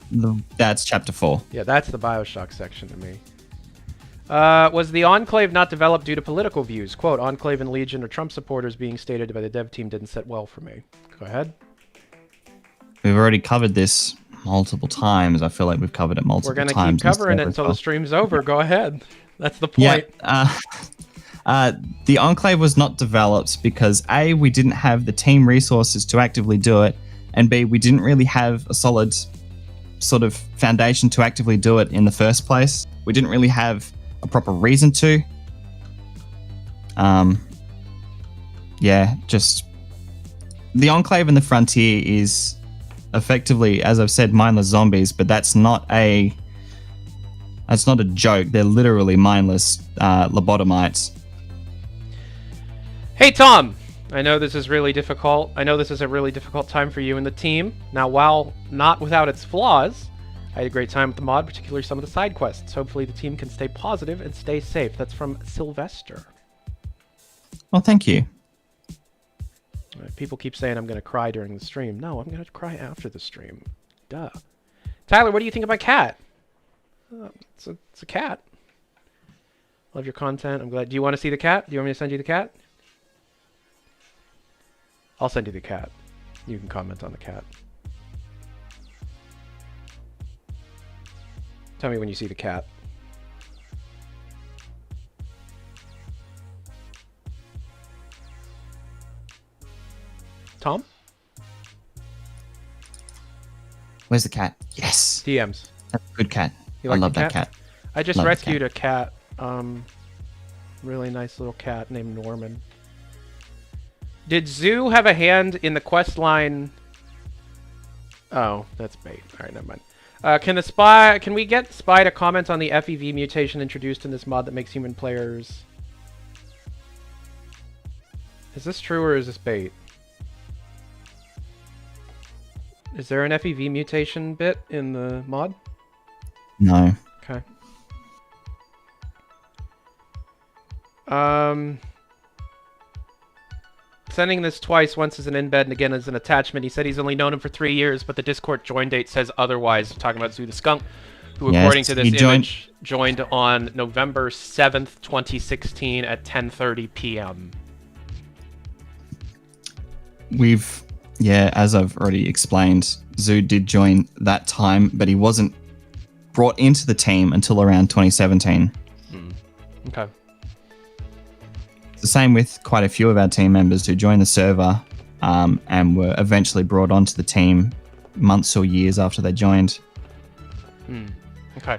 that's Chapter 4. Yeah, that's the Bioshock section to me. Was the Enclave not developed due to political views? Quote, Enclave and Legion are Trump supporters being stated by the dev team didn't set well for me. Go ahead. We've already covered this multiple times. I feel like we've covered it multiple We're going to times. keep covering it until the stream's over. Go ahead. That's the point. Yeah, the Enclave was not developed because A, we didn't have the team resources to actively do it, and B, we didn't really have a solid sort of foundation to actively do it in the first place. We didn't really have a proper reason to. Yeah, just the Enclave and the Frontier is effectively, as I've said, mindless zombies, but that's not a joke. They're literally mindless lobotomites. Hey, Tom! I know this is really difficult. I know this is a really difficult time for you and the team. Now, while not without its flaws, I had a great time with the mod, particularly some of the side quests. Hopefully the team can stay positive and stay safe. That's from Sylvester. Well, thank you. People keep saying I'm going to cry during the stream. No, I'm going to cry after the stream. Duh. Tyler, what do you think of my cat? It's a cat. Love your content. I'm glad. Do you want to see the cat? Do you want me to send you the cat? I'll send you the cat. You can comment on the cat. Tell me when you see the cat. Tom? Where's the cat? Yes. DMs. That's a good cat. You I like love the that cat. I just Love the rescued a cat. Really nice little cat named Norman. Did Zoo have a hand in the quest line? Oh, that's bait. All right, never mind. Can we get Spy to comment on the FEV mutation introduced in this mod that makes human players? Is this true or is this bait? Is there an FEV mutation bit in the mod? No. Okay. Sending this twice, once as an embed and again as an attachment. He said he's only known him for 3 years, but the Discord join date says otherwise. Talking about Zoo the Skunk, who, according to this image, joined on November 7th, 2016 at 10:30 p.m. As I've already explained, Zoo did join that time, but he wasn't brought into the team until around 2017. Okay. The same with quite a few of our team members who joined the server and were eventually brought onto the team months or years after they joined. Okay.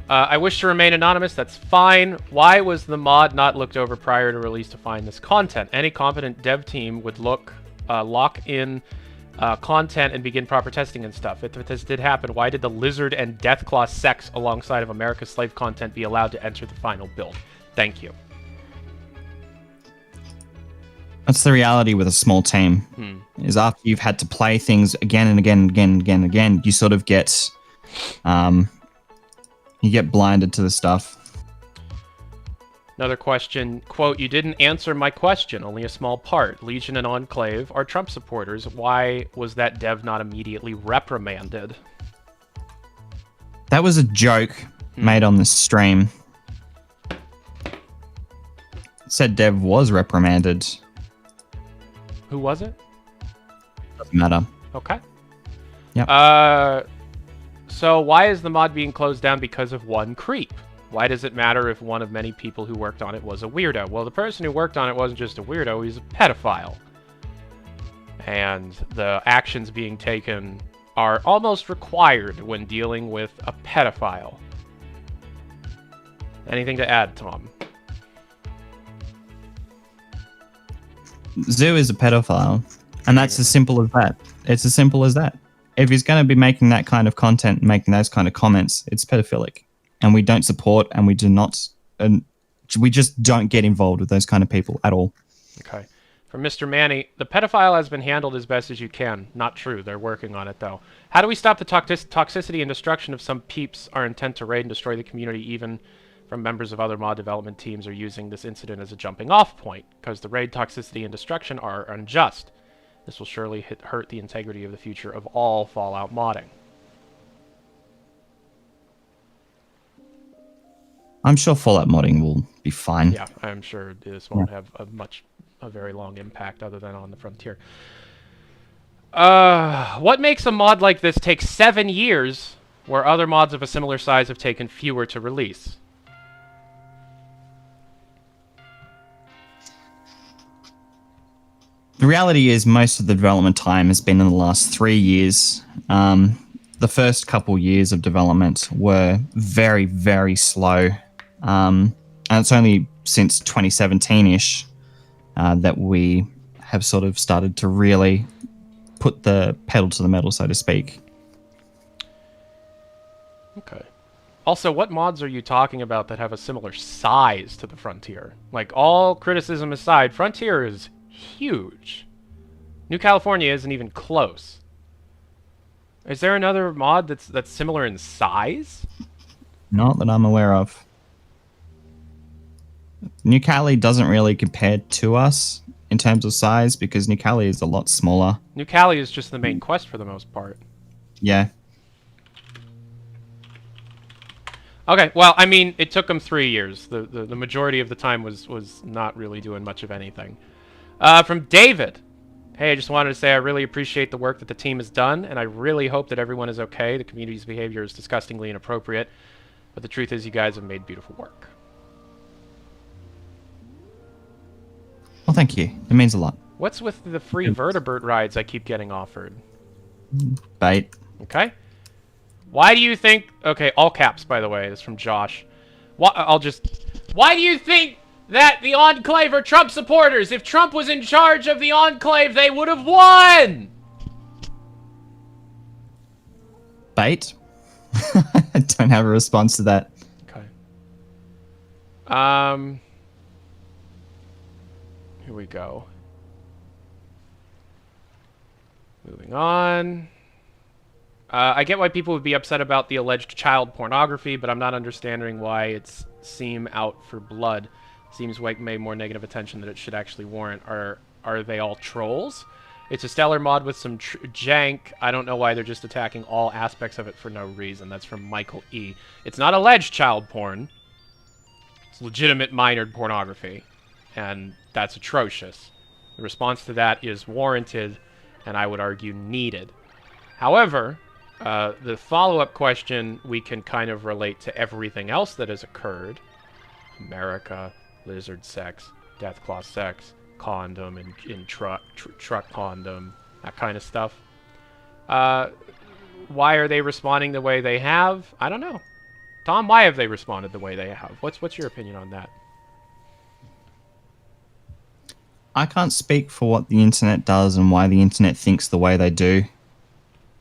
I wish to remain anonymous. That's fine. Why was the mod not looked over prior to release to find this content? Any competent dev team would lock in content and begin proper testing and stuff. If this did happen, why did the Lizard and Deathclaw sex alongside of America's Slave content be allowed to enter the final build? Thank you. That's the reality with a small team. Is after you've had to play things again and again and again and again and again, you sort of get blinded to the stuff. Another question, quote, you didn't answer my question, only a small part. Legion and Enclave are Trump supporters. Why was that dev not immediately reprimanded? That was a joke made on the stream. Said dev was reprimanded. Who was it? Doesn't matter. Okay. Yep. So why is the mod being closed down because of one creep? Why does it matter if one of many people who worked on it was a weirdo? Well, the person who worked on it wasn't just a weirdo, he's a pedophile. And the actions being taken are almost required when dealing with a pedophile. Anything to add, Tom? Zoo is a pedophile, and that's as simple as that. It's as simple as that. If he's going to be making that kind of content, making those kind of comments, it's pedophilic. And we don't support, and we do not, and we just don't get involved with those kind of people at all. Okay. From Mr. Manny, the pedophile has been handled as best as you can. Not true. They're working on it, though. How do we stop the toxicity and destruction of some peeps are intent to raid and destroy the community, even from members of other mod development teams are using this incident as a jumping off point, because the raid toxicity and destruction are unjust. This will surely hurt the integrity of the future of all Fallout modding. I'm sure Fallout modding will be fine. Yeah, I'm sure this won't have a very long impact other than on the frontier. What makes a mod like this take 7 years, where other mods of a similar size have taken fewer to release? The reality is most of the development time has been in the last 3 years. The first couple years of development were very, very slow. And it's only since 2017-ish that we have sort of started to really put the pedal to the metal, so to speak. Okay. Also, what mods are you talking about that have a similar size to the Frontier? Like, all criticism aside, Frontier is huge. New California isn't even close. Is there another mod that's similar in size? Not that I'm aware of. New Cali doesn't really compare to us in terms of size because New Cali is a lot smaller. New Cali is just the main quest for the most part. Yeah. Okay, well, I mean, it took them 3 years. The majority of the time was not really doing much of anything. From David. Hey, I just wanted to say I really appreciate the work that the team has done, and I really hope that everyone is okay. The community's behavior is disgustingly inappropriate, but the truth is you guys have made beautiful work. Well, thank you. It means a lot. What's with the free vertebrate rides I keep getting offered? Bait. Okay. Why do you think... Okay, all caps, by the way. This is from Josh. Why do you think that the Enclave are Trump supporters? If Trump was in charge of the Enclave, they would have won! Bait? I don't have a response to that. Okay. Here we go. Moving on. I get why people would be upset about the alleged child pornography, but I'm not understanding why it's seem out for blood. Seems like way more negative attention than it should actually warrant. Are Are they all trolls? It's a stellar mod with some jank. I don't know why they're just attacking all aspects of it for no reason. That's from Michael E. It's not alleged child porn. It's legitimate minored pornography. And that's atrocious. The response to that is warranted, and I would argue needed. However, the follow-up question we can kind of relate to everything else that has occurred. America, lizard sex, Deathclaw sex, condom in truck condom, that kind of stuff. Why are they responding the way they have? I don't know. Tom, why have they responded the way they have? What's your opinion on that? I can't speak for what the internet does and why the internet thinks the way they do.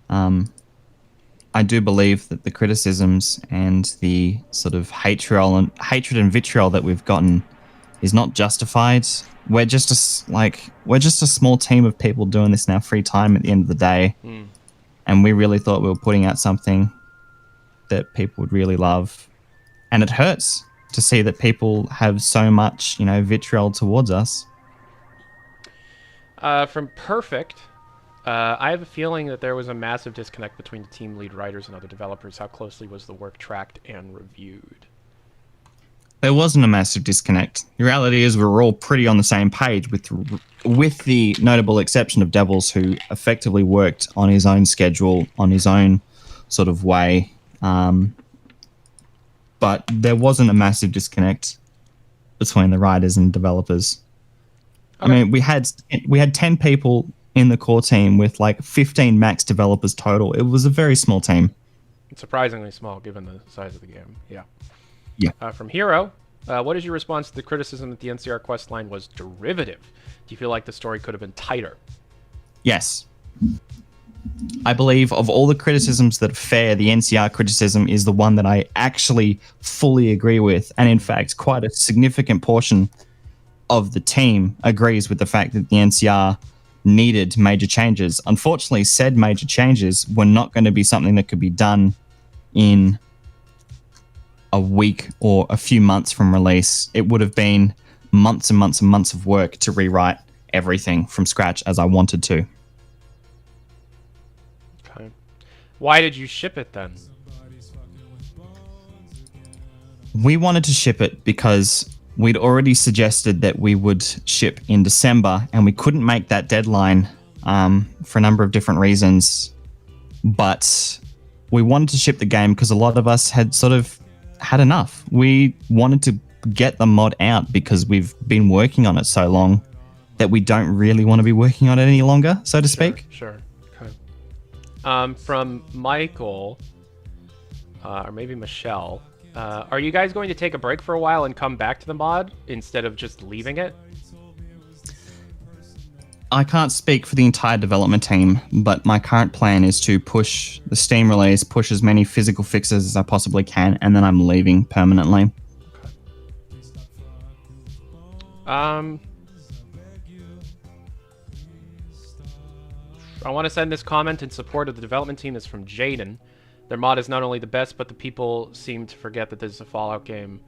I do believe that the criticisms and the sort of hatred and vitriol that we've gotten is not justified. We're just a small team of people doing this in our free time at the end of the day. And we really thought we were putting out something that people would really love. And it hurts to see that people have so much, vitriol towards us. From Perfect, I have a feeling that there was a massive disconnect between the team lead writers and other developers. How closely was the work tracked and reviewed? There wasn't a massive disconnect. The reality is we're all pretty on the same page, with the notable exception of Devils, who effectively worked on his own schedule, on his own sort of way. But there wasn't a massive disconnect between the writers and developers. Okay. I mean, we had 10 people in the core team with like 15 max developers total. It was a very small team. It's surprisingly small given the size of the game. Yeah. Yeah. From Hero, what is your response to the criticism that the NCR questline was derivative? Do you feel like the story could have been tighter? Yes. I believe of all the criticisms that are fair, the NCR criticism is the one that I actually fully agree with. And in fact, quite a significant portion of the team agrees with the fact that the NCR needed major changes. Unfortunately, said major changes were not going to be something that could be done in a week or a few months from release. It would have been months and months and months of work to rewrite everything from scratch as I wanted to. Okay. Why did you ship it then? We wanted to ship it because we'd already suggested that we would ship in December, and we couldn't make that deadline for a number of different reasons. But we wanted to ship the game because a lot of us had sort of had enough. We wanted to get the mod out because we've been working on it so long that we don't really want to be working on it any longer, so to speak. Sure. Okay. From Michael, or maybe Michelle, are you guys going to take a break for a while and come back to the mod instead of just leaving it? I can't speak for the entire development team, but my current plan is to push the Steam release, push as many physical fixes as I possibly can, and then I'm leaving permanently. Okay. I want to send this comment in support of the development team. That's from Jaden. Their mod is not only the best, but the people seem to forget that this is a Fallout game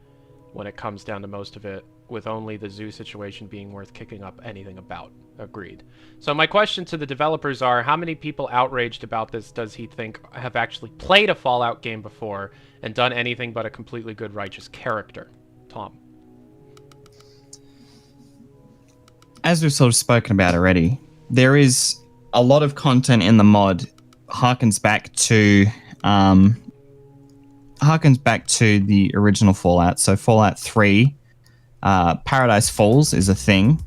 when it comes down to most of it, with only the zoo situation being worth kicking up anything about. Agreed. So my question to the developers are, how many people outraged about this does he think have actually played a Fallout game before and done anything but a completely good, righteous character? Tom. As we've sort of spoken about already, there is a lot of content in the mod harkens back to the original Fallout. So Fallout 3, Paradise Falls is a thing,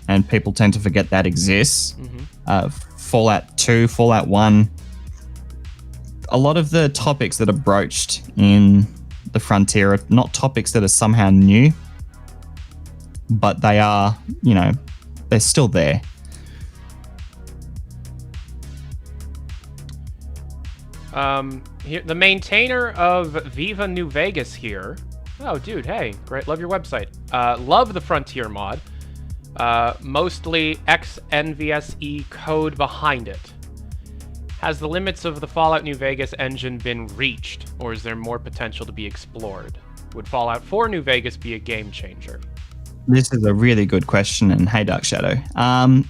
and people tend to forget that exists. Mm-hmm. Fallout 2, Fallout 1, a lot of the topics that are broached in the Frontier are not topics that are somehow new, but they are, they're still there. Here, the maintainer of Viva New Vegas here. Oh, dude, hey, great, love your website. Love the Frontier mod. Mostly XNVSE code behind it. Has the limits of the Fallout New Vegas engine been reached, or is there more potential to be explored? Would Fallout 4 New Vegas be a game changer? This is a really good question, and hey, Dark Shadow.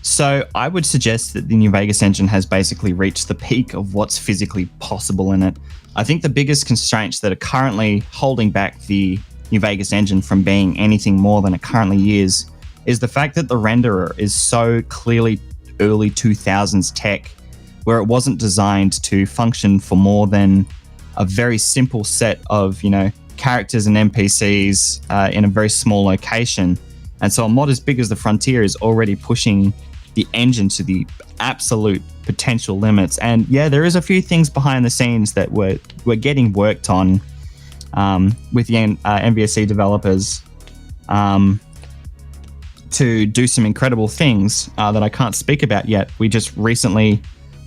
So I would suggest that the New Vegas engine has basically reached the peak of what's physically possible in it. I think the biggest constraints that are currently holding back the New Vegas engine from being anything more than it currently is the fact that the renderer is so clearly early 2000s tech, where it wasn't designed to function for more than a very simple set of, characters and NPCs in a very small location. And so a mod as big as the Frontier is already pushing the engine to the absolute potential limits. And yeah, there is a few things behind the scenes that we're getting worked on with the MVSC developers to do some incredible things that I can't speak about yet. We just recently,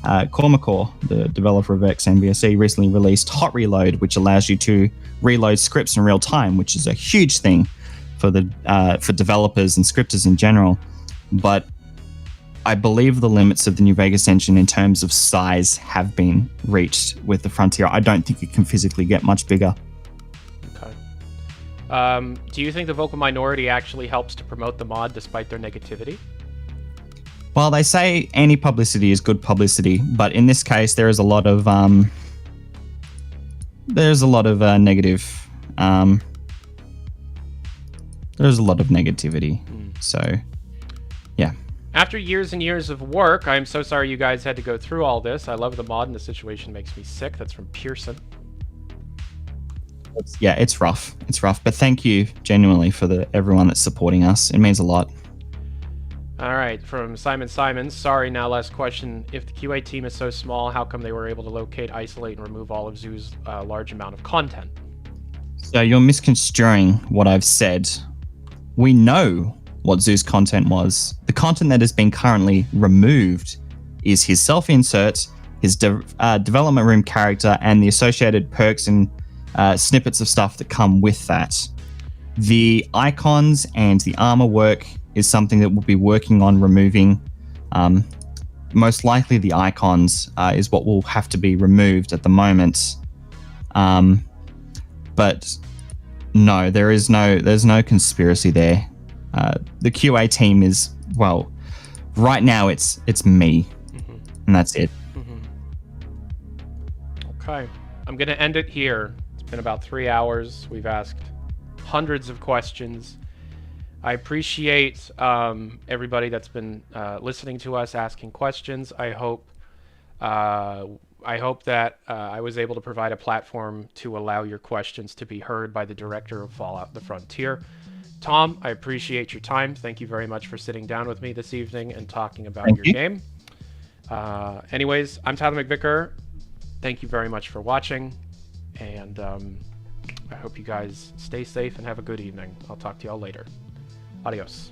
Cormacore, the developer of XMVSC, recently released Hot Reload, which allows you to reload scripts in real time, which is a huge thing for developers and scripters in general. But I believe the limits of the New Vegas engine in terms of size have been reached with the Frontier. I don't think it can physically get much bigger. Okay. Do you think the vocal minority actually helps to promote the mod despite their negativity? Well, they say any publicity is good publicity, but in this case, there is a lot of negative. There's a lot of negativity. So, yeah. After years and years of work, I'm so sorry you guys had to go through all this. I love the mod, and the situation makes me sick. That's from Pearson. It's rough. It's rough, but thank you genuinely for everyone that's supporting us. It means a lot. All right, from Simon Simons. Sorry, now last question. If the QA team is so small, how come they were able to locate, isolate, and remove all of Zoo's large amount of content? So you're misconstruing what I've said. We know what Zoo's content was. The content that has been currently removed is his self-insert, his development room character, and the associated perks and snippets of stuff that come with that. The icons and the armor work is something that we'll be working on removing. Most likely the icons is what will have to be removed at the moment. But no, there's no conspiracy there. The QA team is, well, right now it's me, and that's it. Okay, I'm gonna end it here. It's been about 3 hours. We've asked hundreds of questions. I appreciate everybody that's been listening to us, asking questions. I hope that I was able to provide a platform to allow your questions to be heard by the director of Fallout: The Frontier. Tom, I appreciate your time. Thank you very much for sitting down with me this evening and talking about your game. Anyways, I'm Tyler McVicker. Thank you very much for watching, and I hope you guys stay safe and have a good evening. I'll talk to y'all later. Adios.